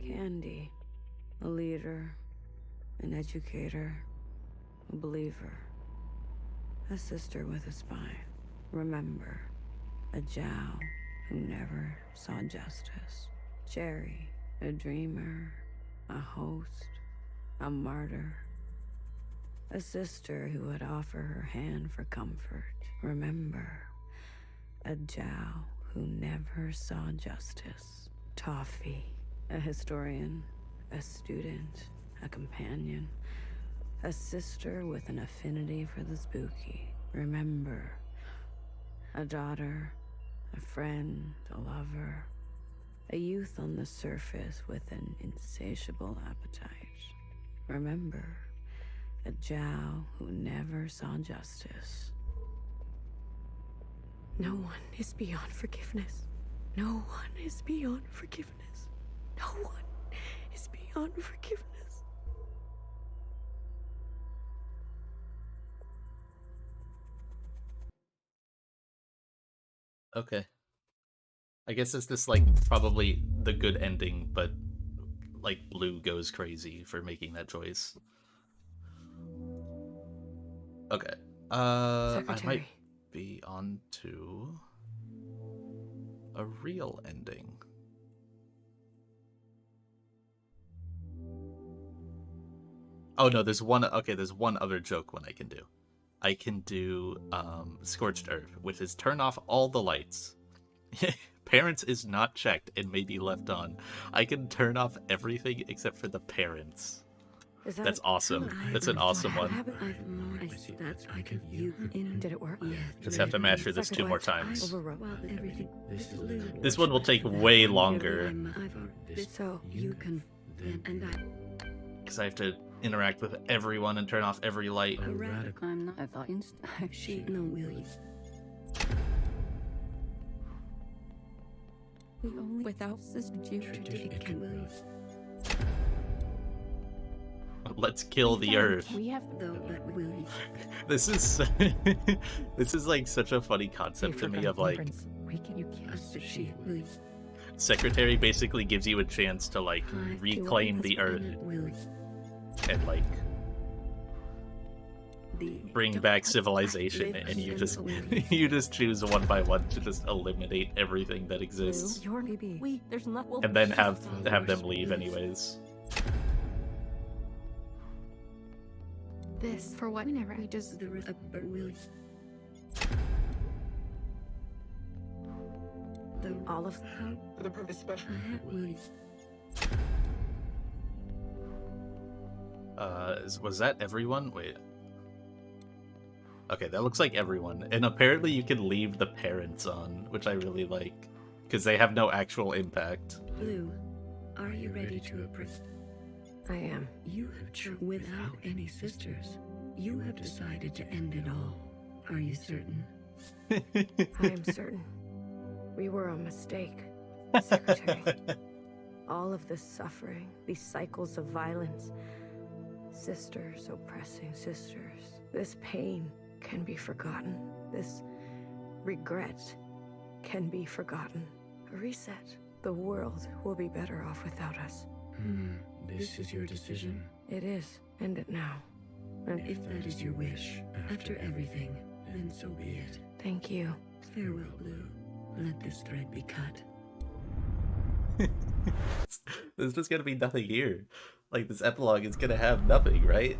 Candy. A leader. An educator. A believer. A sister with a spine. Remember, a Zhao who never saw justice. Jerry, a dreamer. A host. A martyr. A sister who would offer her hand for comfort. Remember, a Zhao who never saw justice. Toffee, a historian, a student, a companion, a sister with an affinity for the spooky. Remember, A daughter, a friend, a lover. A youth on the surface with an insatiable appetite. Remember, a Zhao who never saw justice. No one is beyond forgiveness. No one is beyond forgiveness. No one is beyond forgiveness. Okay. I guess it's just like probably the good ending, but like Blue goes crazy for making that choice. Okay. I might be on to a real ending. Oh no, there's one. Okay, there's one other joke one I can do. I can do Scorched Earth, which is turn off all the lights. Parents is not checked and may be left on. I can turn off everything except for the parents. That's awesome. That's an awesome one. Did it work? Yeah. Just have to master this 2 more times. This one will take way longer. So you can, and because I have to interact with everyone and turn off every light. I'm not. I thought she no will. We only without sister you. Let's kill the Earth. We have This is this is like such a funny concept to me of like Secretary basically gives you a chance to like reclaim the Earth and like bring back civilization, and you just you just choose one by one to just eliminate everything that exists, and then have them leave anyways. this for what whenever we just all of the purpose special. Was that everyone? Wait. Okay, that looks like everyone. And apparently you can leave the parents on, which I really like, because they have no actual impact. Blue, are you ready to approach? I am. You have chosen without any sisters. You have decided to end it all. Are you certain? I am certain. We were a mistake, Secretary. All of this suffering, these cycles of violence, sisters oppressing sisters, this pain can be forgotten. This regret can be forgotten. A reset. The world will be better off without us. This is your decision. It is. End it now. And if that is your wish, after everything, then so be it. Thank you. Farewell, Blue. Let this thread be cut. There's just gonna be nothing here. Like, this epilogue is gonna have nothing, right?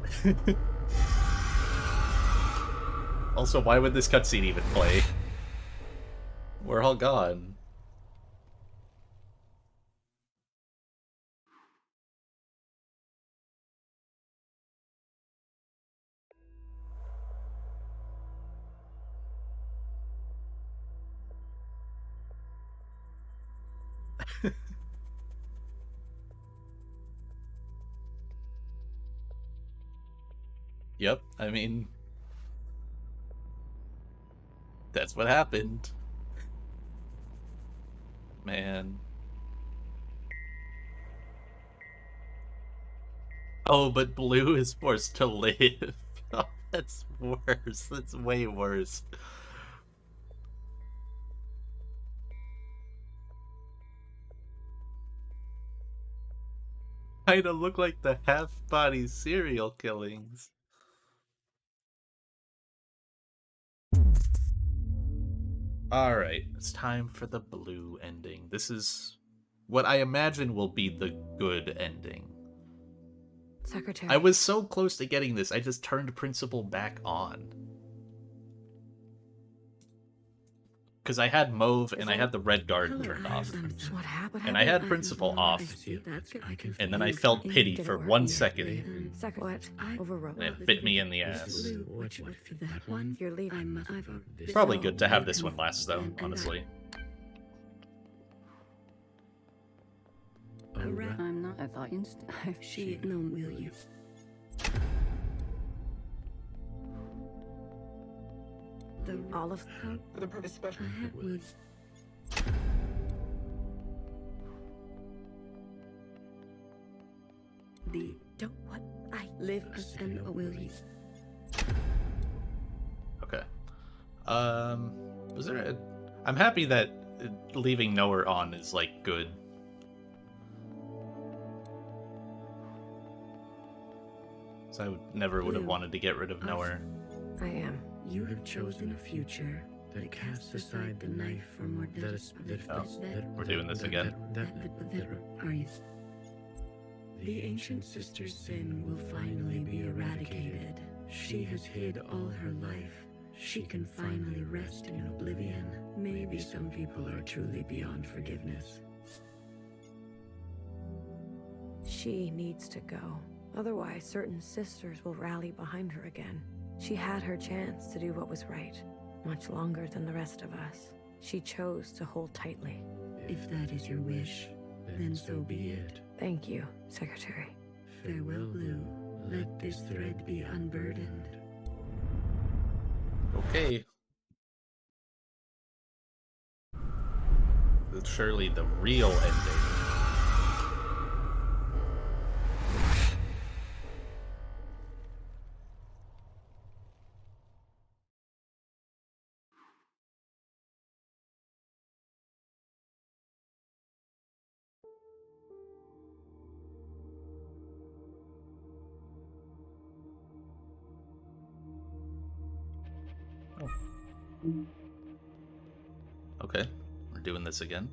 Also, why would this cutscene even play? We're all gone. Yep, I mean, that's what happened. Man. Oh, but Blue is forced to live. Oh, that's worse. That's way worse. Kinda look like the half-body serial killings. Alright, it's time for the Blue ending. This is what I imagine will be the good ending. Secretary. I was so close to getting this, I just turned Principal back on. because I had Mauve and I had the Red Guard turned off. What happened? And I had Principal off. And then I felt pity for 1 second. What? Overrode. And it bit me in the ass. That one? You're leaving. Probably good to have this one last, though, honestly. I'm not. I thought She no will you. All of The purpose special. Will the don't what I live and will you. Okay. Was there a... I'm happy that leaving Nowhere on is, like, good. So I never would have wanted to get rid of Nowhere. I am. You have chosen a future that casts aside the knife for more We're doing this again. Are you? The ancient sister's sin will finally be eradicated. She has hid all her life. She can finally rest in oblivion. Maybe some people are truly beyond forgiveness. She needs to go. Otherwise, certain sisters will rally behind her again. She had her chance to do what was right, much longer than the rest of us. She chose to hold tightly. If that is your wish, then so be it. Thank you, Secretary. Farewell, Blue. Let this thread be unburdened. Okay. It's surely the real ending. Okay, we're doing this again.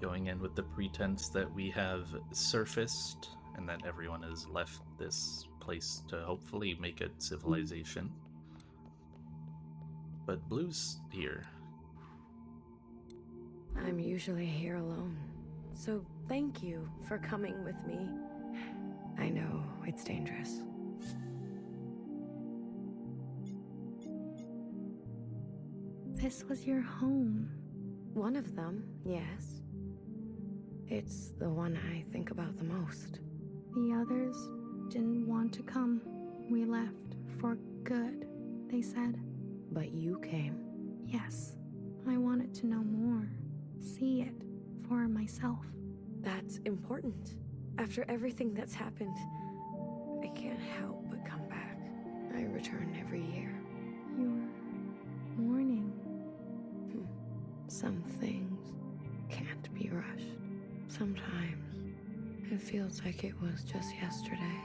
Going in with the pretense that we have surfaced and that everyone has left this place to hopefully make a civilization. But Blue's here. I'm usually here alone, so thank you for coming with me. I know it's dangerous. This was your home. One of them, yes. It's the one I think about the most. The others didn't want to come. We left for good, they said. But you came. Yes, I wanted to know more, see it for myself. That's important. After everything that's happened, I can't help but come back. I return every year. You're mourning. Some things can't be rushed. Sometimes it feels like it was just yesterday.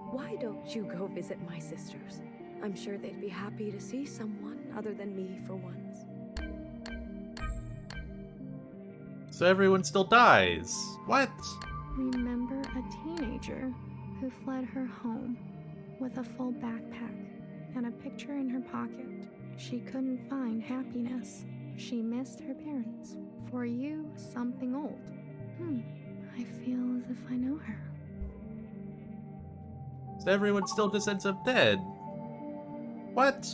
Why don't you go visit my sisters? I'm sure they'd be happy to see someone other than me for once. So everyone still dies. What? Remember a teenager who fled her home with a full backpack and a picture in her pocket. She couldn't find happiness. She missed her parents. For you, something old. I feel as if I know her. So everyone still just ends up dead. What?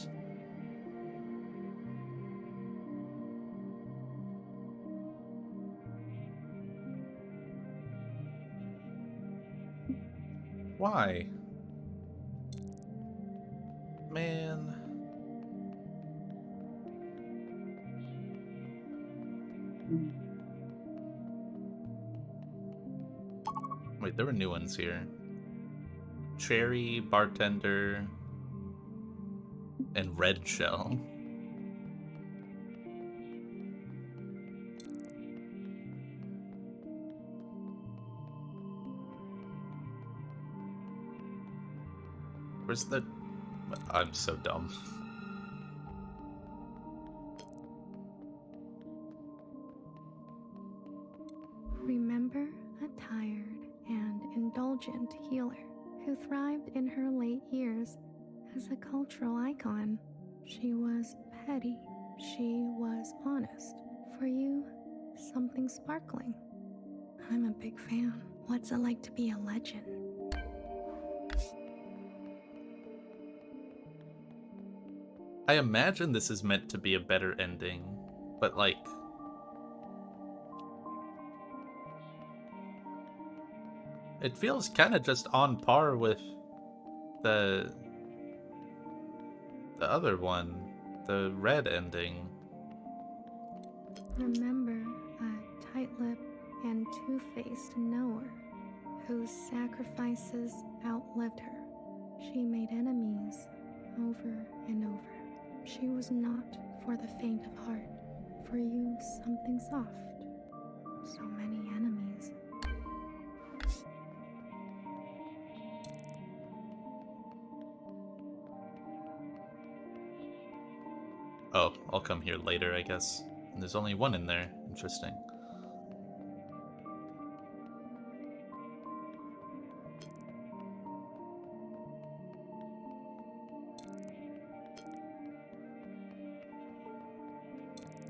Why? Man. Wait, there were new ones here. Cherry, Bartender, and Red Shell. Where's the... I'm so dumb. tired and indulgent healer who thrived in her late years as a cultural icon. She was petty. She was honest. For you, something sparkling. I'm a big fan. What's it like to be a legend? I imagine this is meant to be a better ending, but like, it feels kind of just on par with the other one, the red ending. Remember a tight-lipped and two-faced knower whose sacrifices outlived her. She made enemies over and over. She was not for the faint of heart. For you, something soft. So many enemies. Oh, I'll come here later, I guess. And there's only one in there. Interesting.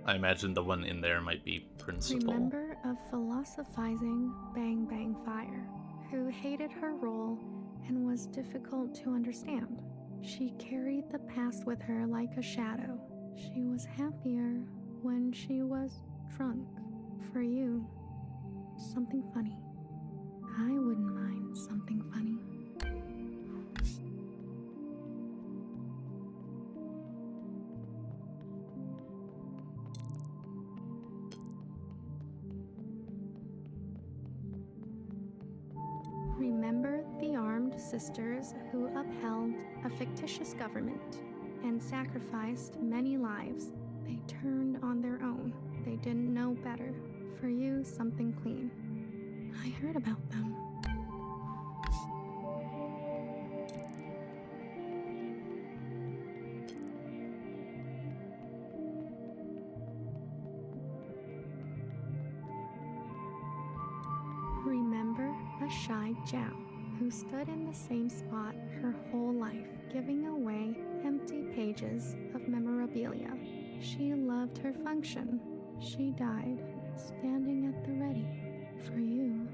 I imagine the one in there might be Principal. Remember a philosophizing Bang Bang Fire who hated her role and was difficult to understand. She carried the past with her like a shadow. She was happier when she was drunk. For you, something funny. I wouldn't mind something funny. Remember the armed sisters who upheld a fictitious government and sacrificed many lives. They turned on their own. They didn't know better. For you, something clean. I heard about them. Remember a shy Jiao who stood in the same spot her whole life, giving away empty pages of memorabilia. She loved her function. She died standing at the ready. For you,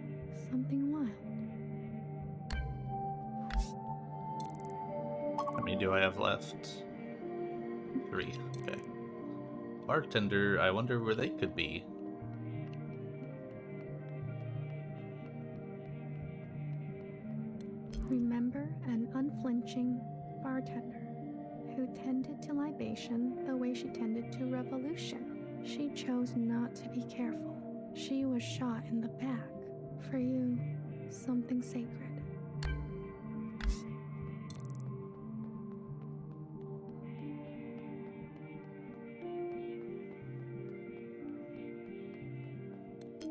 something wild. How many do I have left? 3. Okay. Bartender, I wonder where they could be. Remember an unflinching bartender who tended to libation the way she tended to revolution. She chose not to be careful. She was shot in the back. For you, something sacred.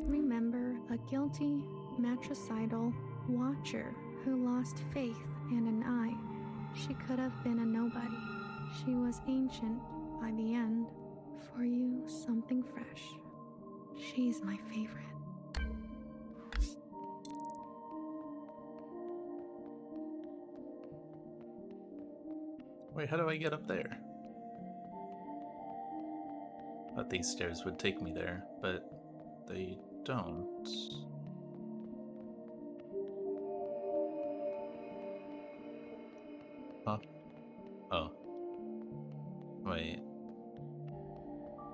Remember a guilty, matricidal watcher who lost faith in an eye. She could have been a nobody. She was ancient by the end. For you, something fresh. She's my favorite. Wait, how do I get up there? Thought these stairs would take me there, but they don't. Huh? Oh. Wait.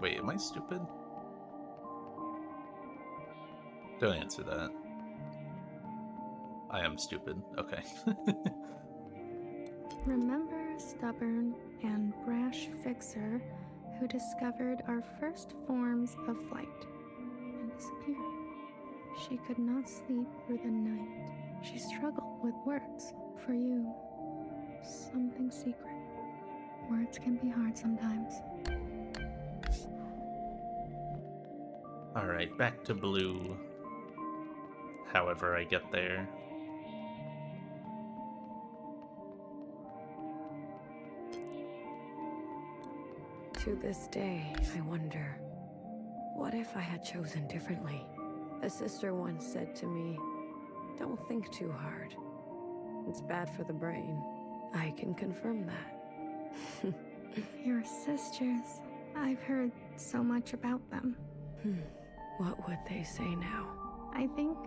Wait, am I stupid? Don't answer that. I am stupid. Okay. Remember a stubborn and brash fixer who discovered our first forms of flight and disappeared. She could not sleep through the night. She struggled with words. For you, something secret. Words can be hard sometimes. Alright, back to blue. However I get there. To this day, I wonder, what if I had chosen differently? A sister once said to me, "Don't think too hard. It's bad for the brain." I can confirm that. Your sisters. I've heard so much about them. What would they say now? I think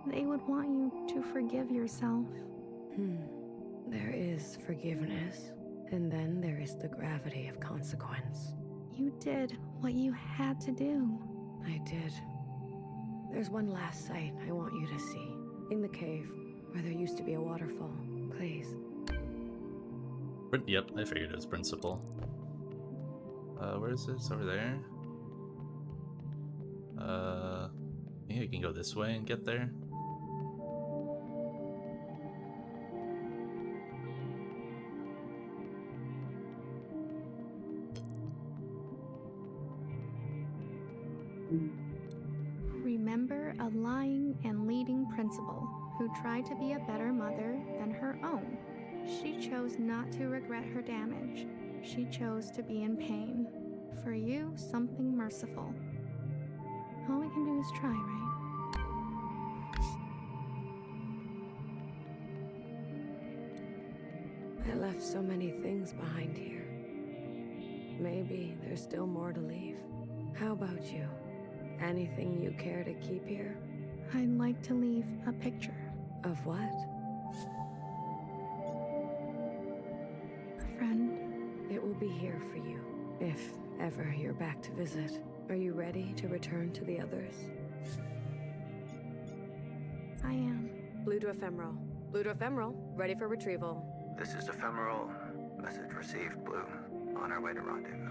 they would want you to forgive yourself. There is forgiveness, and then there is the gravity of consequence. You did what you had to do. I did. There's one last sight I want you to see. In the cave, where there used to be a waterfall. Please. Yep, I figured it was principal. Where is this? Over there? Yeah, you can go this way and get there. Remember a lying and leading principal who tried to be a better mother than her own. She chose not to regret her damage. She chose to be in pain. For you, something merciful. All we can do is try, right? I left so many things behind here. Maybe there's still more to leave. How about you? Anything you care to keep here? I'd like to leave a picture. Of what? A friend. It will be here for you, if ever you're back to visit. Are you ready to return to the others? I am. Blue to ephemeral. Blue to ephemeral. Ready for retrieval. This is ephemeral. Message received, Blue. On our way to rendezvous.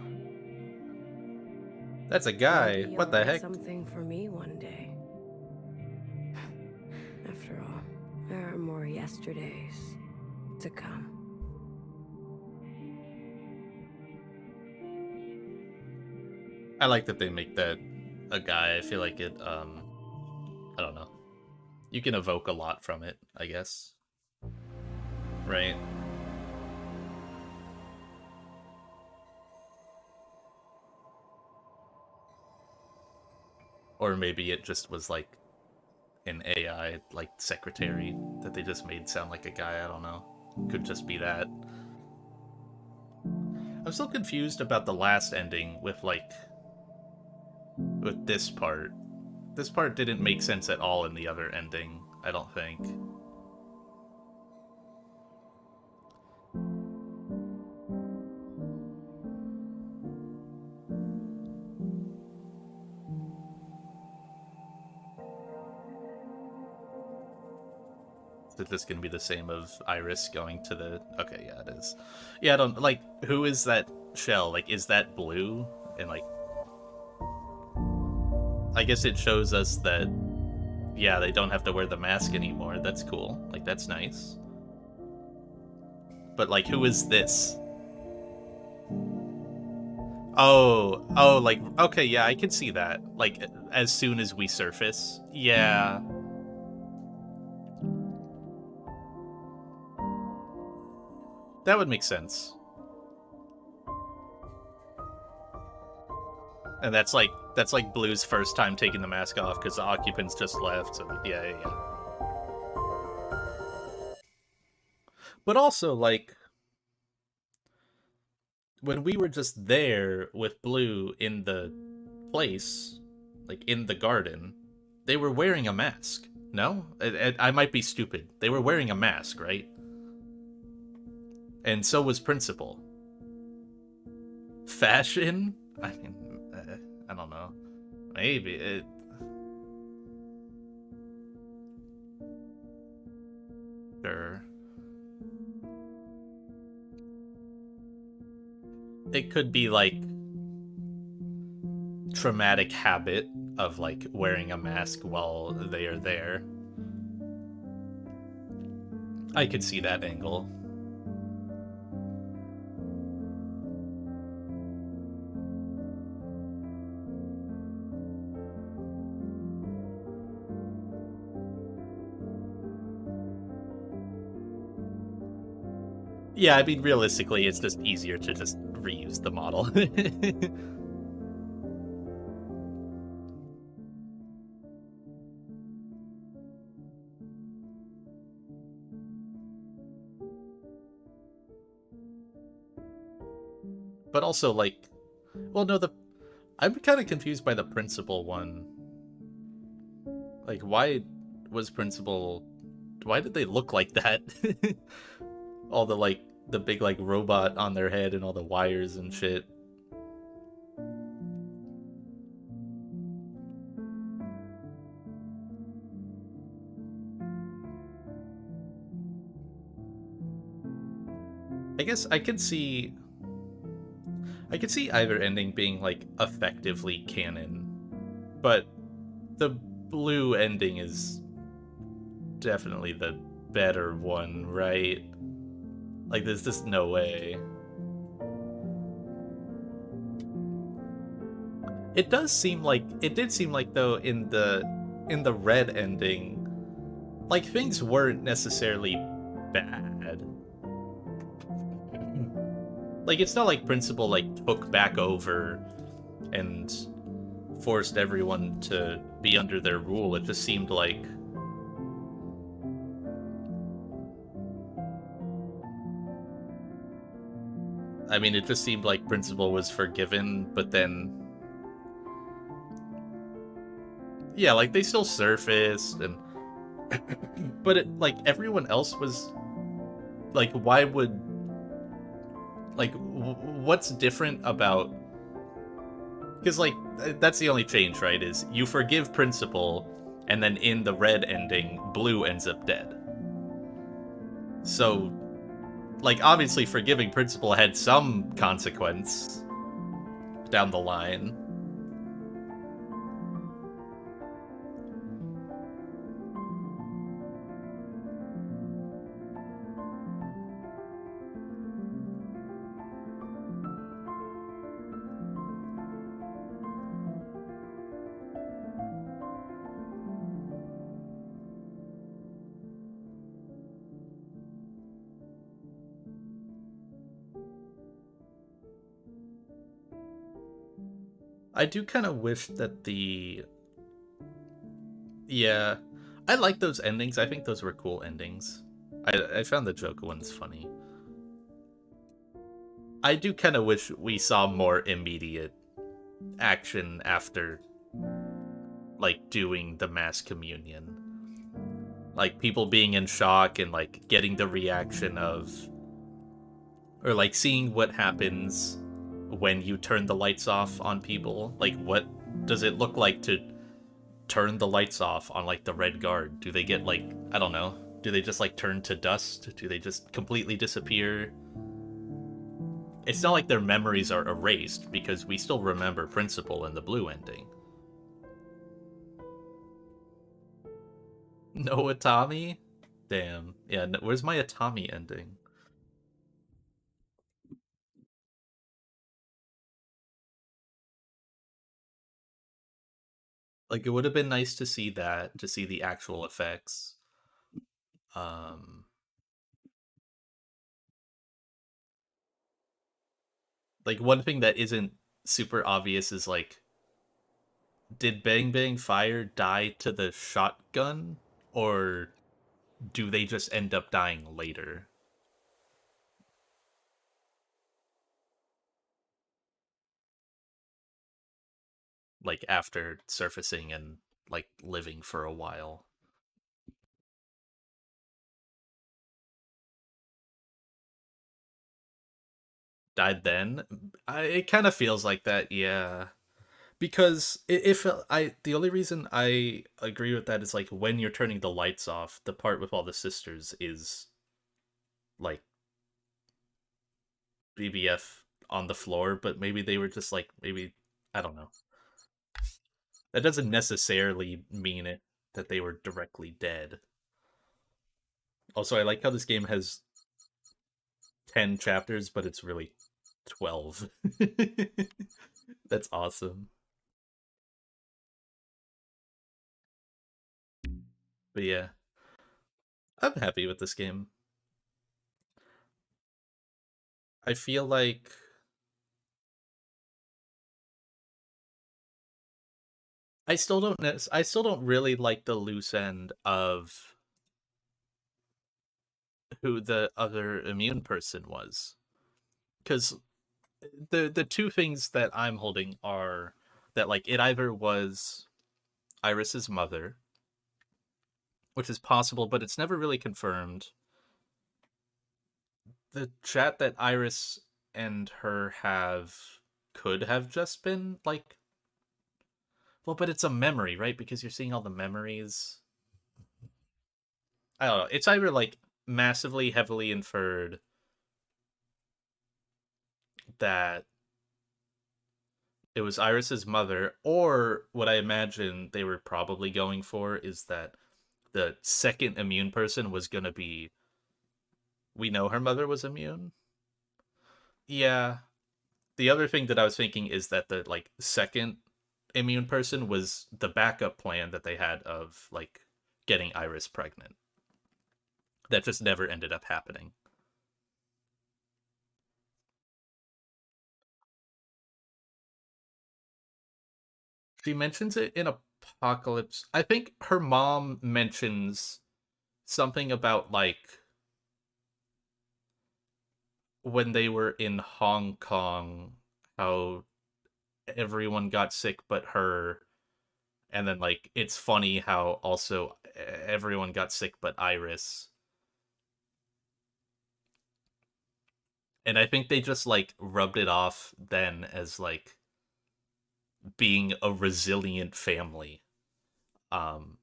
That's a guy. Maybe What the you'll write heck? Something for me one day. After all, there are more yesterdays to come. I like that they make that a guy. I feel like it, I don't know. You can evoke a lot from it, I guess. Right? Or maybe it just was like an AI, like, secretary that they just made sound like a guy. I don't know. Could just be that. I'm still confused about the last ending with, like, with this part. This part didn't make sense at all in the other ending, I don't think. Is this gonna be the same of Iris going to the... Okay, yeah, it is. Yeah, I don't... Like, who is that shell? Like, is that Blue? And, like... I guess it shows us that... Yeah, they don't have to wear the mask anymore. That's cool. Like, that's nice. But, like, who is this? Oh, like... Okay, yeah, I can see that. Like, as soon as we surface. Yeah... That would make sense. And that's like Blue's first time taking the mask off because the occupants just left. So yeah. But also, like, when we were just there with Blue in the place, like in the garden, they were wearing a mask. No? I might be stupid. They were wearing a mask, right? And so was Principal. Fashion? I mean, I don't know. Maybe it... Sure. It could be, like, traumatic habit of, like, wearing a mask while they are there. I could see that angle. Yeah, I mean, realistically, it's just easier to just reuse the model. But also, like, well, no, I'm kind of confused by the principal one. Like, why was principal? Why did they look like that? All the like the big like robot on their head and all the wires and shit. I guess I could see either ending being like effectively canon, but the blue ending is definitely the better one, right? Like there's just no way. It did seem like though in the red ending, like things weren't necessarily bad. Like it's not like Principal like took back over and forced everyone to be under their rule. It just seemed like it just seemed like Principal was forgiven, but then yeah, like they still surfaced and but it like everyone else was like why would like what's different about because like that's the only change, right? Is you forgive Principal and then in the red ending Blue ends up dead. So like obviously forgiving Principal had some consequence down the line. I do kind of wish that yeah, I like those endings. I think those were cool endings. I found the Joker ones funny. I do kind of wish we saw more immediate action after like doing the mass communion. Like people being in shock and like getting the reaction of or like seeing what happens when you turn the lights off on people. Like what does it look like to turn the lights off on like the Red Guard? Do they get like I don't know? Do they just like turn to dust? Do they just completely disappear? It's not like their memories are erased because we still remember Principal in the blue ending. No Atami? Damn. Yeah, no, where's my Atami ending? Like it would have been nice to see that, to see the actual effects. Um like one thing that isn't super obvious is like did Bang Bang Fire die to the shotgun or do they just end up dying later? Like after surfacing and like living for a while. Died then? It kind of feels like that, yeah. Because if I the only reason I agree with that is like when you're turning the lights off, the part with all the sisters is like BBF on the floor, but maybe they were just like maybe I don't know. That doesn't necessarily mean it that they were directly dead. Also, I like how this game has 10 chapters, but it's really 12. That's awesome. But yeah, I'm happy with this game. I feel like I still don't really like the loose end of who the other immune person was. Cuz the two things that I'm holding are that like it either was Iris's mother, which is possible, but it's never really confirmed. The chat that Iris and her have could have just been like, well, but it's a memory, right? Because you're seeing all the memories. I don't know. It's either like massively heavily inferred that it was Iris's mother, or what I imagine they were probably going for is that the second immune person was going to be, we know her mother was immune. Yeah. The other thing that I was thinking is that the like second immune person was the backup plan that they had of like getting Iris pregnant. That just never ended up happening. She mentions it in Apocalypse. I think her mom mentions something about like when they were in Hong Kong, how everyone got sick but her, and then like it's funny how also everyone got sick but Iris. And I think they just like rubbed it off then as like being a resilient family. Um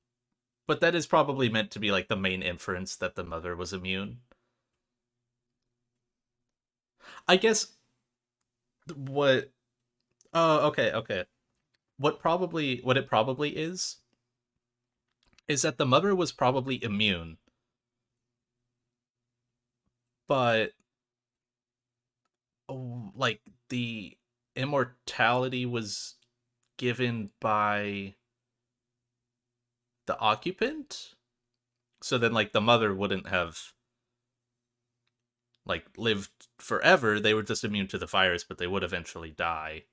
but that is probably meant to be like the main inference that the mother was immune. I guess what okay, okay. What it probably is that the mother was probably immune, but like the immortality was given by the occupant. So then like the mother wouldn't have like lived forever. They were just immune to the virus, but they would eventually die.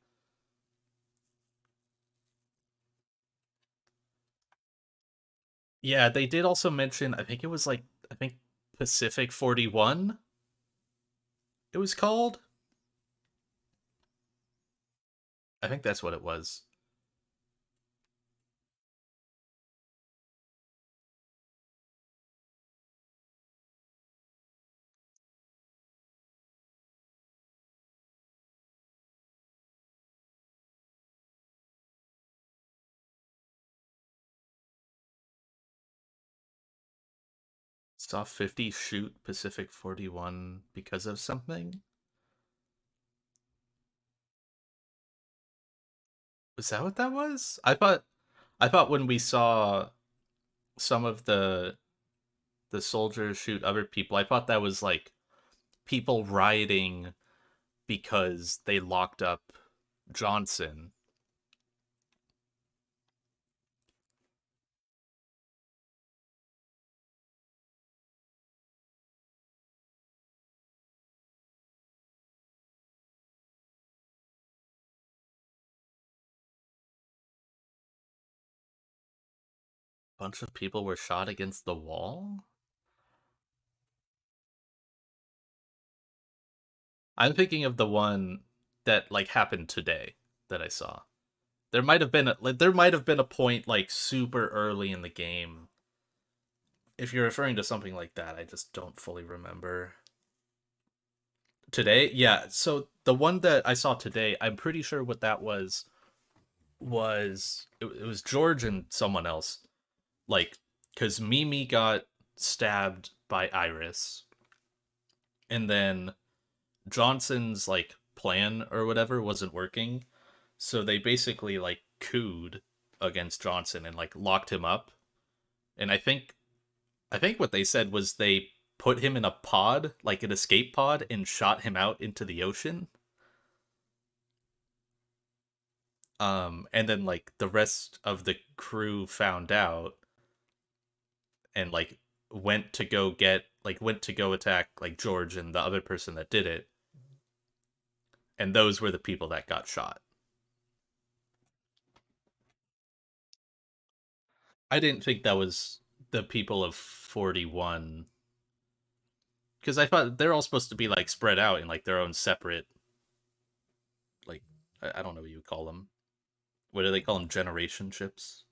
Yeah, they did also mention, I think it was like, I think Pacific 41 it was called. I think that's what it was. Saw 50 shoot Pacific 41 because of something. Was that what that was? I thought when we saw some of the soldiers shoot other people, I thought that was like people rioting because they locked up Johnson. Bunch of people were shot against the wall. I'm thinking of the one that like happened today that I saw. There might have been a point like super early in the game. If you're referring to something like that, I just don't fully remember. Today? Yeah, so the one that I saw today, I'm pretty sure what that was it was George and someone else. Like cuz Mimi got stabbed by Iris and then Johnson's like plan or whatever wasn't working. So they basically like cooed against Johnson and like locked him up. And I think what they said was they put him in a pod, like an escape pod, and shot him out into the ocean. And then like the rest of the crew found out and like went to go attack like George and the other person that did it. And those were the people that got shot. I didn't think that was the people of 41 because I thought they're all supposed to be like spread out in like their own separate I don't know what you would call them. What do they call them? Generation ships?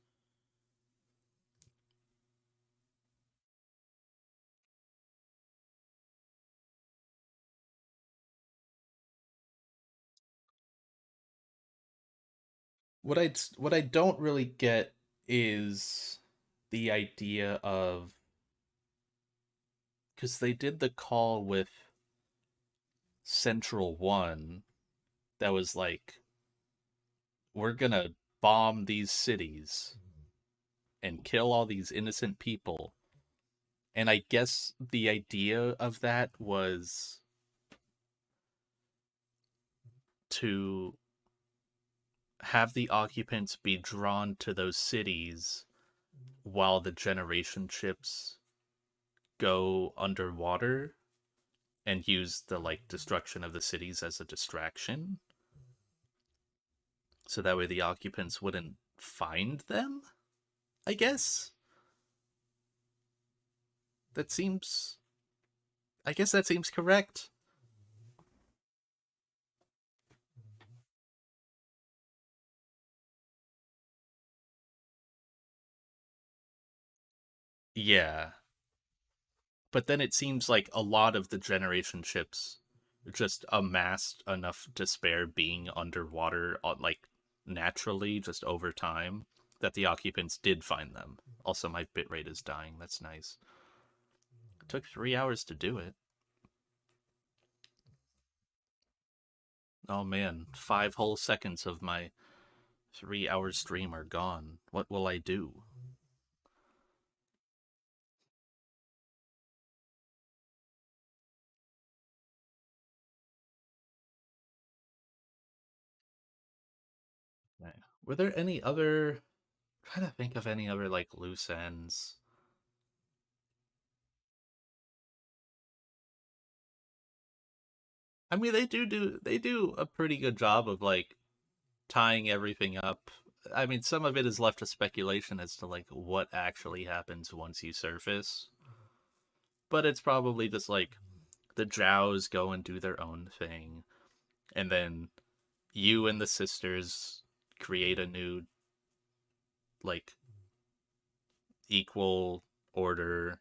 What I don't really get is the idea of, because they did the call with Central One that was like, we're gonna bomb these cities and kill all these innocent people. And I guess the idea of that was to have the occupants be drawn to those cities while the generation ships go underwater and use the like destruction of the cities as a distraction, so that way the occupants wouldn't find them, I guess. That seems, I guess that seems correct. Yeah, but then it seems like a lot of the generation ships just amassed enough to spare being underwater, like naturally, just over time, that the occupants did find them. Also, my bitrate is dying. That's nice. It took 3 hours to do it. Oh man, 5 whole seconds of my 3 hour stream are gone. What will I do? Right. Were there any other? I'm trying to think of any other like loose ends. I mean, they do a pretty good job of like tying everything up. I mean, some of it is left to speculation as to like what actually happens once you surface, but it's probably just like the Jows go and do their own thing, and then you and the sisters create a new like equal order,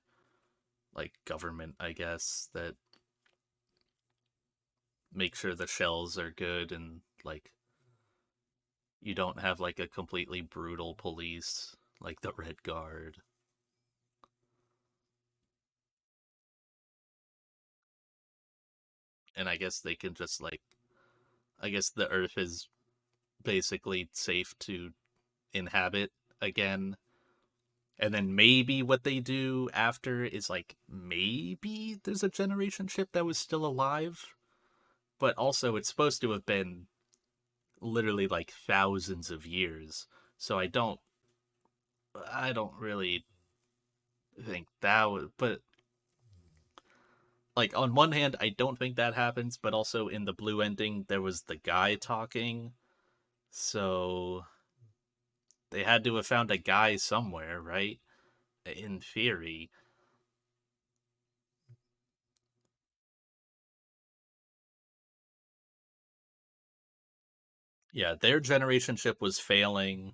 like government, I guess, that make sure the shells are good, and like you don't have like a completely brutal police like the Red Guard. And I guess they can just like, I guess the earth is basically safe to inhabit again. And then maybe what they do after is like, maybe there's a generation ship that was still alive, but also it's supposed to have been literally like thousands of years. So I don't really think that would, but like on one hand I don't think that happens, but also in the blue ending there was the guy talking. So they had to have found a guy somewhere, right? In theory. Yeah, their generation ship was failing,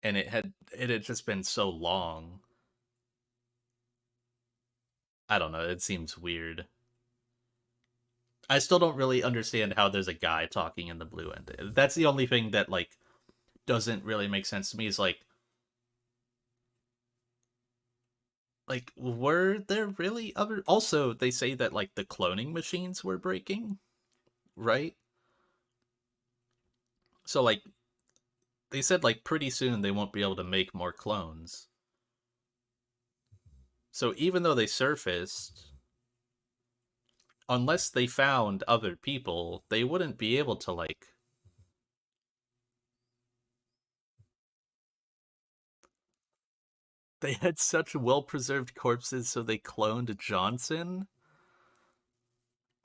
and it had just been so long. I don't know, it seems weird. I still don't really understand how there's a guy talking in the blue end. That's the only thing that like doesn't really make sense to me, is like were there really other, also they say that like the cloning machines were breaking, right? So like they said like pretty soon they won't be able to make more clones. So even though they surfaced, unless they found other people, they wouldn't be able to like, they had such well-preserved corpses so they cloned Johnson?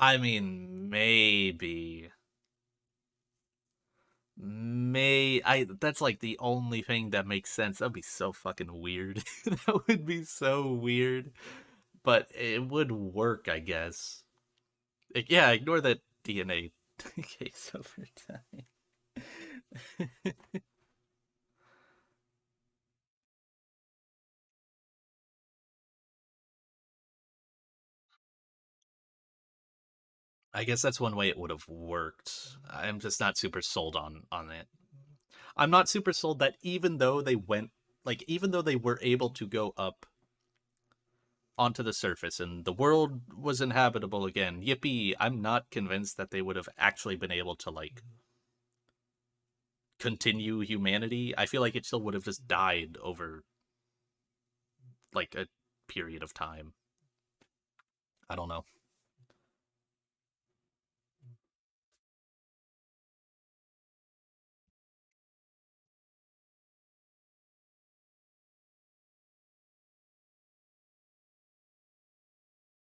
I mean, maybe. That's like the only thing that makes sense. That'd be so fucking weird. That would be so weird. But it would work, I guess. Yeah, ignore that DNA case over time. I guess that's one way it would have worked. I'm just not super sold on it. I'm not super sold that even though they were able to go up onto the surface and the world was inhabitable again, yippee, I'm not convinced that they would have actually been able to like continue humanity. I feel like it still would have just died over like a period of time. I don't know.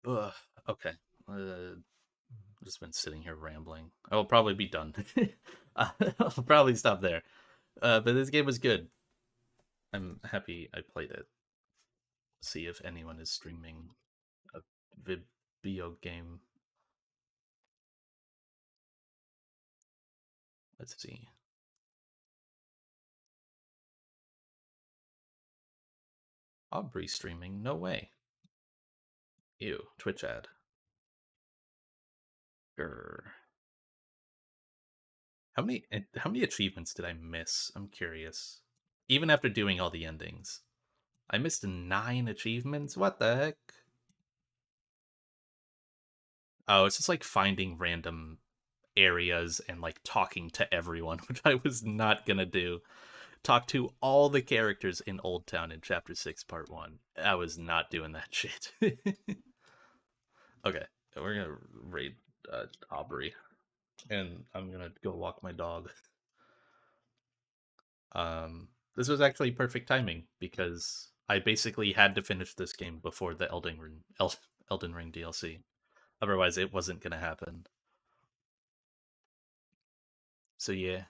Ugh. Okay. Just been sitting here rambling. I will probably be done. I'll probably stop there. But this game was good. I'm happy I played it. See if anyone is streaming a video game. Let's see. Aubrey streaming? No way. Ew. Twitch ad. Grr. How many achievements did I miss? I'm curious. Even after doing all the endings. I missed 9 achievements? What the heck? Oh, it's just like finding random areas and like talking to everyone, which I was not gonna do. Talk to all the characters in Old Town in Chapter 6, Part 1. I was not doing that shit. Okay, we're gonna raid Aubrey, and I'm gonna go walk my dog. This was actually perfect timing because I basically had to finish this game before the Elden Ring DLC. Otherwise, it wasn't gonna happen. So yeah,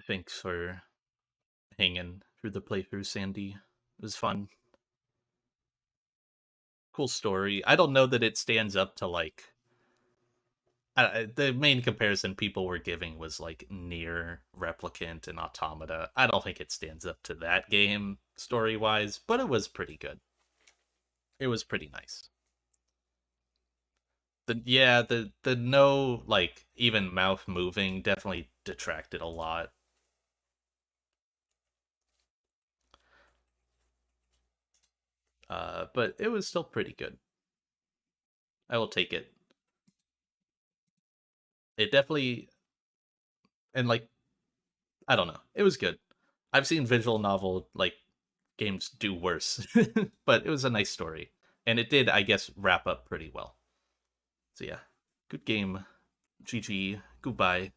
thanks for hanging through the playthrough, Sandy. It was fun. Cool story. I don't know that it stands up to like the main comparison people were giving was like Near Replicant and Automata. I don't think it stands up to that game story wise, but it was pretty good. It was pretty nice. The no like even mouth moving definitely detracted a lot. But it was still pretty good. I will take it. It definitely and like I don't know. It was good. I've seen visual novel like games do worse, but it was a nice story, and it did, I guess, wrap up pretty well. So yeah, good game. GG. Goodbye.